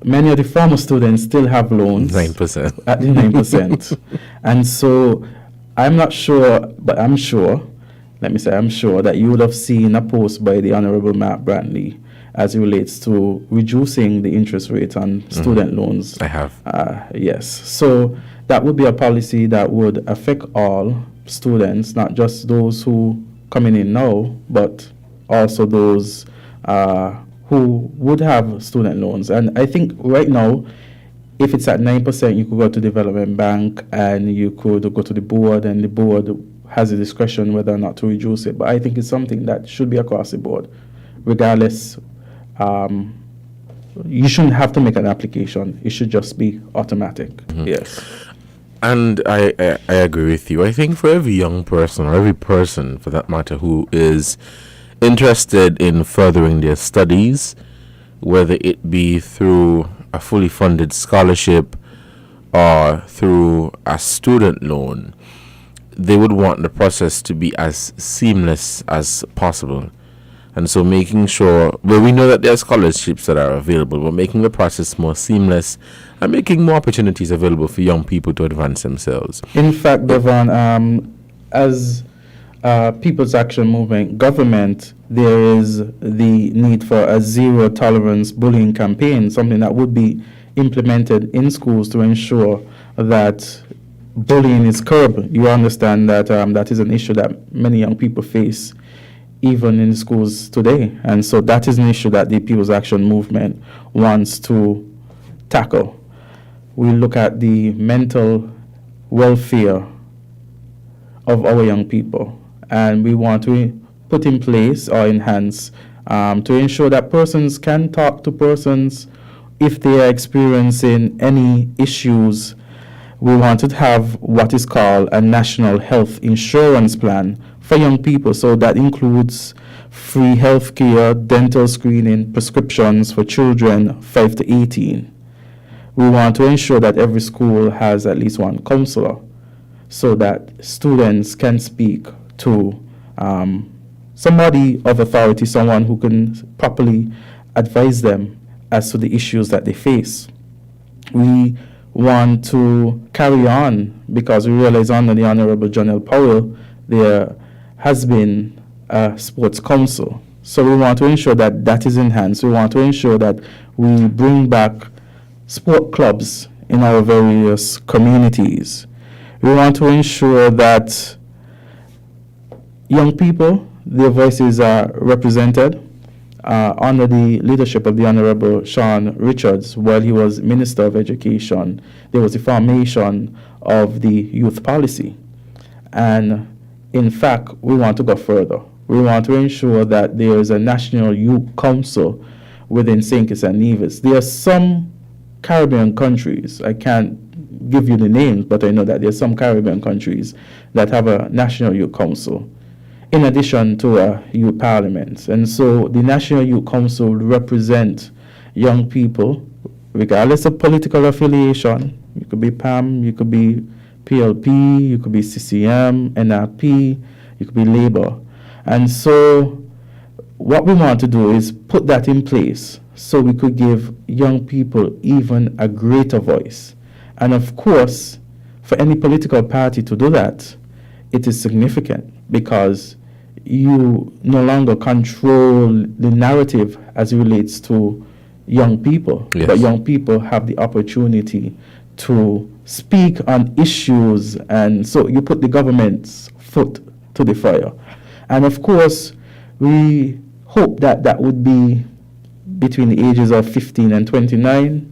many of the former students still have loans. 9%. At the 9%. And so I'm not sure, but I'm sure, I'm sure that you would have seen a post by the Honorable Matt Brantley as it relates to reducing the interest rate on student loans. I have. Yes. So that would be a policy that would affect all students, not just those who coming in now, but also those who would have student loans. And I think right now, if it's at 9%, you could go to Development Bank and you could go to the board, and the board has a discretion whether or not to reduce it. But I think it's something that should be across the board. Regardless, you shouldn't have to make an application. It should just be automatic. Yes. And I agree with you. I think for every young person, or every person for that matter, who is interested in furthering their studies, whether it be through a fully funded scholarship or through a student loan, they would want the process to be as seamless as possible. And so making sure, well, we know that there are scholarships that are available, but making the process more seamless and making more opportunities available for young people to advance themselves. In fact, Devon, as People's Action Movement government, there is the need for a zero tolerance bullying campaign, something that would be implemented in schools to ensure that bullying is curbed. You understand that that is an issue that many young people face even in schools today. And so that is an issue that the People's Action Movement wants to tackle. We look at the mental welfare of our young people, and we want to put in place or enhance to ensure that persons can talk to persons if they are experiencing any issues. We want to have what is called a national health insurance plan for young people. So that includes free health care, dental screening, prescriptions for children 5 to 18. We want to ensure that every school has at least one counselor so that students can speak to somebody of authority, someone who can properly advise them as to the issues that they face. We want to carry on because we realize under the Honorable John L. Powell, there has been a sports council. So we want to ensure that that is enhanced. We want to ensure that we bring back sport clubs in our various communities. We want to ensure that young people, their voices are represented under the leadership of the Honorable Sean Richards. While he was Minister of Education, there was the formation of the youth policy. And in fact, we want to go further. We want to ensure that there is a National Youth Council within St. Kitts and Nevis. There are some Caribbean countries, I can't give you the names, but I know that there are some Caribbean countries that have a National Youth Council in addition to a youth parliament. And so the National Youth Council would represent young people, regardless of political affiliation. You could be PAM, you could be PLP, you could be CCM, NRP, you could be Labour. And so what we want to do is put that in place so we could give young people even a greater voice. And of course, for any political party to do that, it is significant because you no longer control the narrative as it relates to young people, Yes. but young people have the opportunity to speak on issues, and so you put the government's foot to the fire. And of course, we hope that that would be between the ages of 15 and 29,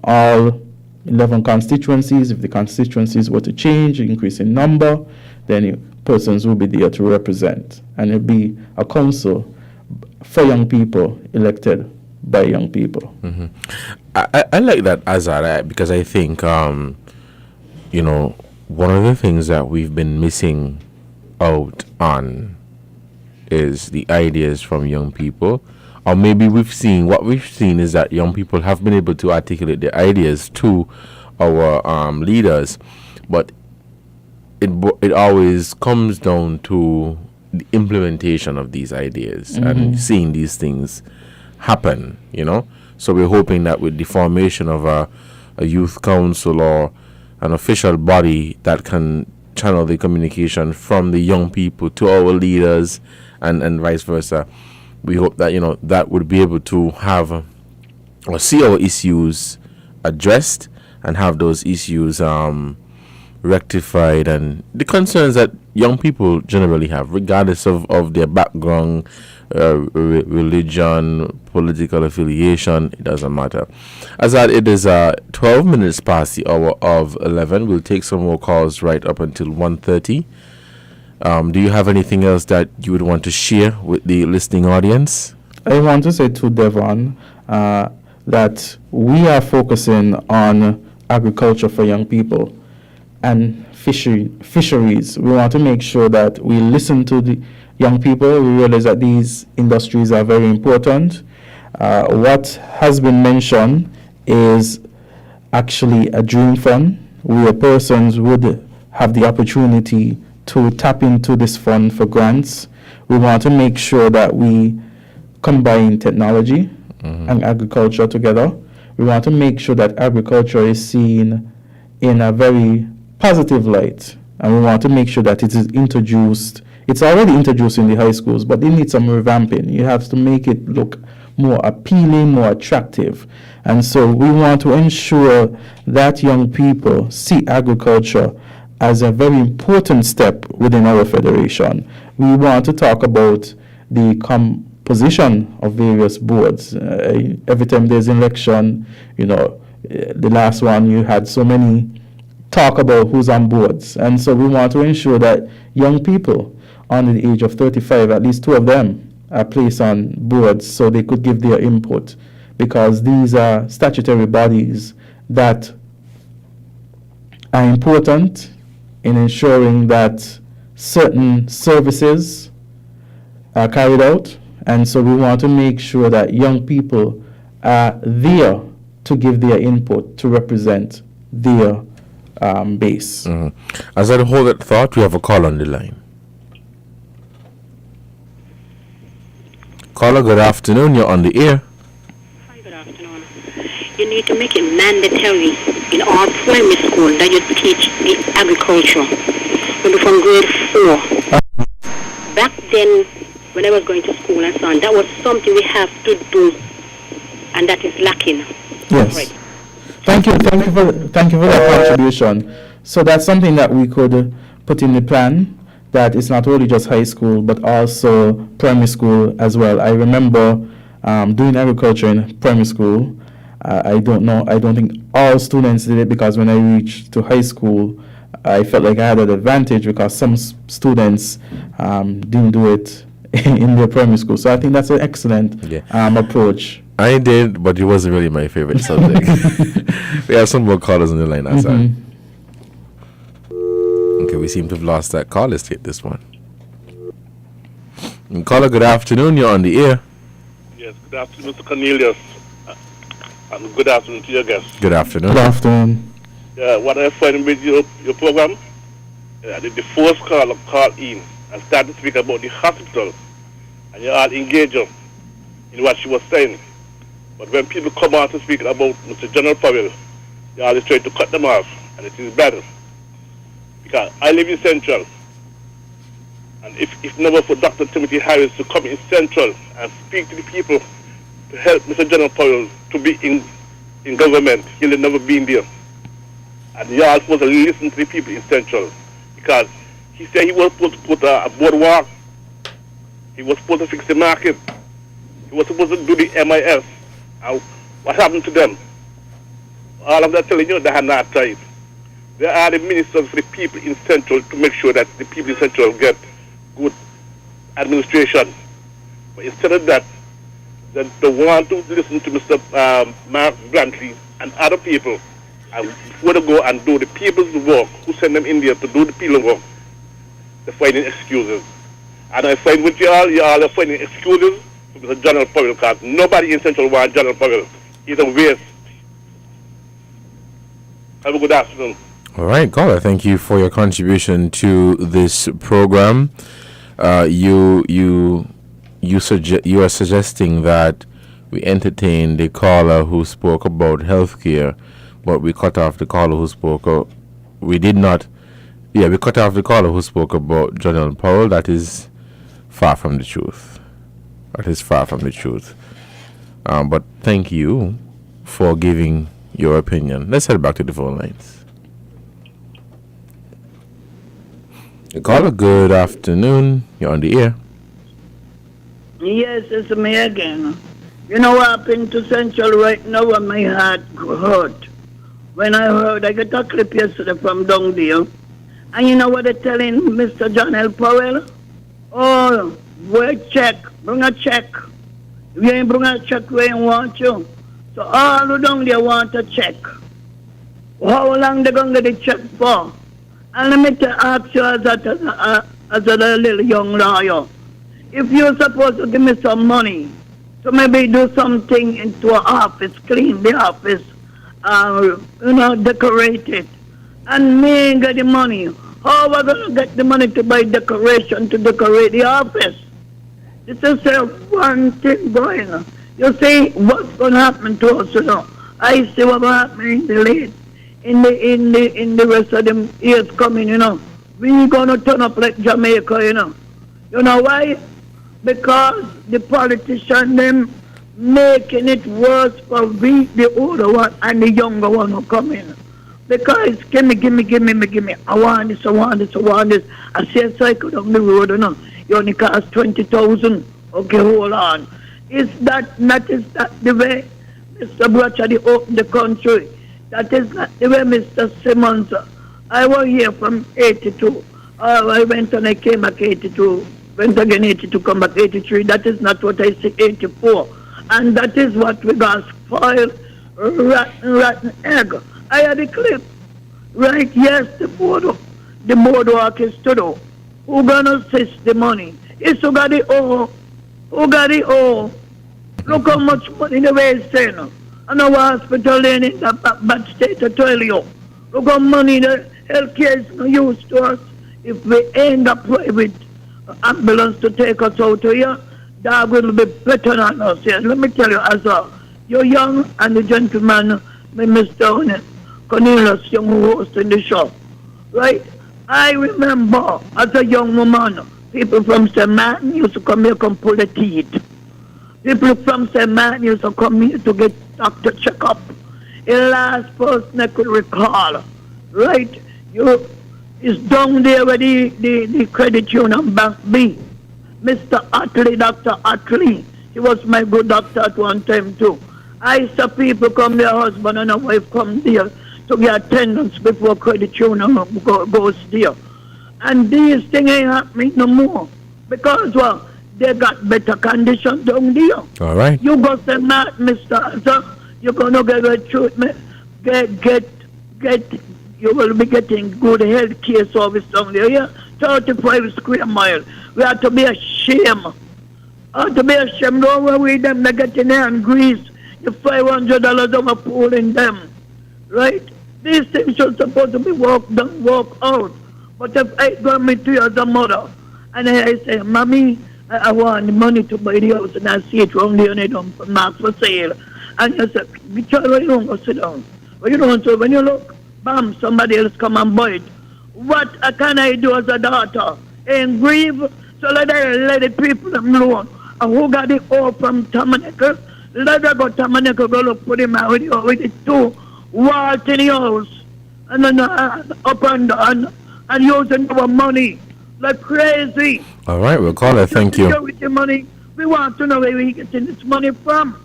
all 11 constituencies. If the constituencies were to change, increase in number, then persons will be there to represent. And it'll be a council for young people elected by young people. Mm-hmm. I like that, Azar, because I think, you know, one of the things that we've been missing out on is the ideas from young people. Or maybe what we've seen is that young people have been able to articulate their ideas to our leaders, but it always comes down to the implementation of these ideas and seeing these things happen, you know. So we're hoping that with the formation of a youth council or an official body that can channel the communication from the young people to our leaders and vice versa, we hope that, you know, that would be able to have or see our issues addressed and have those issues rectified, and the concerns that young people generally have, regardless of their background, religion, political affiliation, it doesn't matter. As that, it is 12 minutes past the hour of 11. We'll take some more calls right up until 1:30. Do you have anything else that you would want to share with the listening audience? I want to say to Devon that we are focusing on agriculture for young people and fisheries. We want to make sure that we listen to the young people. We realize that these industries are very important. What has been mentioned is actually a dream fund where persons would have the opportunity to tap into this fund for grants. We want to make sure that we combine technology and agriculture together. We want to make sure that agriculture is seen in a very positive light, and we want to make sure that it is introduced. It's already introduced in the high schools, but it needs some revamping. You have to make it look more appealing, more attractive. And so we want to ensure that young people see agriculture as a very important step within our federation. We want to talk about the composition of various boards. Every time there's an election, the last one you had so many talk about who's on boards. And so we want to ensure that young people under the age of 35, at least 2 of them, are placed on boards so they could give their input, because these are statutory bodies that are important in ensuring that certain services are carried out. And so we want to make sure that young people are there to give their input, to represent their base. As I hold that thought, we have a call on the line. Caller, good afternoon. You're on the air. Hi, good afternoon. You need to make it mandatory in all primary school that you teach the agriculture, maybe from grade 4. Back then, when I was going to school and so on, that was something we have to do, and that is lacking. Yes. Right. Thank you for that contribution. So that's something that we could put in the plan, that it's not only just high school, but also primary school as well. I remember doing agriculture in primary school. I don't think all students did it, because when I reached to high school, I felt like I had an advantage because some students didn't do it in their primary school. So I think that's an excellent approach. I did, but it wasn't really my favorite subject. We have some more callers on the line outside. Okay, we seem to have lost that call. Let's take this one. Caller, good afternoon. You're on the air. Yes, good afternoon, Mr. Cornelius. And good afternoon to your guests. Good afternoon. Good afternoon. What I find with your program, the first call in and start to speak about the hospital, and you all engage them in what she was saying. But when people come out to speak about Mr. General Powell, they always try to cut them off, and it is better. Because I live in Central, and if never for Dr. Timothy Harris to come in Central and speak to the people to help Mr. General Powell to be in government, he'll have never been there. And you are supposed to listen to the people in Central, because he said he was supposed to put a boardwalk, he was supposed to fix the market, he was supposed to do the MIS. And what happened to them? All of that telling you they had not tried. They are the ministers for the people in Central to make sure that the people in Central get good administration. But instead of that, they want to listen to Mr. Mark Brantley and other people, and before they go and do the people's work, who send them in there to do the people's work, they're finding excuses. And I find with you all are finding excuses for Mr. General Powell, because nobody in Central wants General Powell. He's a waste. Have a good afternoon. All right, caller, thank you for your contribution to this program. You are suggesting that we entertain the caller who spoke about healthcare, but we cut off the caller who spoke. We did not. Yeah, we cut off the caller who spoke about General Powell. That is far from the truth. That is far from the truth. But thank you for giving your opinion. Let's head back to the phone lines. Caller, good afternoon. You're on the air. Yes, it's me again. You know what happened to Central right now, and my heart hurt. When I heard, I got a clip yesterday from down there, and you know what they're telling Mr. John L. Powell? Oh, wait, check, bring a check. If you ain't bring a check, we ain't want you. So all who down there want a check. How long they going to get the check for? And let me ask you as a little young lawyer, if you're supposed to give me some money to maybe do something into an office, clean the office, decorated. And me ain't get the money. How am I going to get the money to buy decoration to decorate the office? This is one thing going on. You see what's going to happen to us, I see what will happen in the late, in the rest of the years coming, We're going to turn up like Jamaica, You know why? Because the politicians, them making it worse for we, the older one, and the younger one who come in. Because give me. I want this. I see a cycle on the road, You only cost 20,000. Okay, hold on. Is that the way Mr. Brachadi opened the country? That is not the way Mr. Simmons. I was here from 82. I went and I came back 82. Went again 82, come back 83. That is not what I see 84. And that is what we got spoiled, rotten egg. I had a clip. Right, yes, the boardwalk is to do. Who gonna assist the money? It's who got the O. Who got the O? Look how much money the way is saying. And our hospital in that bad state to tell you. Look how money the healthcare is no use to us. If we ain't a private ambulance to take us out of here, that will be better than us here. Let me tell you, as you're young and the gentleman, Mr. Cornelius Young, who hosting the show, right? I remember as a young woman, people from St. Martin used to come here and pull the teeth. People from St. Martin used to come here to get doctor checkup. The last person I could recall, right? It's down there where the credit union bank B. Mr. Atley, Dr. Atley. He was my good doctor at one time too. I saw people come, their husband and a wife come there to get attendance before credit union goes there. And these things ain't happening no more. Because, they got better conditions down there. All right. You go say, Mr. Answer, you're going to get a treatment, you will be getting good health care service down there. Yeah? 35 square miles. We have to be ashamed. Don't worry them, they get in there and grease. You $500 over pulling them. Right? These things should supposed to be walk out. But if I go me to you as a mother, and I say, Mommy, I want the money to buy the house, and I see it around there and I don't mark for sale. And you say, "Which child, you don't go sit down." But you don't, so when you look, bam, somebody else come and buy it. What can I do as a daughter? And grieve? So let the people them alone. And who got the oil from Tamaneka? Let her go Tamaneka, go look for him out with it too. Walk in the house. And then up and down. And using our money like crazy. All right, we'll call it. Thank you. With the money, we want to know where we getting this money from.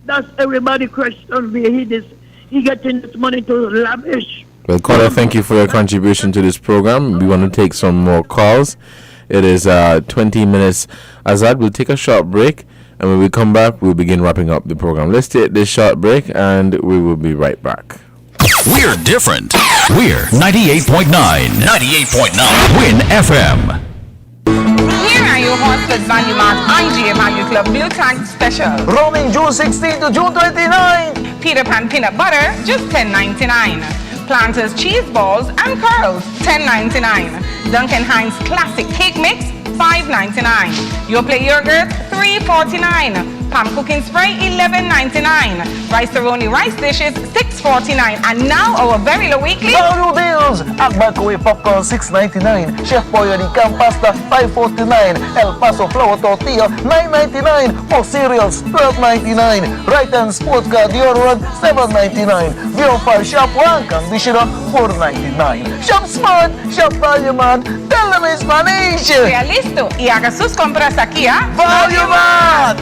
That's everybody question. Where he getting this money to lavish. Well, caller, thank you for your contribution to this program. We want to take some more calls. It is 20 minutes. Azad, we'll take a short break, and when we come back, we'll begin wrapping up the program. Let's take this short break, and we will be right back. We're different. We're 98.9. 98.9. Win FM. Here are your hosts with Valuemark IGA Value Club Blue Tag Special. Roaming June 16 to June 29. Peter Pan Peanut Butter, just $10.99. Planters Cheese Balls and Curls, $10.99. Duncan Hines Classic Cake Mix, $5.99. Your Play Yogurt, $3.49. Palm Cooking Spray, $11.99. Rice-A-Roni Rice Dishes, $6.49. And now our very low weekly Value deals. Microwave popcorn, $6.99. Chef Boy di Cam Pasta, $5.49. El Paso Flour Tortilla, $9.99. For cereals, $12.99. Right and Sports Car deodorant, $7.99. Bio Shop 1 conditioner, $4.99. Shop Smart, Shop Value Man. Tell them in Spanish. Ya listo. Y haga sus compras aquí a Value Mart.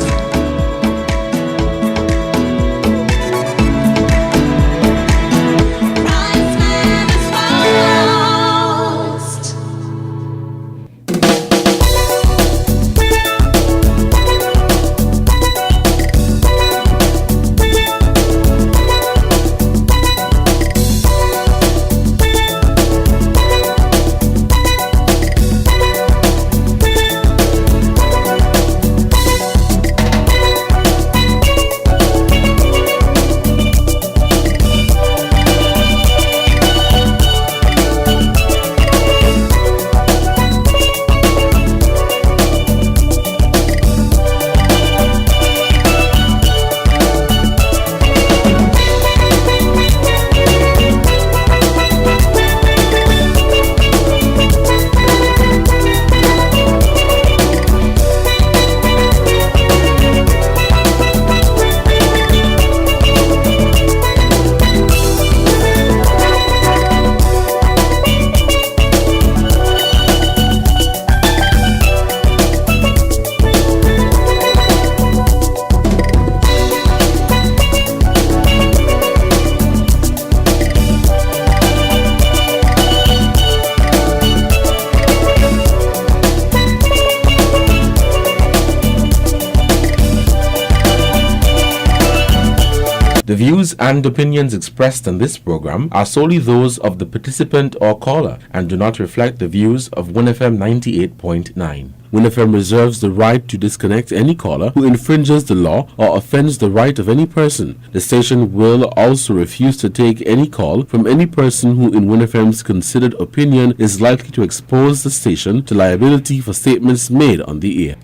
The views and opinions expressed on this program are solely those of the participant or caller and do not reflect the views of WINNFM 98.9. WINNFM reserves the right to disconnect any caller who infringes the law or offends the right of any person. The station will also refuse to take any call from any person who in WINNFM's considered opinion is likely to expose the station to liability for statements made on the air.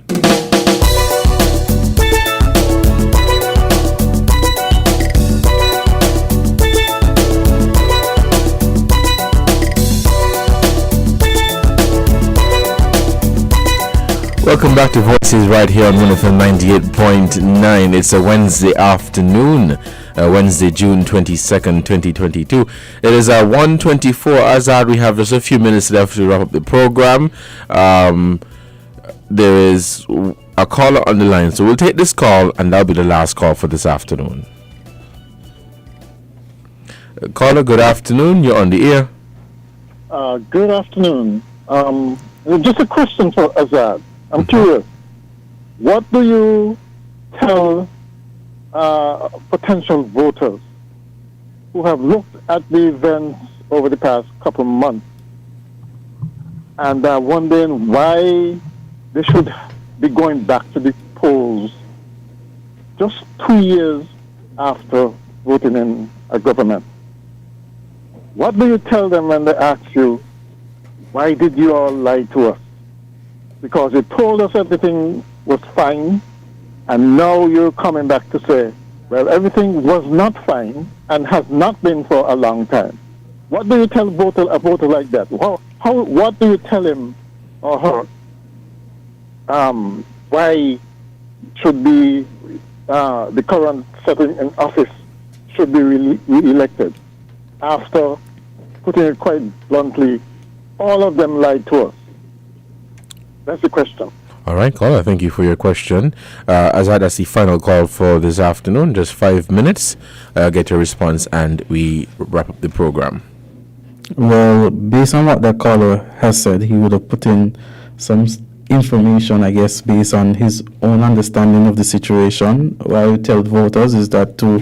Welcome back to Voices right here on WINNFM 98.9. It's a Wednesday afternoon, Wednesday, June 22nd, 2022. It is 1:24. Azad, we have just a few minutes left to wrap up the program. There is a caller on the line, so we'll take this call, and that'll be the last call for this afternoon. Caller, good afternoon. You're on the air. Good afternoon. Just a question for Azad. I'm curious. What do you tell potential voters who have looked at the events over the past couple of months and are wondering why they should be going back to the polls just 2 years after voting in a government? What do you tell them when they ask you, why did you all lie to us? Because you told us everything was fine, and now you're coming back to say, well, everything was not fine and has not been for a long time. What do you tell a voter like that? What do you tell him or her? Why should be the current setting in office should be re-elected? After, putting it quite bluntly, all of them lied to us. That's the question. All right, caller, thank you for your question. Azad, that's the final call for this afternoon. Just 5 minutes. Get your response, and we wrap up the program. Well, based on what the caller has said, he would have put in some information, I guess, based on his own understanding of the situation. What I would tell voters is that to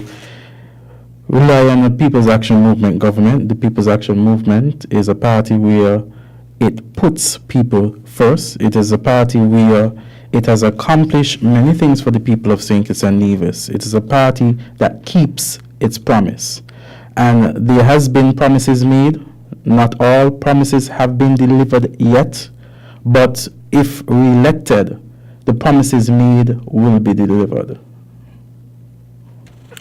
rely on the People's Action Movement government. The People's Action Movement is a party where it puts people first. It is a party where it has accomplished many things for the people of St. Kitts and Nevis. It is a party that keeps its promise. And there has been promises made. Not all promises have been delivered yet, but if re-elected, the promises made will be delivered.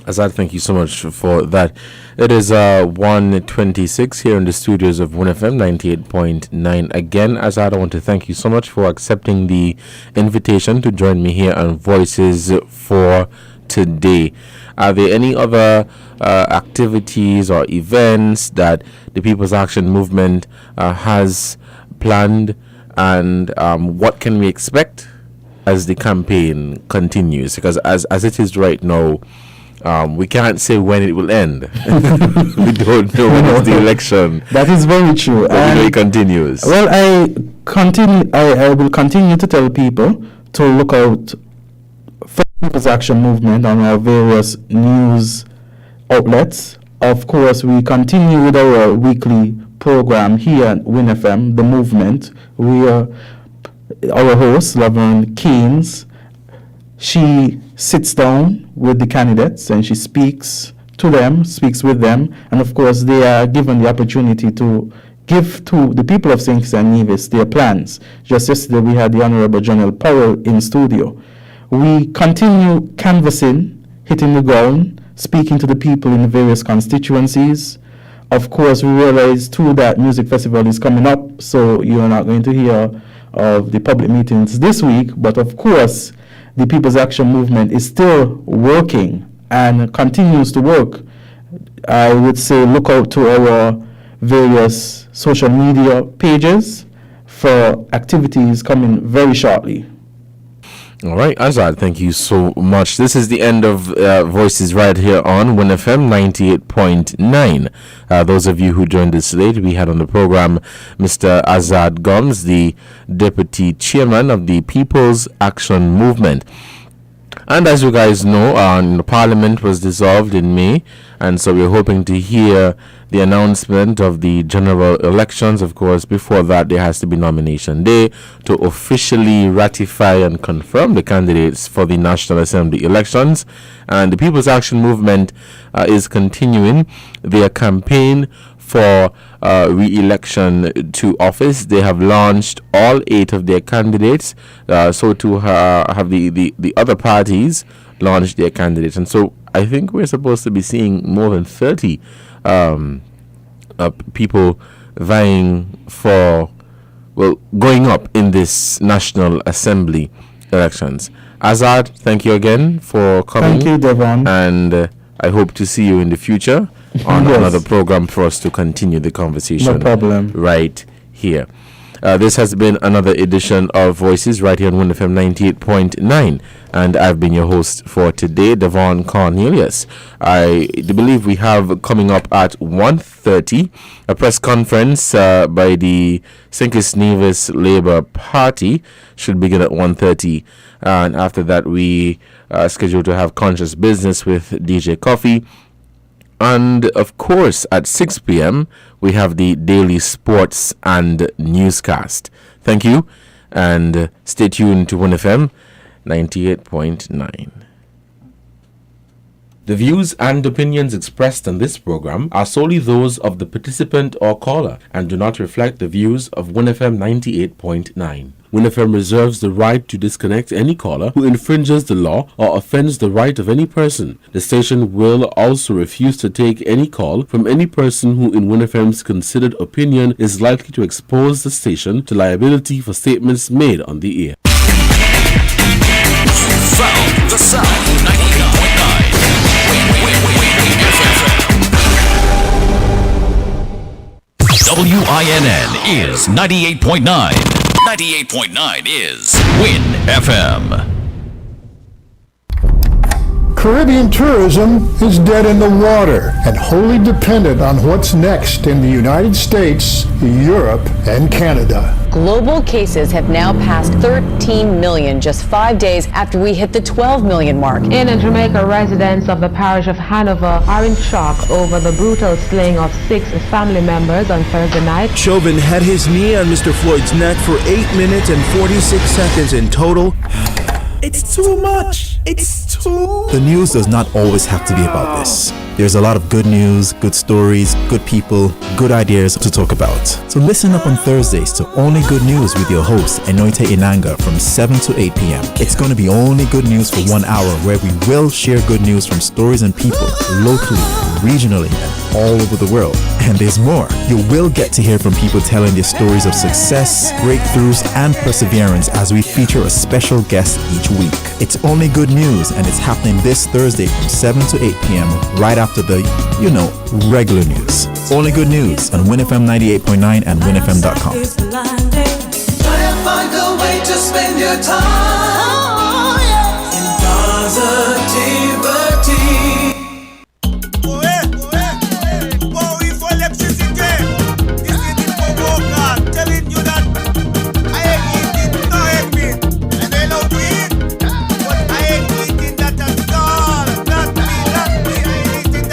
Azad, thank you so much for that. It is 1:26 here in the studios of WINNFM 98.9. Again, Azad, I want to thank you so much for accepting the invitation to join me here on Voices for today. Are there any other activities or events that the People's Action Movement has planned, and what can we expect as the campaign continues? Because as it is right now, we can't say when it will end. We don't know when it's the election. That is very true. But we know it continues. Well, I will continue to tell people to look out for People's Action Movement on our various news outlets. Of course, we continue with our weekly program here at WINNFM, The Movement. We are our host, Laverne Keynes. She sits down with the candidates and she speaks to them, speaks with them, and of course they are given the opportunity to give to the people of St. Kitts and Nevis their plans. Just yesterday we had the Honorable General Powell in studio. We continue canvassing, hitting the ground, speaking to the people in the various constituencies. Of course, we realize too that music festival is coming up, so you're not going to hear of the public meetings this week, but of course the People's Action Movement is still working and continues to work. I would say look out to our various social media pages for activities coming very shortly. All right, Azad, thank you so much. This is the end of Voices right here on WINNFM 98.9. Those of you who joined us late, we had on the program Mr. Azad Gomes, the Deputy Chairman of the People's Action Movement. And as you guys know, the Parliament was dissolved in May, and so we're hoping to hear the announcement of the general elections. Of course, before that, there has to be nomination day to officially ratify and confirm the candidates for the National Assembly elections. And the People's Action Movement is continuing their campaign for re-election to office. They have launched all 8 of their candidates. So to have the other parties launch their candidates. And so I think we're supposed to be seeing more than 30 people vying for, going up in this National Assembly elections. Azad, thank you again for coming. Thank you, Devon. And I hope to see you in the future on another program for us to continue the conversation. No problem. Right here. This has been another edition of Voices right here on WINNFM 98.9, and I've been your host for today, Devon Cornelius. I believe we have coming up at 1:30 a press conference by the St. Kitts Nevis Labour Party. Should begin at 1:30, and after that we are scheduled to have Conscious Business with DJ Coffee. And of course, at 6 p.m., we have the daily sports and newscast. Thank you, and stay tuned to WINNFM 98.9. The views and opinions expressed in this program are solely those of the participant or caller and do not reflect the views of WINNFM 98.9. WINNFM reserves the right to disconnect any caller who infringes the law or offends the right of any person. The station will also refuse to take any call from any person who, in WINNFM's considered opinion, is likely to expose the station to liability for statements made on the air. Found the sound 98.9. WINN is 98.9. 98.9 is Win FM. Caribbean tourism is dead in the water and wholly dependent on what's next in the United States, Europe, and Canada. Global cases have now passed 13 million just 5 days after we hit the 12 million mark. In Jamaica, residents of the parish of Hanover are in shock over the brutal slaying of 6 family members on Thursday night. Chauvin had his knee on Mr. Floyd's neck for 8 minutes and 46 seconds in total. It's too much. It's too... The news does not always have to be about this. There's a lot of good news, good stories, good people, good ideas to talk about. So listen up on Thursdays to Only Good News with your host, Enoite Inanga, from 7 to 8 p.m. It's going to be only good news for 1 hour, where we will share good news from stories and people, locally, regionally, and all over the world. And there's more. You will get to hear from people telling their stories of success, breakthroughs, and perseverance as we feature a special guest each week. It's Only Good News, and it's happening this Thursday from 7 to 8 p.m. right after the, regular news. Only Good News on WINNFM 98.9 and WINNFM.com. Try to find a way to spend your time.